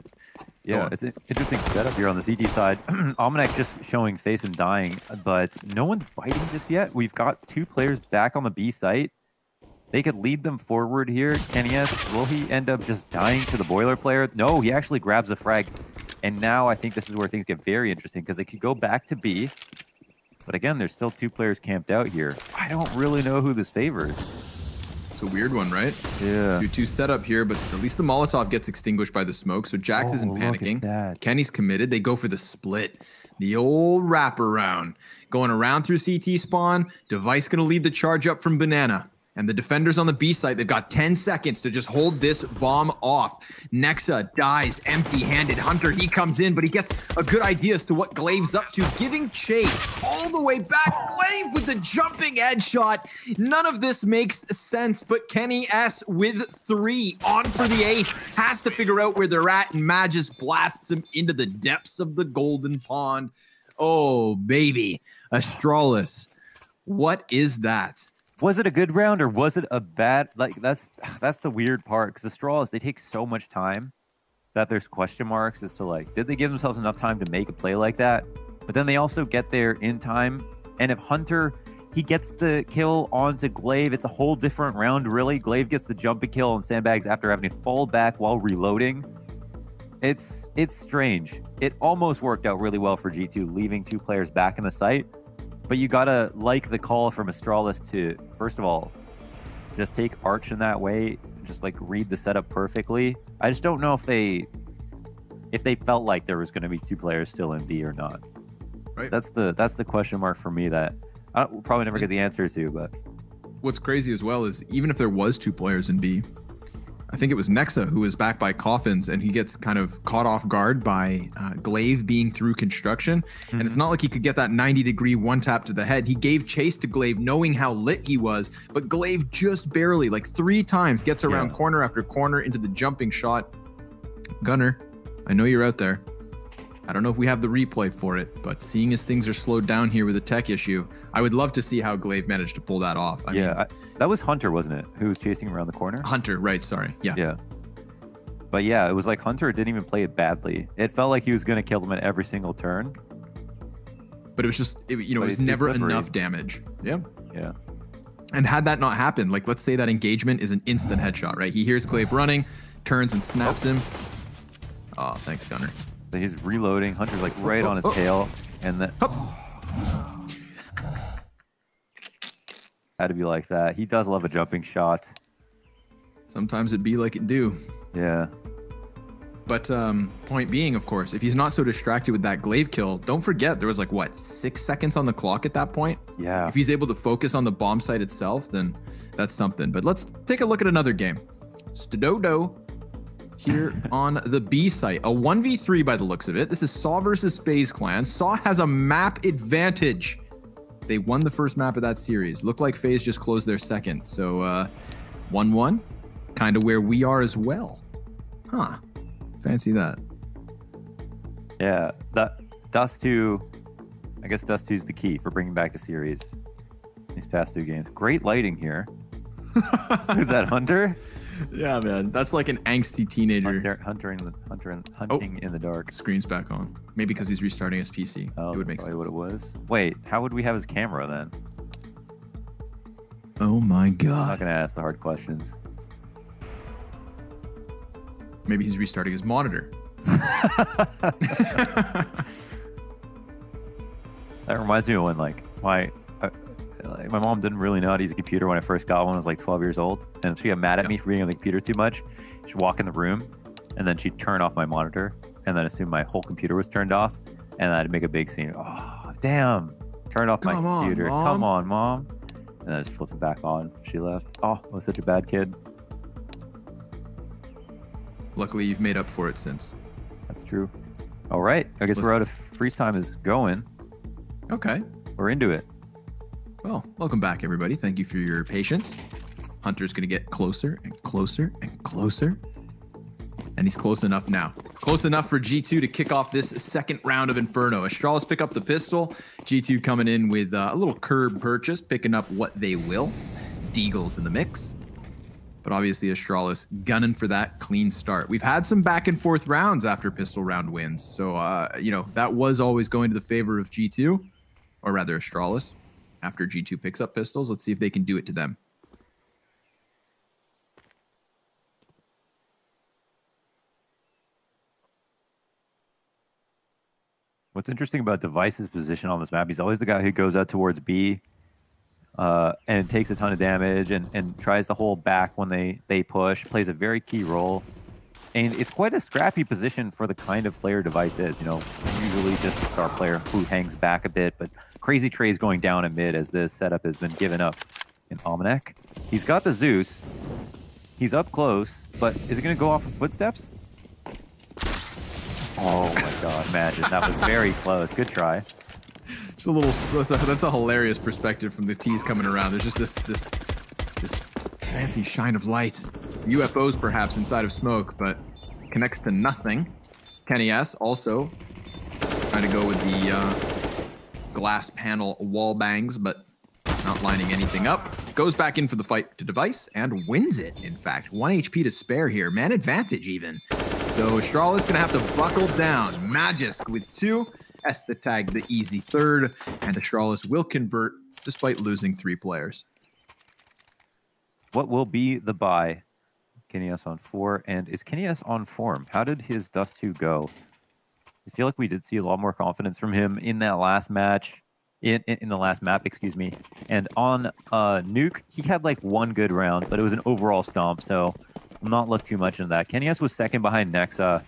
Yeah, it's an interesting setup here on the CT side. Almanac just showing face and dying, but no one's biting just yet. We've got 2 players back on the B site. They could lead them forward here. Kenny S, will he end up just dying to the boiler player? No, he actually grabs a frag. And now I think this is where things get very interesting because they could go back to B. But again, there's still 2 players camped out here. I don't really know who this favors. It's a weird one, right? Yeah. 2-2 setup here, but at least the Molotov gets extinguished by the smoke, so Jax isn't look at panicking. that. Kenny's committed. They go for the split. The old wraparound. Going around through CT spawn. Device going to lead the charge up from Banana. And the defenders on the B site, they've got 10 seconds to just hold this bomb off. Nexa dies empty-handed. Hunter, he comes in, but he gets a good idea as to what Glaive's up to, giving chase all the way back. Glaive with the jumping headshot. None of this makes sense, but Kenny S with 3 on for the ace. Has to figure out where they're at, and Magis blasts him into the depths of the golden pond. Oh, baby. Astralis, what is that? Was it a good round or was it a bad? Like that's the weird part because the Astralis, they take so much time that there's question marks as to like, did they give themselves enough time to make a play like that? But then they also get there in time. And if Hunter, he gets the kill onto Glaive, it's a whole different round, really. Glaive gets the jumping kill on Sandbags after having to fall back while reloading. It's strange. It almost worked out really well for G2, leaving 2 players back in the site. But you gotta like the call from Astralis to, first of all, just take Arch in that way, just like read the setup perfectly. I just don't know if they felt like there was gonna be 2 players still in B or not. Right. That's the question mark for me that we'll probably never get the answer to. But What's crazy as well is even if there was 2 players in B, I think it was Nexa who was back by Coffins, and he gets kind of caught off guard by Glaive being through construction. And it's not like he could get that 90-degree one tap to the head. He gave chase to Glaive knowing how lit he was, but Glaive just barely, like 3 times, gets around corner after corner into the jumping shot. Gunner, I know you're out there. I don't know if we have the replay for it, but seeing as things are slowed down here with a tech issue, I would love to see how Glaive managed to pull that off. I mean, that was Hunter, wasn't it? Who was chasing around the corner? Hunter, right, sorry. Yeah. But yeah, it was like Hunter didn't even play it badly. It felt like he was going to kill them at every single turn. But it was just, it was never enough damage. Yeah. Yeah. And had that not happened, like let's say that engagement is an instant headshot, right? He hears Glaive running, turns and snaps him. Oh, thanks, Gunner. So he's reloading. Hunter's like right on his tail. And then had to be like that. He does love a jumping shot. Sometimes it be like it do. Yeah. But point being, of course, if he's not so distracted with that Glaive kill, don't forget there was like, what, 6 seconds on the clock at that point? Yeah. If he's able to focus on the bomb site itself, then that's something. But let's take a look at another game. Stododo here on the B site. A 1v3 by the looks of it. This is Saw versus FaZe Clan. Saw has a map advantage. They won the first map of that series. Looked like FaZe just closed their second. So 1-1, kind of where we are as well. Huh. Fancy that. Yeah, that Dust 2, I guess Dust 2 is the key for bringing back a series these past 2 games. Great lighting here. Is that Hunter? Yeah, man. That's like an angsty teenager. Hunting in the dark. Screen's back on. Maybe because he's restarting his PC. Oh, it would that's make probably sense. what it was. Wait, how would we have his camera then? Oh my I'm not god. going to ask the hard questions. Maybe he's restarting his monitor. That reminds me of when like my mom didn't really know how to use a computer when I first got one. I was like 12 years old, and she got mad at me for being on the computer too much. She'd walk in the room, and then she'd turn off my monitor, and then assume my whole computer was turned off, and I'd make a big scene. Oh, damn! Turn off my computer. Come on, mom. And then I just flipped it back on. She left. Oh, I was such a bad kid. Luckily, you've made up for it since. That's true. All right. I guess we're out of freeze time is going. Okay. We're into it. Well, welcome back, everybody. Thank you for your patience. Hunter's going to get closer and closer and closer. And he's close enough now. Close enough for G2 to kick off this second round of Inferno. Astralis pick up the pistol. G2 coming in with a little curb purchase, picking up what they will. Deagle's in the mix. But obviously Astralis gunning for that clean start. We've had some back and forth rounds after pistol round wins. So, that was always going to the favor of G2, or rather Astralis. After G2 picks up pistols, let's see if they can do it to them. What's interesting about Device's position on this map, he's always the guy who goes out towards B and takes a ton of damage and tries to hold back when they push, plays a very key role. And it's quite a scrappy position for the kind of player Device is, usually just a star player who hangs back a bit, but Crazy Trey's going down in mid as this setup has been given up in Almanac. He's got the Zeus. He's up close, but is it going to go off of footsteps? Oh my god, imagine. That was very close. Good try. Just a little, that's a hilarious perspective from the T's coming around. There's just this fancy shine of light. UFOs perhaps inside of smoke, but connects to nothing. Kenny S also trying to go with the glass panel wall bangs, but not lining anything up. Goes back in for the fight to Device and wins it, in fact. 1 HP to spare here. Man advantage even. So Astralis going to have to buckle down. Magisk with 2. S the tag the easy third. And Astralis will convert despite losing 3 players. What will be the buy? Kenny S on 4. And is Kenny S on form? How did his Dust 2 go? I feel like we did see a lot more confidence from him in that last match. In the last map, excuse me. And on Nuke, he had like 1 good round, but it was an overall stomp, so I'll not look too much into that. Kenny S was second behind Nexa.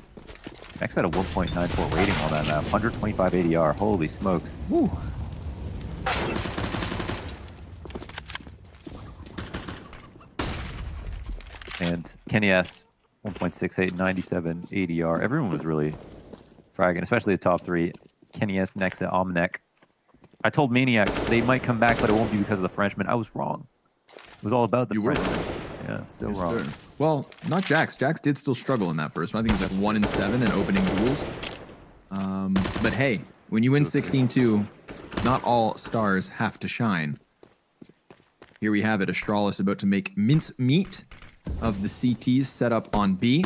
Nexa had a 1.94 rating on that map. 125 ADR. Holy smokes. Woo. And Kenny S, 1.68, 97 ADR. Everyone was really fragging, especially the top three. Kenny S, Nexa, Omnek. I told Maniac they might come back, but it won't be because of the Frenchman. I was wrong. It was all about the Frenchman. Yeah, still Yes, wrong. sir. Well, not Jax. Jax did still struggle in that first one. I think he's at 1 and 7 in opening duels. But hey, when you win 16-2, not all stars have to shine. Here we have it. Astralis about to make mince meat of the CTs set up on B.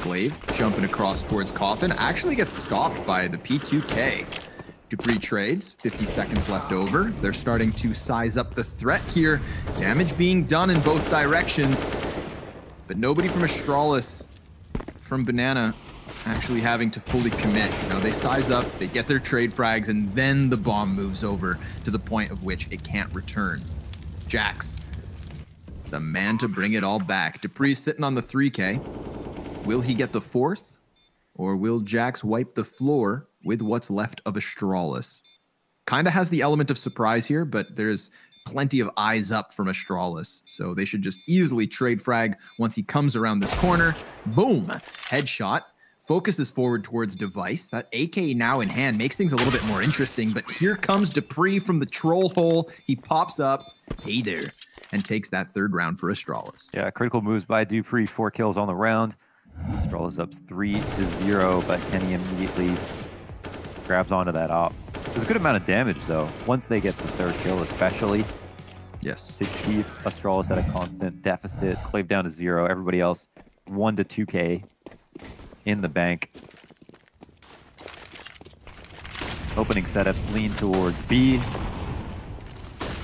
Glaive jumping across towards Coffin. Actually gets stopped by the P2K. Dupree trades. 50 seconds left over. They're starting to size up the threat here. Damage being done in both directions. But nobody from Astralis, from Banana, actually having to fully commit. You know, they size up, they get their trade frags, and then the bomb moves over to the point of which it can't return. Jax, the man to bring it all back. Dupree's sitting on the 3K. Will he get the 4th? Or will Jax wipe the floor with what's left of Astralis? Kind of has the element of surprise here, but there's plenty of eyes up from Astralis. So they should just easily trade frag once he comes around this corner. Boom! Headshot. Focuses forward towards Device. That AK now in hand makes things a little bit more interesting, but here comes Dupree from the troll hole. He pops up, hey there, and takes that 3rd round for Astralis. Yeah, critical moves by Dupree, 4 kills on the round. Astralis up 3-0, but Kenny immediately grabs onto that op. There's a good amount of damage, though, once they get the 3rd kill, especially. Yes. To keep Astralis at a constant deficit, Clave down to 0, everybody else 1 to 2K. In the bank. Opening setup, lean towards B.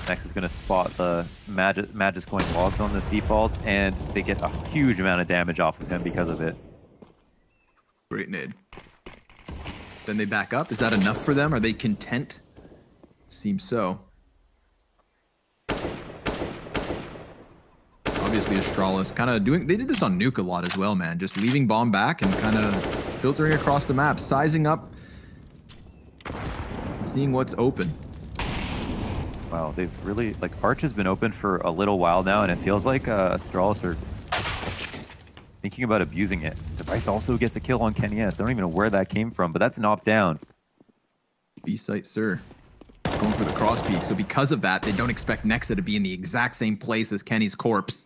Next is going to spot the Magis going logs on this default, and they get a huge amount of damage off of him because of it. Great nade. Then they back up. Is that enough for them? Are they content? Seems so. Obviously, Astralis kind of doing... They did this on Nuke a lot as well, man. Just leaving bomb back and kind of filtering across the map. Sizing up. Seeing what's open. Wow, they've really... Like, Arch has been open for a little while now, and it feels like Astralis are thinking about abusing it. Device also gets a kill on Kenny S. I don't even know where that came from, but that's an op down. B-site, sir. Going for the cross peak. So because of that, they don't expect Nexa to be in the exact same place as Kenny's corpse.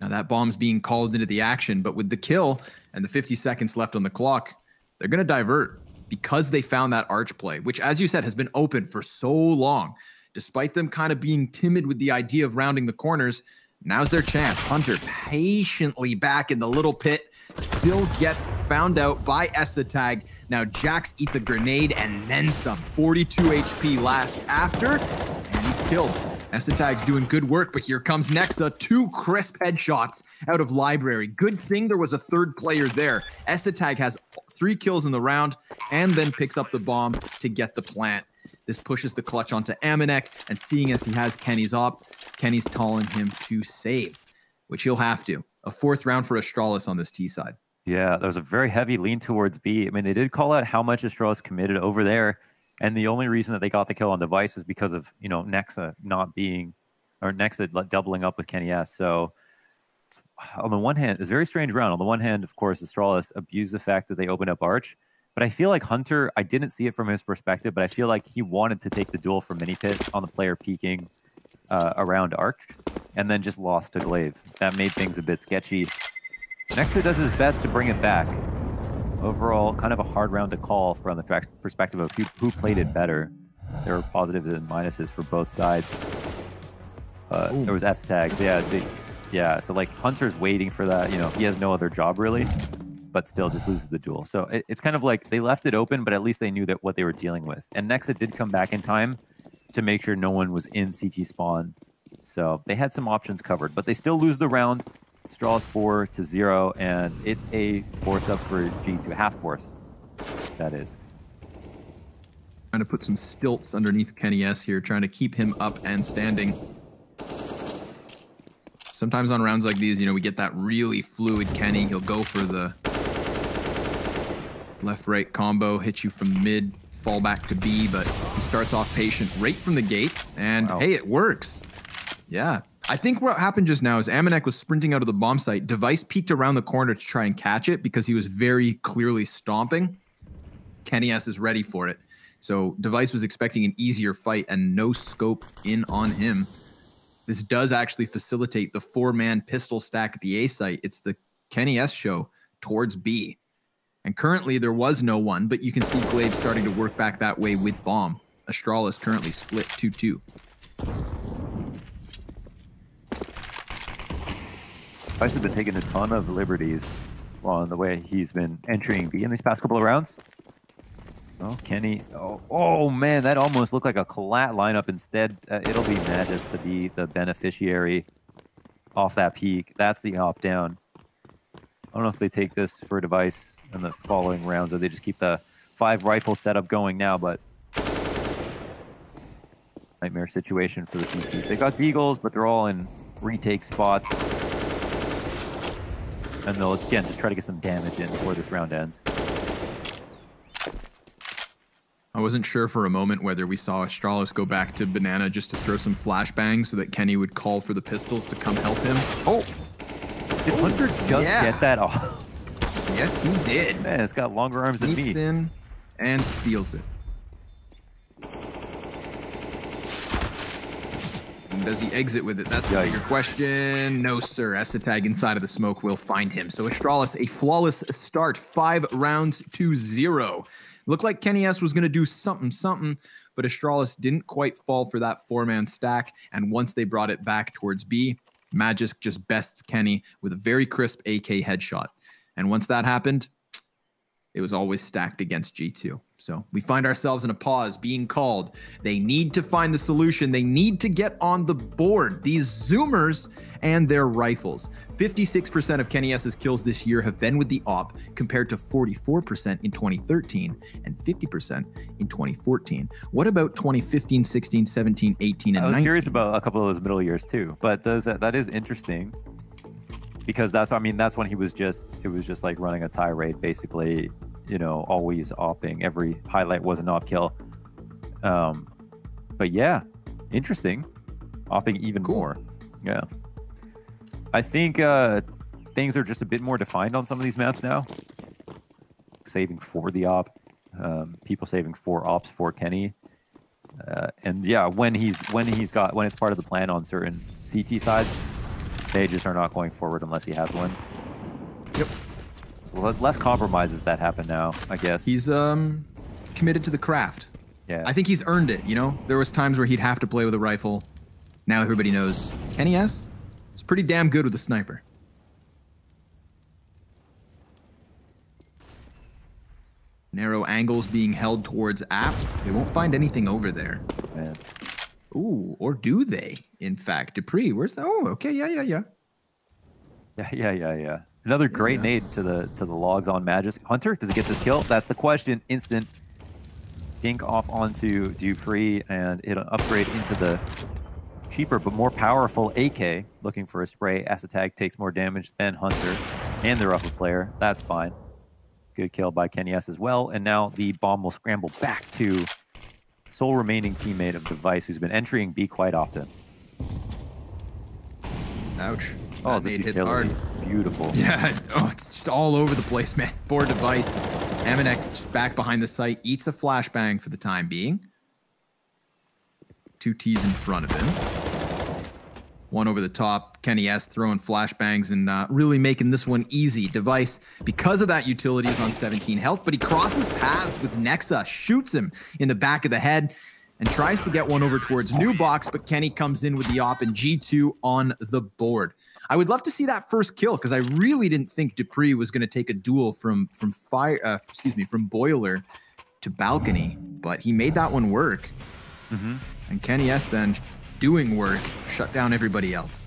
Now that bomb's being called into the action, but with the kill and the 50 seconds left on the clock, they're going to divert because they found that arch play, which, as you said, has been open for so long. Despite them kind of being timid with the idea of rounding the corners, now's their chance. Hunter patiently back in the little pit, still gets found out by Esatag. Now Jax eats a grenade and then some. 42 HP left after, and he's killed. Esatag's doing good work, but here comes Nexa. 2 crisp headshots out of Library. Good thing there was a 3rd player there. Esatag has 3 kills in the round and then picks up the bomb to get the plant. This pushes the clutch onto Amanek, and seeing as he has Kenny's op, Kenny's telling him to save, which he'll have to. A 4th round for Astralis on this T side. Yeah, there was a very heavy lean towards B. I mean, they did call out how much Astralis committed over there, and the only reason that they got the kill on Device was because of, you know, Nexa not being, or Nexa doubling up with Kenny S. So on the one hand, it's a very strange round. On the one hand, of course, Astralis abused the fact that they opened up Arch, but I feel like Hunter, I didn't see it from his perspective, but I feel like he wanted to take the duel from Mini Pit on the player peeking around Arch, and then just lost to Glaive. That made things a bit sketchy. Nexa does his best to bring it back. Overall, kind of a hard round to call from the perspective of who played it better. There were positives and minuses for both sides. There was S-tags, yeah. So like Hunter's waiting for that. You know, he has no other job really, but still just loses the duel. So it's kind of like they left it open, but at least they knew that what they were dealing with. And Nexa did come back in time to make sure no one was in CT spawn. So they had some options covered, but they still lose the round. Astralis 4-0, and it's a force up for G2, half force, that is. Trying to put some stilts underneath Kenny S here, trying to keep him up and standing. Sometimes on rounds like these, you know, we get that really fluid Kenny. He'll go for the left-right combo, hit you from mid, fall back to B, but he starts off patient right from the gates, and wow. Hey, it works. Yeah, I think what happened just now is Amanek was sprinting out of the bomb site. Device peeked around the corner to try and catch it because he was very clearly stomping. Kenny S is ready for it. So Device was expecting an easier fight and no scope in on him. This does actually facilitate the 4-man pistol stack at the A site. It's the Kenny S show towards B. And currently there was no one, but you can see Glaive starting to work back that way with bomb. Astralis currently split 2-2. Vice has been taking a ton of liberties on the way he's been entering B in these past couple of rounds. Oh, Kenny. Oh man, that almost looked like a collat lineup. Instead, it'll be Magus to be the beneficiary off that peak. That's the op down. I don't know if they take this for a Device in the following rounds or they just keep the 5 rifle setup going now, but nightmare situation for the CTs. They got Beagles, but they're all in retake spots. And they'll, again, just try to get some damage in before this round ends. I wasn't sure for a moment whether we saw Astralis go back to Banana just to throw some flashbangs so that Kenny would call for the pistols to come help him. Oh! Did Hunter just get that off? Yes, he did. Man, it's got longer arms than me. Sneaks in and steals it. And does he exit with it? That's your question. No, sir. Esatag inside of the smoke will find him. So Astralis, a flawless start. 5 rounds to 0. Looked like Kenny S was going to do something, but Astralis didn't quite fall for that 4-man stack. And once they brought it back towards B, Magisk just bests Kenny with a very crisp AK headshot. And once that happened, it was always stacked against G2. So we find ourselves in a pause being called. They need to find the solution. They need to get on the board. These Zoomers and their rifles. 56% of Kenny S's kills this year have been with the AWP, compared to 44% in 2013 and 50% in 2014. What about 2015, 16, 17, 18, and 19? I was curious about a couple of those middle years too, but that is interesting. Because that's when he was just like running a tirade, basically, you know, always opping. Every highlight was an op kill. But yeah, interesting. Opping even more. Yeah. I think things are just a bit more defined on some of these maps now. Saving for the op. People saving 4 ops for Kenny. And yeah, when it's part of the plan on certain CT sides, they just are not going forward unless he has one. Yep. So less compromises that happen now, I guess. He's committed to the craft. Yeah. I think he's earned it, you know? There was times where he'd have to play with a rifle. Now everybody knows Kenny S is pretty damn good with a sniper. Narrow angles being held towards apps. They won't find anything over there. Man. Ooh, or do they? In fact, Dupree, where's the? Oh, okay, yeah. Another great nade to the logs on Magisk. Hunter, does he get this kill? That's the question. Instant dink off onto Dupree, and it'll upgrade into the cheaper but more powerful AK. Looking for a spray. Esatag takes more damage than Hunter, and their upper player. That's fine. Good kill by Kenny S as well. And now the bomb will scramble back to sole remaining teammate of Device, who's been entering B quite often. Ouch. Oh, that this nade hits hard. Beautiful. Yeah. Oh, it's just all over the place, man. Poor Device. Amanek just back behind the site, eats a flashbang for the time being. 2 T's in front of him. One over the top. Kenny S throwing flashbangs and really making this one easy. Device, because of that utility, is on 17 health, but he crosses paths with Nexa, shoots him in the back of the head, and tries to get one over towards New Box, but Kenny comes in with the op and G2 on the board. I would love to see that first kill because I really didn't think Dupree was going to take a duel from Boiler to Balcony, but he made that one work. Mm-hmm. And Kenny S then doing work, shut down everybody else.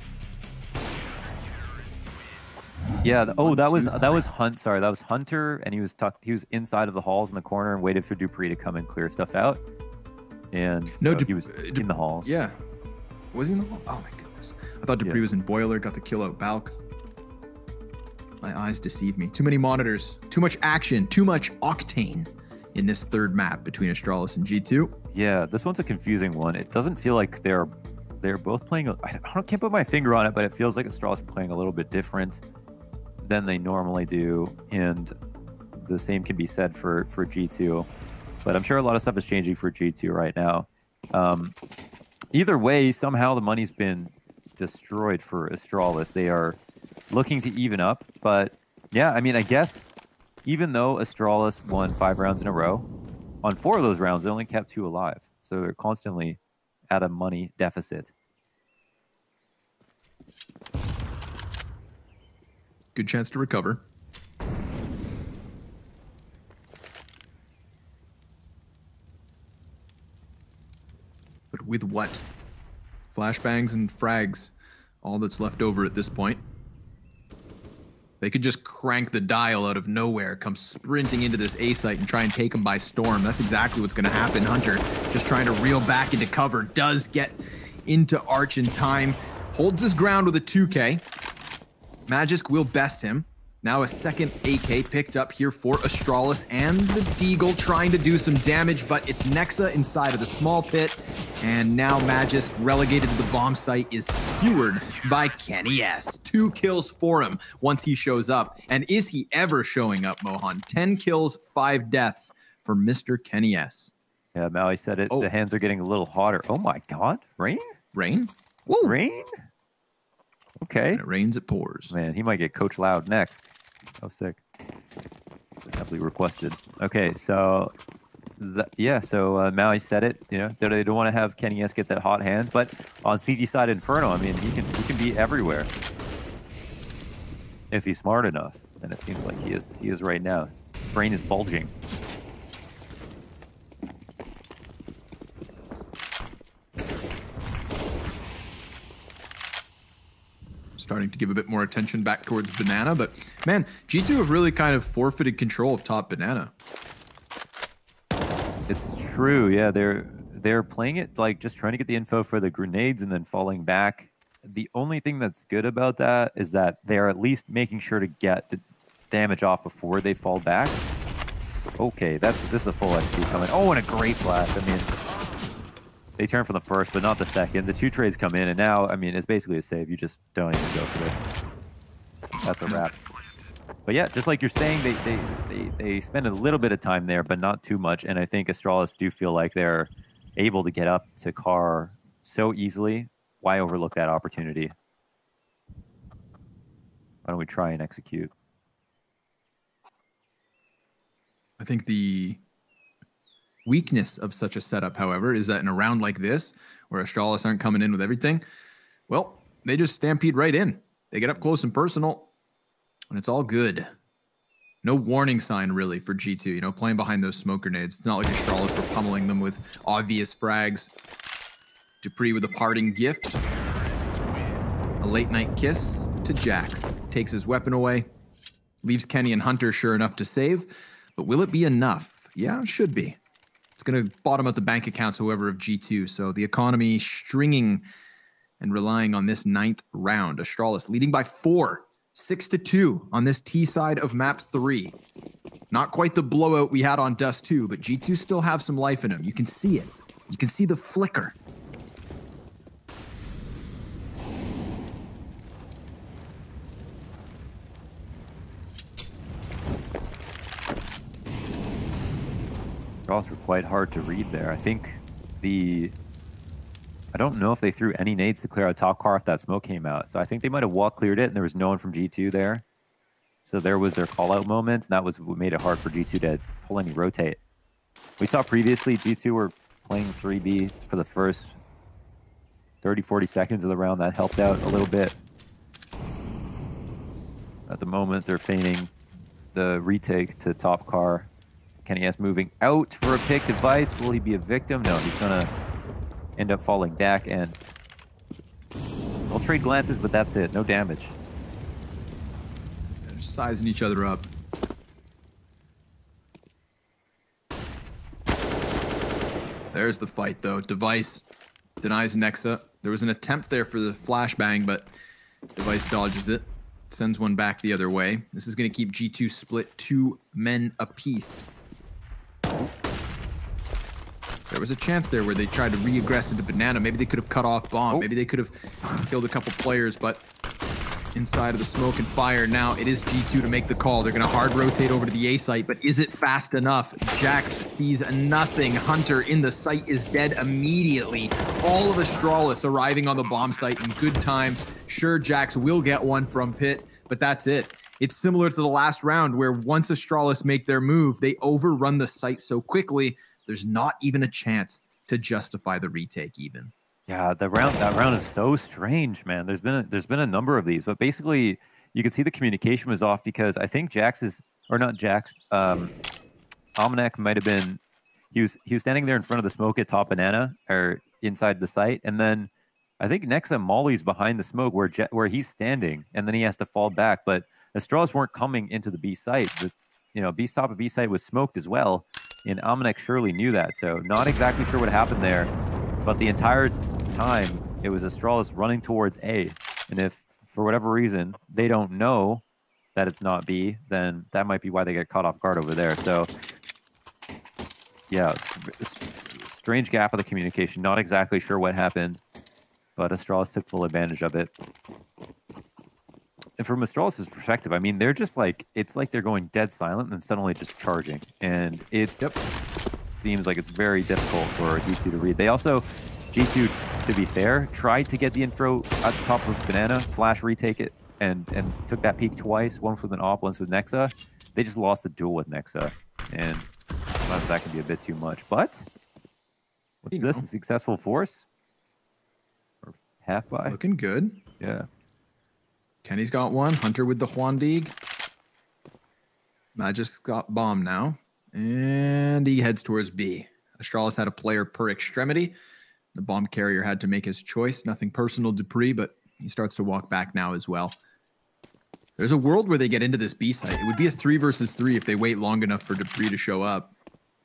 Yeah. That was Hunter, and he was inside of the halls in the corner and waited for Dupree to come and clear stuff out. And no, he was in the halls. Yeah. Was he in the hall? Oh my goodness. I thought Dupree was in Boiler, got the kill out Balk. My eyes deceive me. Too many monitors, too much action, too much octane in this third map between Astralis and G2. Yeah, this one's a confusing one. It doesn't feel like they're they're both playing. Can't put my finger on it, but it feels like Astralis are playing a little bit different than they normally do, and the same can be said for G2. But I'm sure a lot of stuff is changing for G2 right now. Either way, somehow the money's been destroyed for Astralis. They are looking to even up, but yeah, I mean, I guess even though Astralis won 5 rounds in a row, on 4 of those rounds, they only kept 2 alive. So they're constantly at a money deficit. Good chance to recover. But with what? Flashbangs and frags. All that's left over at this point. They could just crank the dial out of nowhere, come sprinting into this A site and try and take them by storm. That's exactly what's going to happen. Hunter just trying to reel back into cover. Does get into Arch in time. Holds his ground with a 2K. Magisk will best him. Now a second AK picked up here for Astralis and the Deagle trying to do some damage, but it's Nexa inside of the small pit. And now Magisk, relegated to the bomb site, is skewered by Kenny S. 2 kills for him once he shows up. And is he ever showing up, Mohan? 10 kills, 5 deaths for Mr. Kenny S. Yeah, Maui said it. Oh. The hands are getting a little hotter. Oh my God, rain? Rain? Whoa. Rain? Okay. When it rains, it pours. Man, he might get Coach Loud next. Oh, sick. Heavily requested. Okay, so Maui said it. You know, they don't want to have Kenny S get that hot hand, but on CG side Inferno, I mean, he can be everywhere if he's smart enough, and it seems like he is. He is right now. His brain is bulging. Starting to give a bit more attention back towards Banana, but man, G2 have really kind of forfeited control of top Banana. It's true, yeah. They're playing it like just trying to get the info for the grenades and then falling back. The only thing that's good about that is that they're at least making sure to get damage off before they fall back. Okay, this is a full XP coming. Oh, and a great flash. I mean, they turn from the first, but not the second. The 2 trades come in, and now, I mean, it's basically a save. You just don't even go for this. That's a wrap. But yeah, just like you're saying, they spend a little bit of time there, but not too much. And I think Astralis do feel like they're able to get up to Car so easily. Why overlook that opportunity? Why don't we try and execute? I think the weakness of such a setup, however, is that in a round like this, where Astralis aren't coming in with everything, well, they just stampede right in. They get up close and personal, and it's all good. No warning sign, really, for G2, you know, playing behind those smoke grenades. It's not like Astralis were pummeling them with obvious frags. Dupree with a parting gift. A late-night kiss to Jax. Takes his weapon away. Leaves Kenny and Hunter sure enough to save. But will it be enough? Yeah, it should be. It's going to bottom out the bank accounts, however, of G2. So the economy stringing and relying on this 9th round. Astralis leading by 4, 6-2 on this T side of map 3. Not quite the blowout we had on Dust 2, but G2 still have some life in them. You can see it. You can see the flicker. Draws were quite hard to read there. I think I don't know if they threw any nades to clear out top car if that smoke came out. So I think they might have wall cleared it and there was no one from G2 there. So there was their call out moment, and that was what made it hard for G2 to pull any rotate. We saw previously G2 were playing 3B for the first 30, 40 seconds of the round. That helped out a little bit. At the moment, they're feigning the retake to top car. Kenny S moving out for a pick device. Will he be a victim? No, he's gonna end up falling back, and they'll trade glances, but that's it. No damage. They're just sizing each other up. There's the fight, though. Device denies Nexa. There was an attempt there for the flashbang, but Device dodges it. Sends one back the other way. This is going to keep G2 split 2 men apiece. There was a chance there where they tried to re-aggress into Banana. Maybe they could have cut off Bomb. Maybe they could have killed a couple players, but inside of the smoke and fire now, it is G2 to make the call. They're going to hard rotate over to the A site, but is it fast enough? Jax sees nothing. Hunter in the site is dead immediately. All of Astralis arriving on the bomb site in good time. Sure, Jax will get one from Pit, but that's it. It's similar to the last round where once Astralis make their move, they overrun the site so quickly, there's not even a chance to justify the retake even. Yeah, that round is so strange, man. There's been a number of these, but basically you could see the communication was off because I think Almanac might have been he was standing there in front of the smoke at top Banana or inside the site, and then I think Nexa mollies behind the smoke where he's standing, and then he has to fall back. But Astralis weren't coming into the B site. B top of B site was smoked as well, and Almanac surely knew that. So not exactly sure what happened there, but the entire time it was Astralis running towards A, and if for whatever reason they don't know that it's not B, then that might be why they get caught off guard over there. So yeah, strange gap of the communication. Not exactly sure what happened, but Astralis took full advantage of it. And from Astralis' perspective, I mean, they're just like, it's like they're going dead silent and then suddenly just charging. And it seems like it's very difficult for G2 to read. They also, G2, to be fair, tried to get the info at the top of Banana, flash retake it, and took that peek twice, once with an AWP, once with Nexa. They just lost the duel with Nexa. And sometimes that can be a bit too much. But what's this? A successful force? Or half by? Looking good. Yeah. Kenny's got one. Hunter with the Huandig. Magic's got Bomb now. And he heads towards B. Astralis had a player per extremity. The bomb carrier had to make his choice. Nothing personal, Dupree, but he starts to walk back now as well. There's a world where they get into this B site. It would be a 3 versus 3 if they wait long enough for Dupree to show up.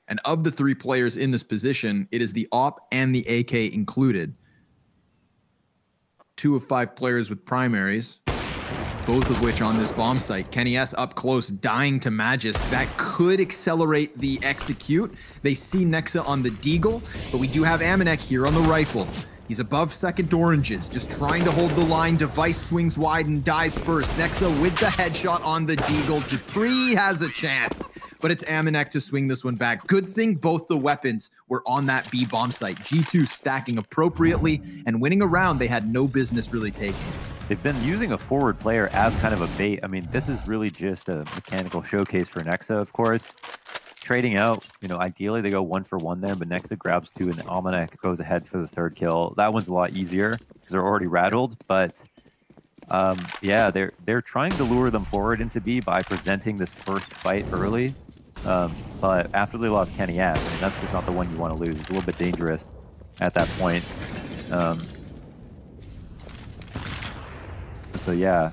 And of the 3 players in this position, it is the AWP and the AK included. 2 of 5 players with primaries, both of which on this bomb site. Kenny S up close, dying to Magis. That could accelerate the execute. They see Nexa on the Deagle, but we do have Amanek here on the rifle. He's above second oranges, just trying to hold the line. Device swings wide and dies first. Nexa with the headshot on the Deagle. Dupree has a chance, but it's Amanek to swing this one back. Good thing both the weapons were on that B bomb site. G2 stacking appropriately and winning a round they had no business really taking. They've been using a forward player as kind of a bait. I mean, this is really just a mechanical showcase for Nexa, of course. Trading out, ideally they go 1 for 1 there, but Nexa grabs 2 and Almanac goes ahead for the 3rd kill. That one's a lot easier because they're already rattled, but yeah, they're trying to lure them forward into B by presenting this first fight early. But after they lost Kenny S, I mean, that's just not the one you want to lose. It's a little bit dangerous at that point. So yeah,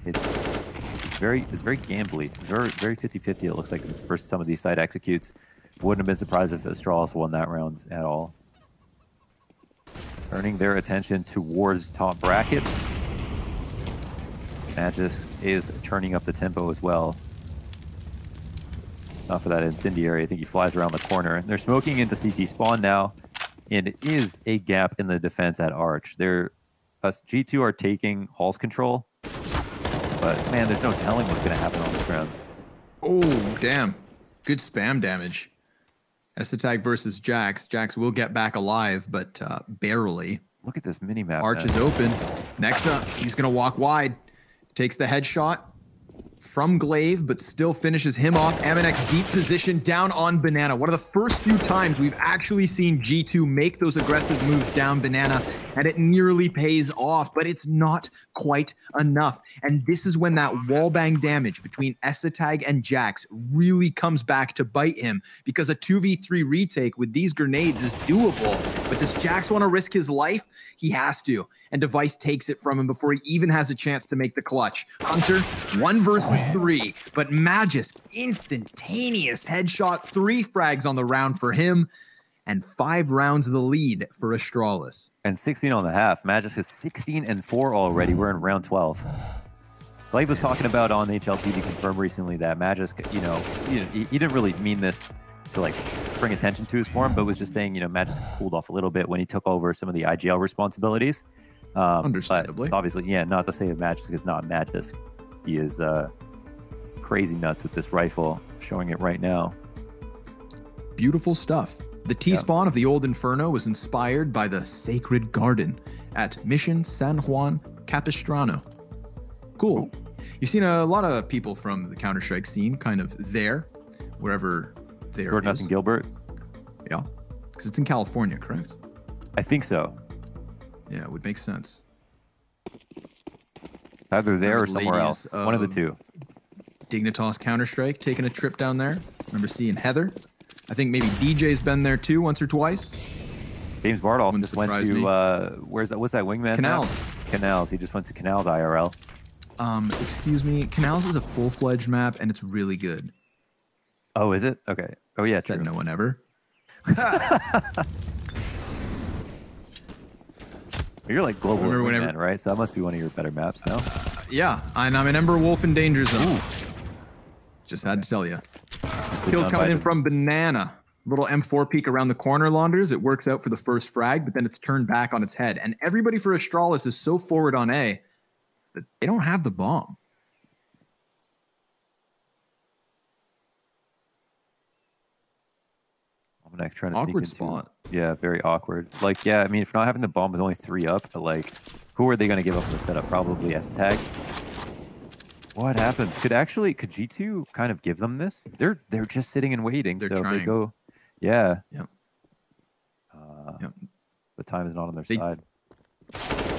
it's very gambly. It's very 50-50. It looks like this first some of these side executes. Wouldn't have been surprised if Astralis won that round at all. Turning their attention towards top bracket. Magis is turning up the tempo as well. Not for that incendiary. I think he flies around the corner. They're smoking into CT spawn now, and it is a gap in the defense at Arch. G2 are taking Hall's control, but man, there's no telling what's going to happen on this round. Oh, damn. Good spam damage. Estetag versus Jax. Jax will get back alive, but barely. Look at this mini-map. Arch is open. Next up, he's going to walk wide. Takes the headshot from Glaive, but still finishes him off. Amanek's deep position down on Banana. One of the first few times we've actually seen G2 make those aggressive moves down Banana, and it nearly pays off, but it's not quite enough. And this is when that wallbang damage between Estetag and Jax really comes back to bite him, because a 2v3 retake with these grenades is doable. But does Jax want to risk his life? He has to. And Device takes it from him before he even has a chance to make the clutch. Hunter, 1 versus 3, but Magis, instantaneous headshot, 3 frags on the round for him, and 5 rounds of the lead for Astralis. And 16 on the half. Magis is 16-4 already. We're in round 12. Glaive was talking about on HLTV confirmed recently that Magis, he didn't really mean this to like bring attention to his form, but was just saying, you know, Magisk cooled off a little bit when he took over some of the IGL responsibilities. Understandably. But obviously, yeah, not to say that Magisk is not Magisk. He is crazy nuts with this rifle, showing it right now. Beautiful stuff. The T-spawn of the old Inferno was inspired by the Sacred Garden at Mission San Juan Capistrano. Cool. You've seen a lot of people from the Counter-Strike scene kind of there, wherever there Jordan is. and Gilbert. Yeah, because it's in California, correct? I think so. Yeah, it would make sense. Either there or Remember somewhere ladies else. One of the two. Dignitas Counter-Strike taking a trip down there. Remember seeing Heather. I think maybe DJ's been there too, once or twice. James Bardolph Wouldn't just went surprise to me. where's that? What's that wingman? Canals. map? Canals. He just went to Canals IRL. Excuse me. Canals is a full-fledged map, and it's really good. Oh, is it? Okay. Oh yeah, true. Said no one ever. You're like global Remember wingman, whenever- right? So that must be one of your better maps, no? Yeah, and I'm an Ember Wolf in Danger Zone. Just had to tell you. Kills coming in from Banana. Little M4 peek around the corner, Launders. It works out for the first frag, but then it's turned back on its head. And everybody for Astralis is so forward on A that they don't have the bomb. I'm like trying to Awkward sneak into, spot. Yeah, very awkward. Like, yeah, I mean, if not having the bomb with only 3 up, but like, who are they going to give up in the setup? Probably S-Tag. What happens? Could G2 kind of give them this? They're just sitting and waiting. They're so trying. if they go, yeah. Yep. Yep. The time is not on their They- side.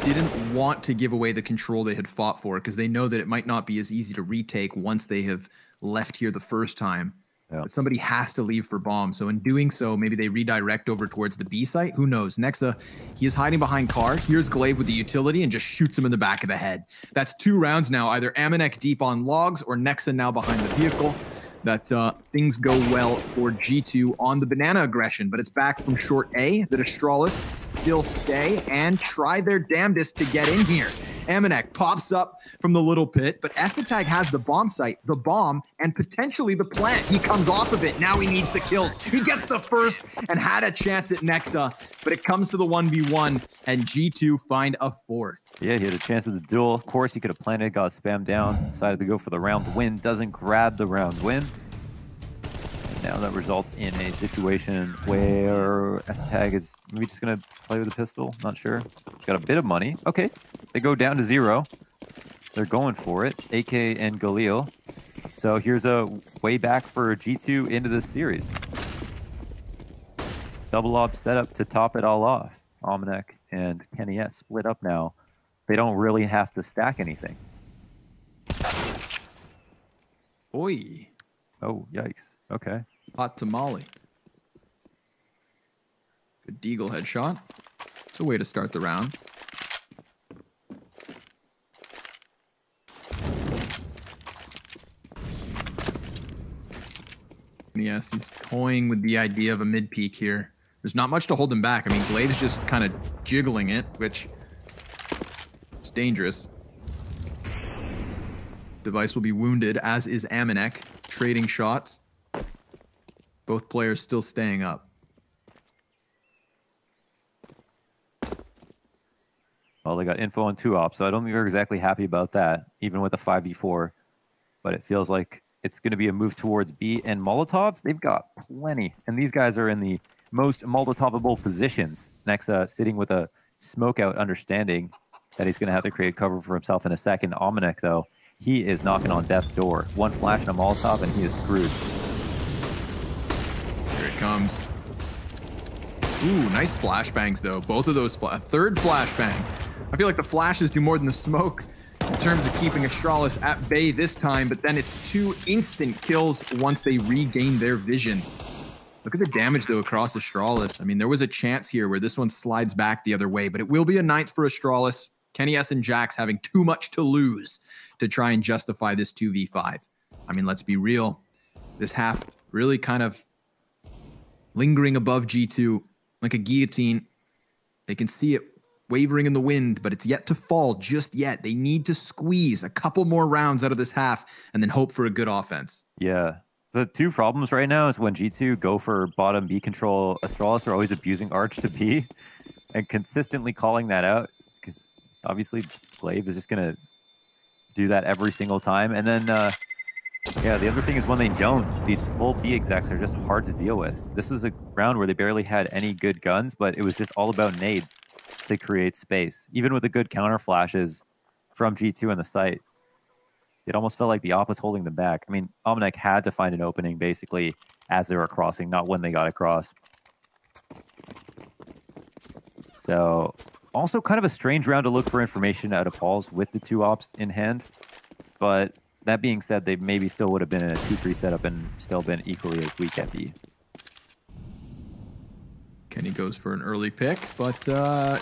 Didn't want to give away the control they had fought for because they know that it might not be as easy to retake once they have left here the first time. Yeah. But somebody has to leave for bomb. So in doing so, maybe they redirect over towards the B site. Who knows? Nexa, he is hiding behind car. Here's Glaive with the utility and just shoots him in the back of the head. That's 2 rounds now. Either Amanek deep on logs or Nexa now behind the vehicle. That things go well for G2 on the Banana aggression. But it's back from short A. The Astralis still stay and try their damnedest to get in here. Amanek pops up from the little pit, but S-Tag has the bomb site, the bomb, and potentially the plant. He comes off of it. Now he needs the kills. He gets the first and had a chance at Nexa, but it comes to the 1v1, and G2 find a 4th. Yeah, he had a chance at the duel. Of course, he could have planted, got spammed down, decided to go for the round win, doesn't grab the round win. And now that results in a situation where S-Tag is maybe just going to play with a pistol. Not sure. He's got a bit of money. Okay, they go down to 0. They're going for it. AK and Galil. So here's a way back for G2 into this series. Double op setup to top it all off. Almanac and Kenny S split up now. They don't really have to stack anything. Oi. Oh, yikes. Okay. Hot tamale. Good Deagle headshot. It's a way to start the round. Yes, he's toying with the idea of a mid peak here. There's not much to hold him back. I mean, Glade is just kind of jiggling it, which is dangerous. Device will be wounded, as is Amanek, trading shots. Both players still staying up. Well, they got info on 2 ops, so I don't think they're exactly happy about that, even with a 5v4. But it feels like it's going to be a move towards B. And Molotovs, they've got plenty. And these guys are in the most Molotovable positions. Nexa sitting with a smoke out, understanding that he's going to have to create cover for himself in a second. Almanac, though, he is knocking on death's door. 1 flash and a Molotov, and he is screwed. Here it comes. Ooh, nice flashbangs, though. Both of those, a third flashbang. I feel like the flashes do more than the smoke in terms of keeping Astralis at bay this time, but then it's 2 instant kills once they regain their vision. Look at the damage, though, across Astralis. I mean, there was a chance here where this one slides back the other way, but it will be a 9th for Astralis. Kenny S and Jax having too much to lose to try and justify this 2v5. I mean, let's be real. This half really kind of lingering above G2 like a guillotine. They can see it wavering in the wind, but it's yet to fall just yet. They need to squeeze a couple more rounds out of this half and then hope for a good offense. Yeah. The two problems right now is when G2 go for bottom B control, Astralis are always abusing Arch to B and consistently calling that out because obviously Glaive is just going to do that every single time. And then, yeah, the other thing is when they don't, these full B execs are just hard to deal with. This was a round where they barely had any good guns, but it was just all about nades to create space. Even with the good counter flashes from G2 on the site, it almost felt like the op was holding them back. I mean, Omnic had to find an opening basically as they were crossing, not when they got across. So, also kind of a strange round to look for information out of Halls with the two ops in hand. But that being said, they maybe still would have been in a 2-3 setup and still been equally as weak at B. Kenny goes for an early pick, but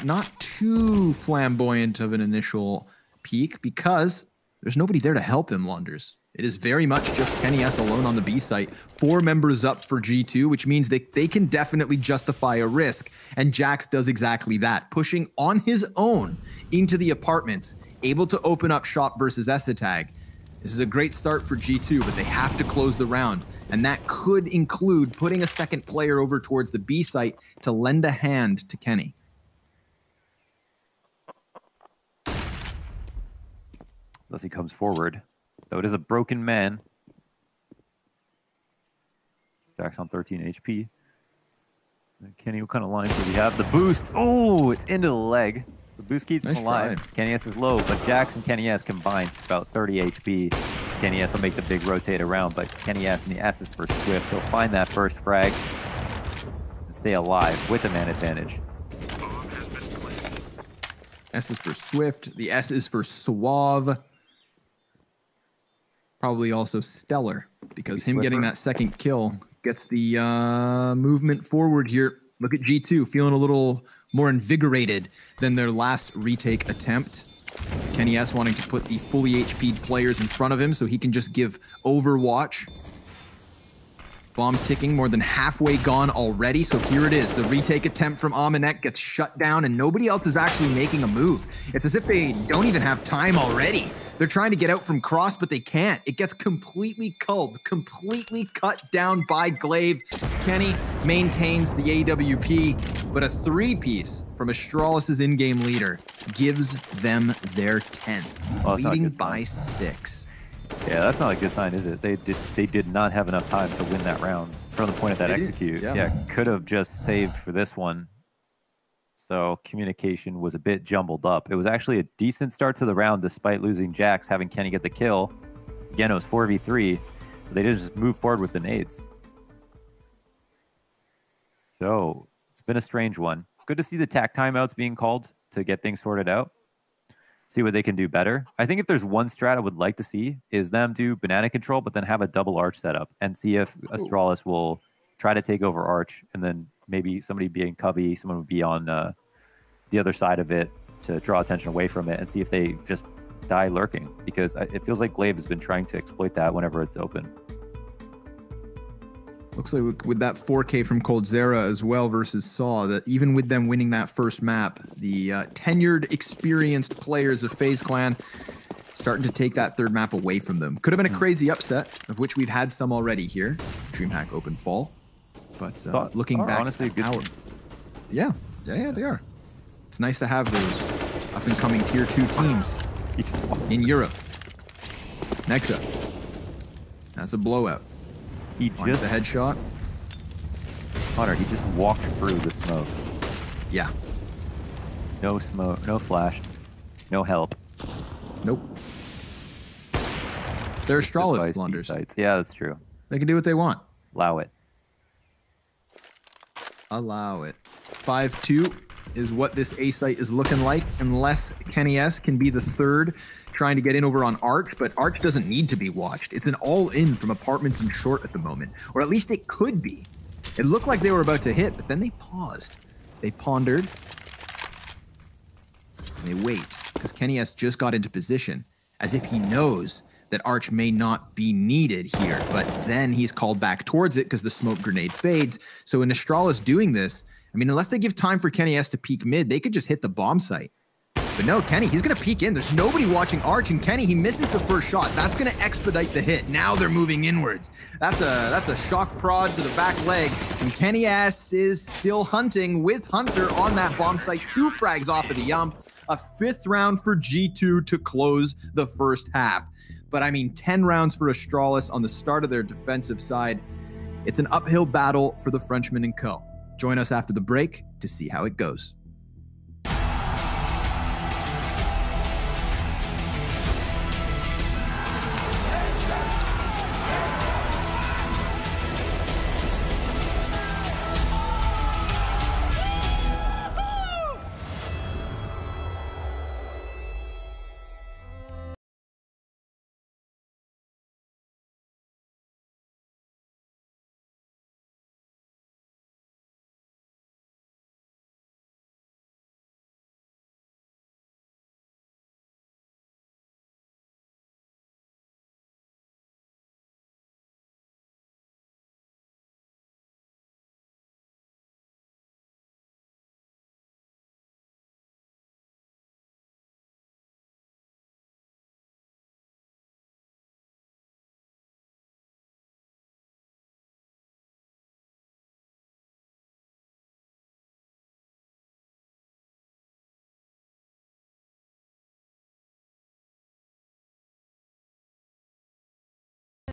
not too flamboyant of an initial peak because there's nobody there to help him, Lunders. It is very much just Kenny S alone on the B site. 4 members up for G2, which means they can definitely justify a risk. And Jax does exactly that, pushing on his own into the apartments, able to open up shop versus Essetag. This is a great start for G2, but they have to close the round. And that could include putting a second player over towards the B site to lend a hand to Kenny. As he comes forward, though it is a broken man. Jax on 13 HP. And Kenny, what kind of lines does he have? The boost. Oh, it's into the leg. The boost keeps him alive. Try. Kenny S is low, but Jax and Kenny S combined about 30 HP. Kenny S will make the big rotate around, but Kenny S and the S is for Swift. He'll find that first frag and stay alive with the man advantage. S is for Swift. The S is for Suave. Probably also Stellar, because him getting that second kill gets the movement forward here. Look at G2 feeling a little more invigorated than their last retake attempt. Kenny S wanting to put the fully HP'd players in front of him so he can just give Overwatch. Bomb ticking, more than halfway gone already. So here it is. The retake attempt from Amanek gets shut down and nobody else is actually making a move. It's as if they don't even have time already. They're trying to get out from cross, but they can't. It gets completely culled, completely cut down by Glaive. Kenny maintains the AWP, but a 3-piece from Astralis' in-game leader gives them their 10th, Well, leading by 6. Yeah, that's not a good sign, is it? They did not have enough time to win that round from the point of that execute. Yeah, could have just saved for this one. So communication was a bit jumbled up. It was actually a decent start to the round despite losing Jax, having Kenny get the kill. Again, it was 4v3. But they didn't just move forward with the nades. So it's been a strange one. Good to see the tack timeouts being called to get things sorted out. See what they can do better. I think if there's one strat I would like to see is them do banana control, but then have a double arch setup and see if Astralis will try to take over arch and then maybe somebody be in cubby, someone would be on the other side of it to draw attention away from it and see if they just die lurking, because it feels like Glaive has been trying to exploit that whenever it's open. Looks like with that 4K from Coldzera as well versus Saw, that even with them winning that first map, the tenured, experienced players of FaZe Clan starting to take that third map away from them. Could have been a crazy upset, of which we've had some already here. Dreamhack open fall. But looking back honestly, at good. Yeah, they are. It's nice to have those up-and-coming Tier 2 teams in Europe. Next up. That's a blowout. He Finds just a headshot. Hunter, he just walked through the smoke. Yeah. No smoke, no flash, no help. Nope. They're Just Astralis advice, blunders. B-sides. Yeah, that's true. They can do what they want. Allow it. Allow it. 5-2 is what this A site is looking like, unless Kenny S can be the third trying to get in over on Arch, but Arch doesn't need to be watched. It's an all-in from apartments and short at the moment, or at least it could be. It looked like they were about to hit, but then they paused. They pondered. And they wait, because Kenny S just got into position, as if he knows that Arch may not be needed here, but then he's called back towards it because the smoke grenade fades. So in Astralis doing this, I mean, unless they give time for Kenny S to peek mid, they could just hit the bomb site. But no, Kenny, he's going to peek in. There's nobody watching Arch, and Kenny, he misses the first shot. That's going to expedite the hit. Now they're moving inwards. That's a shock prod to the back leg, and Kenny S is still hunting with Hunter on that bomb site. 2 frags off of the Yump. A 5th round for G2 to close the first half. But I mean, 10 rounds for Astralis on the start of their defensive side. It's an uphill battle for the Frenchman and co. Join us after the break to see how it goes.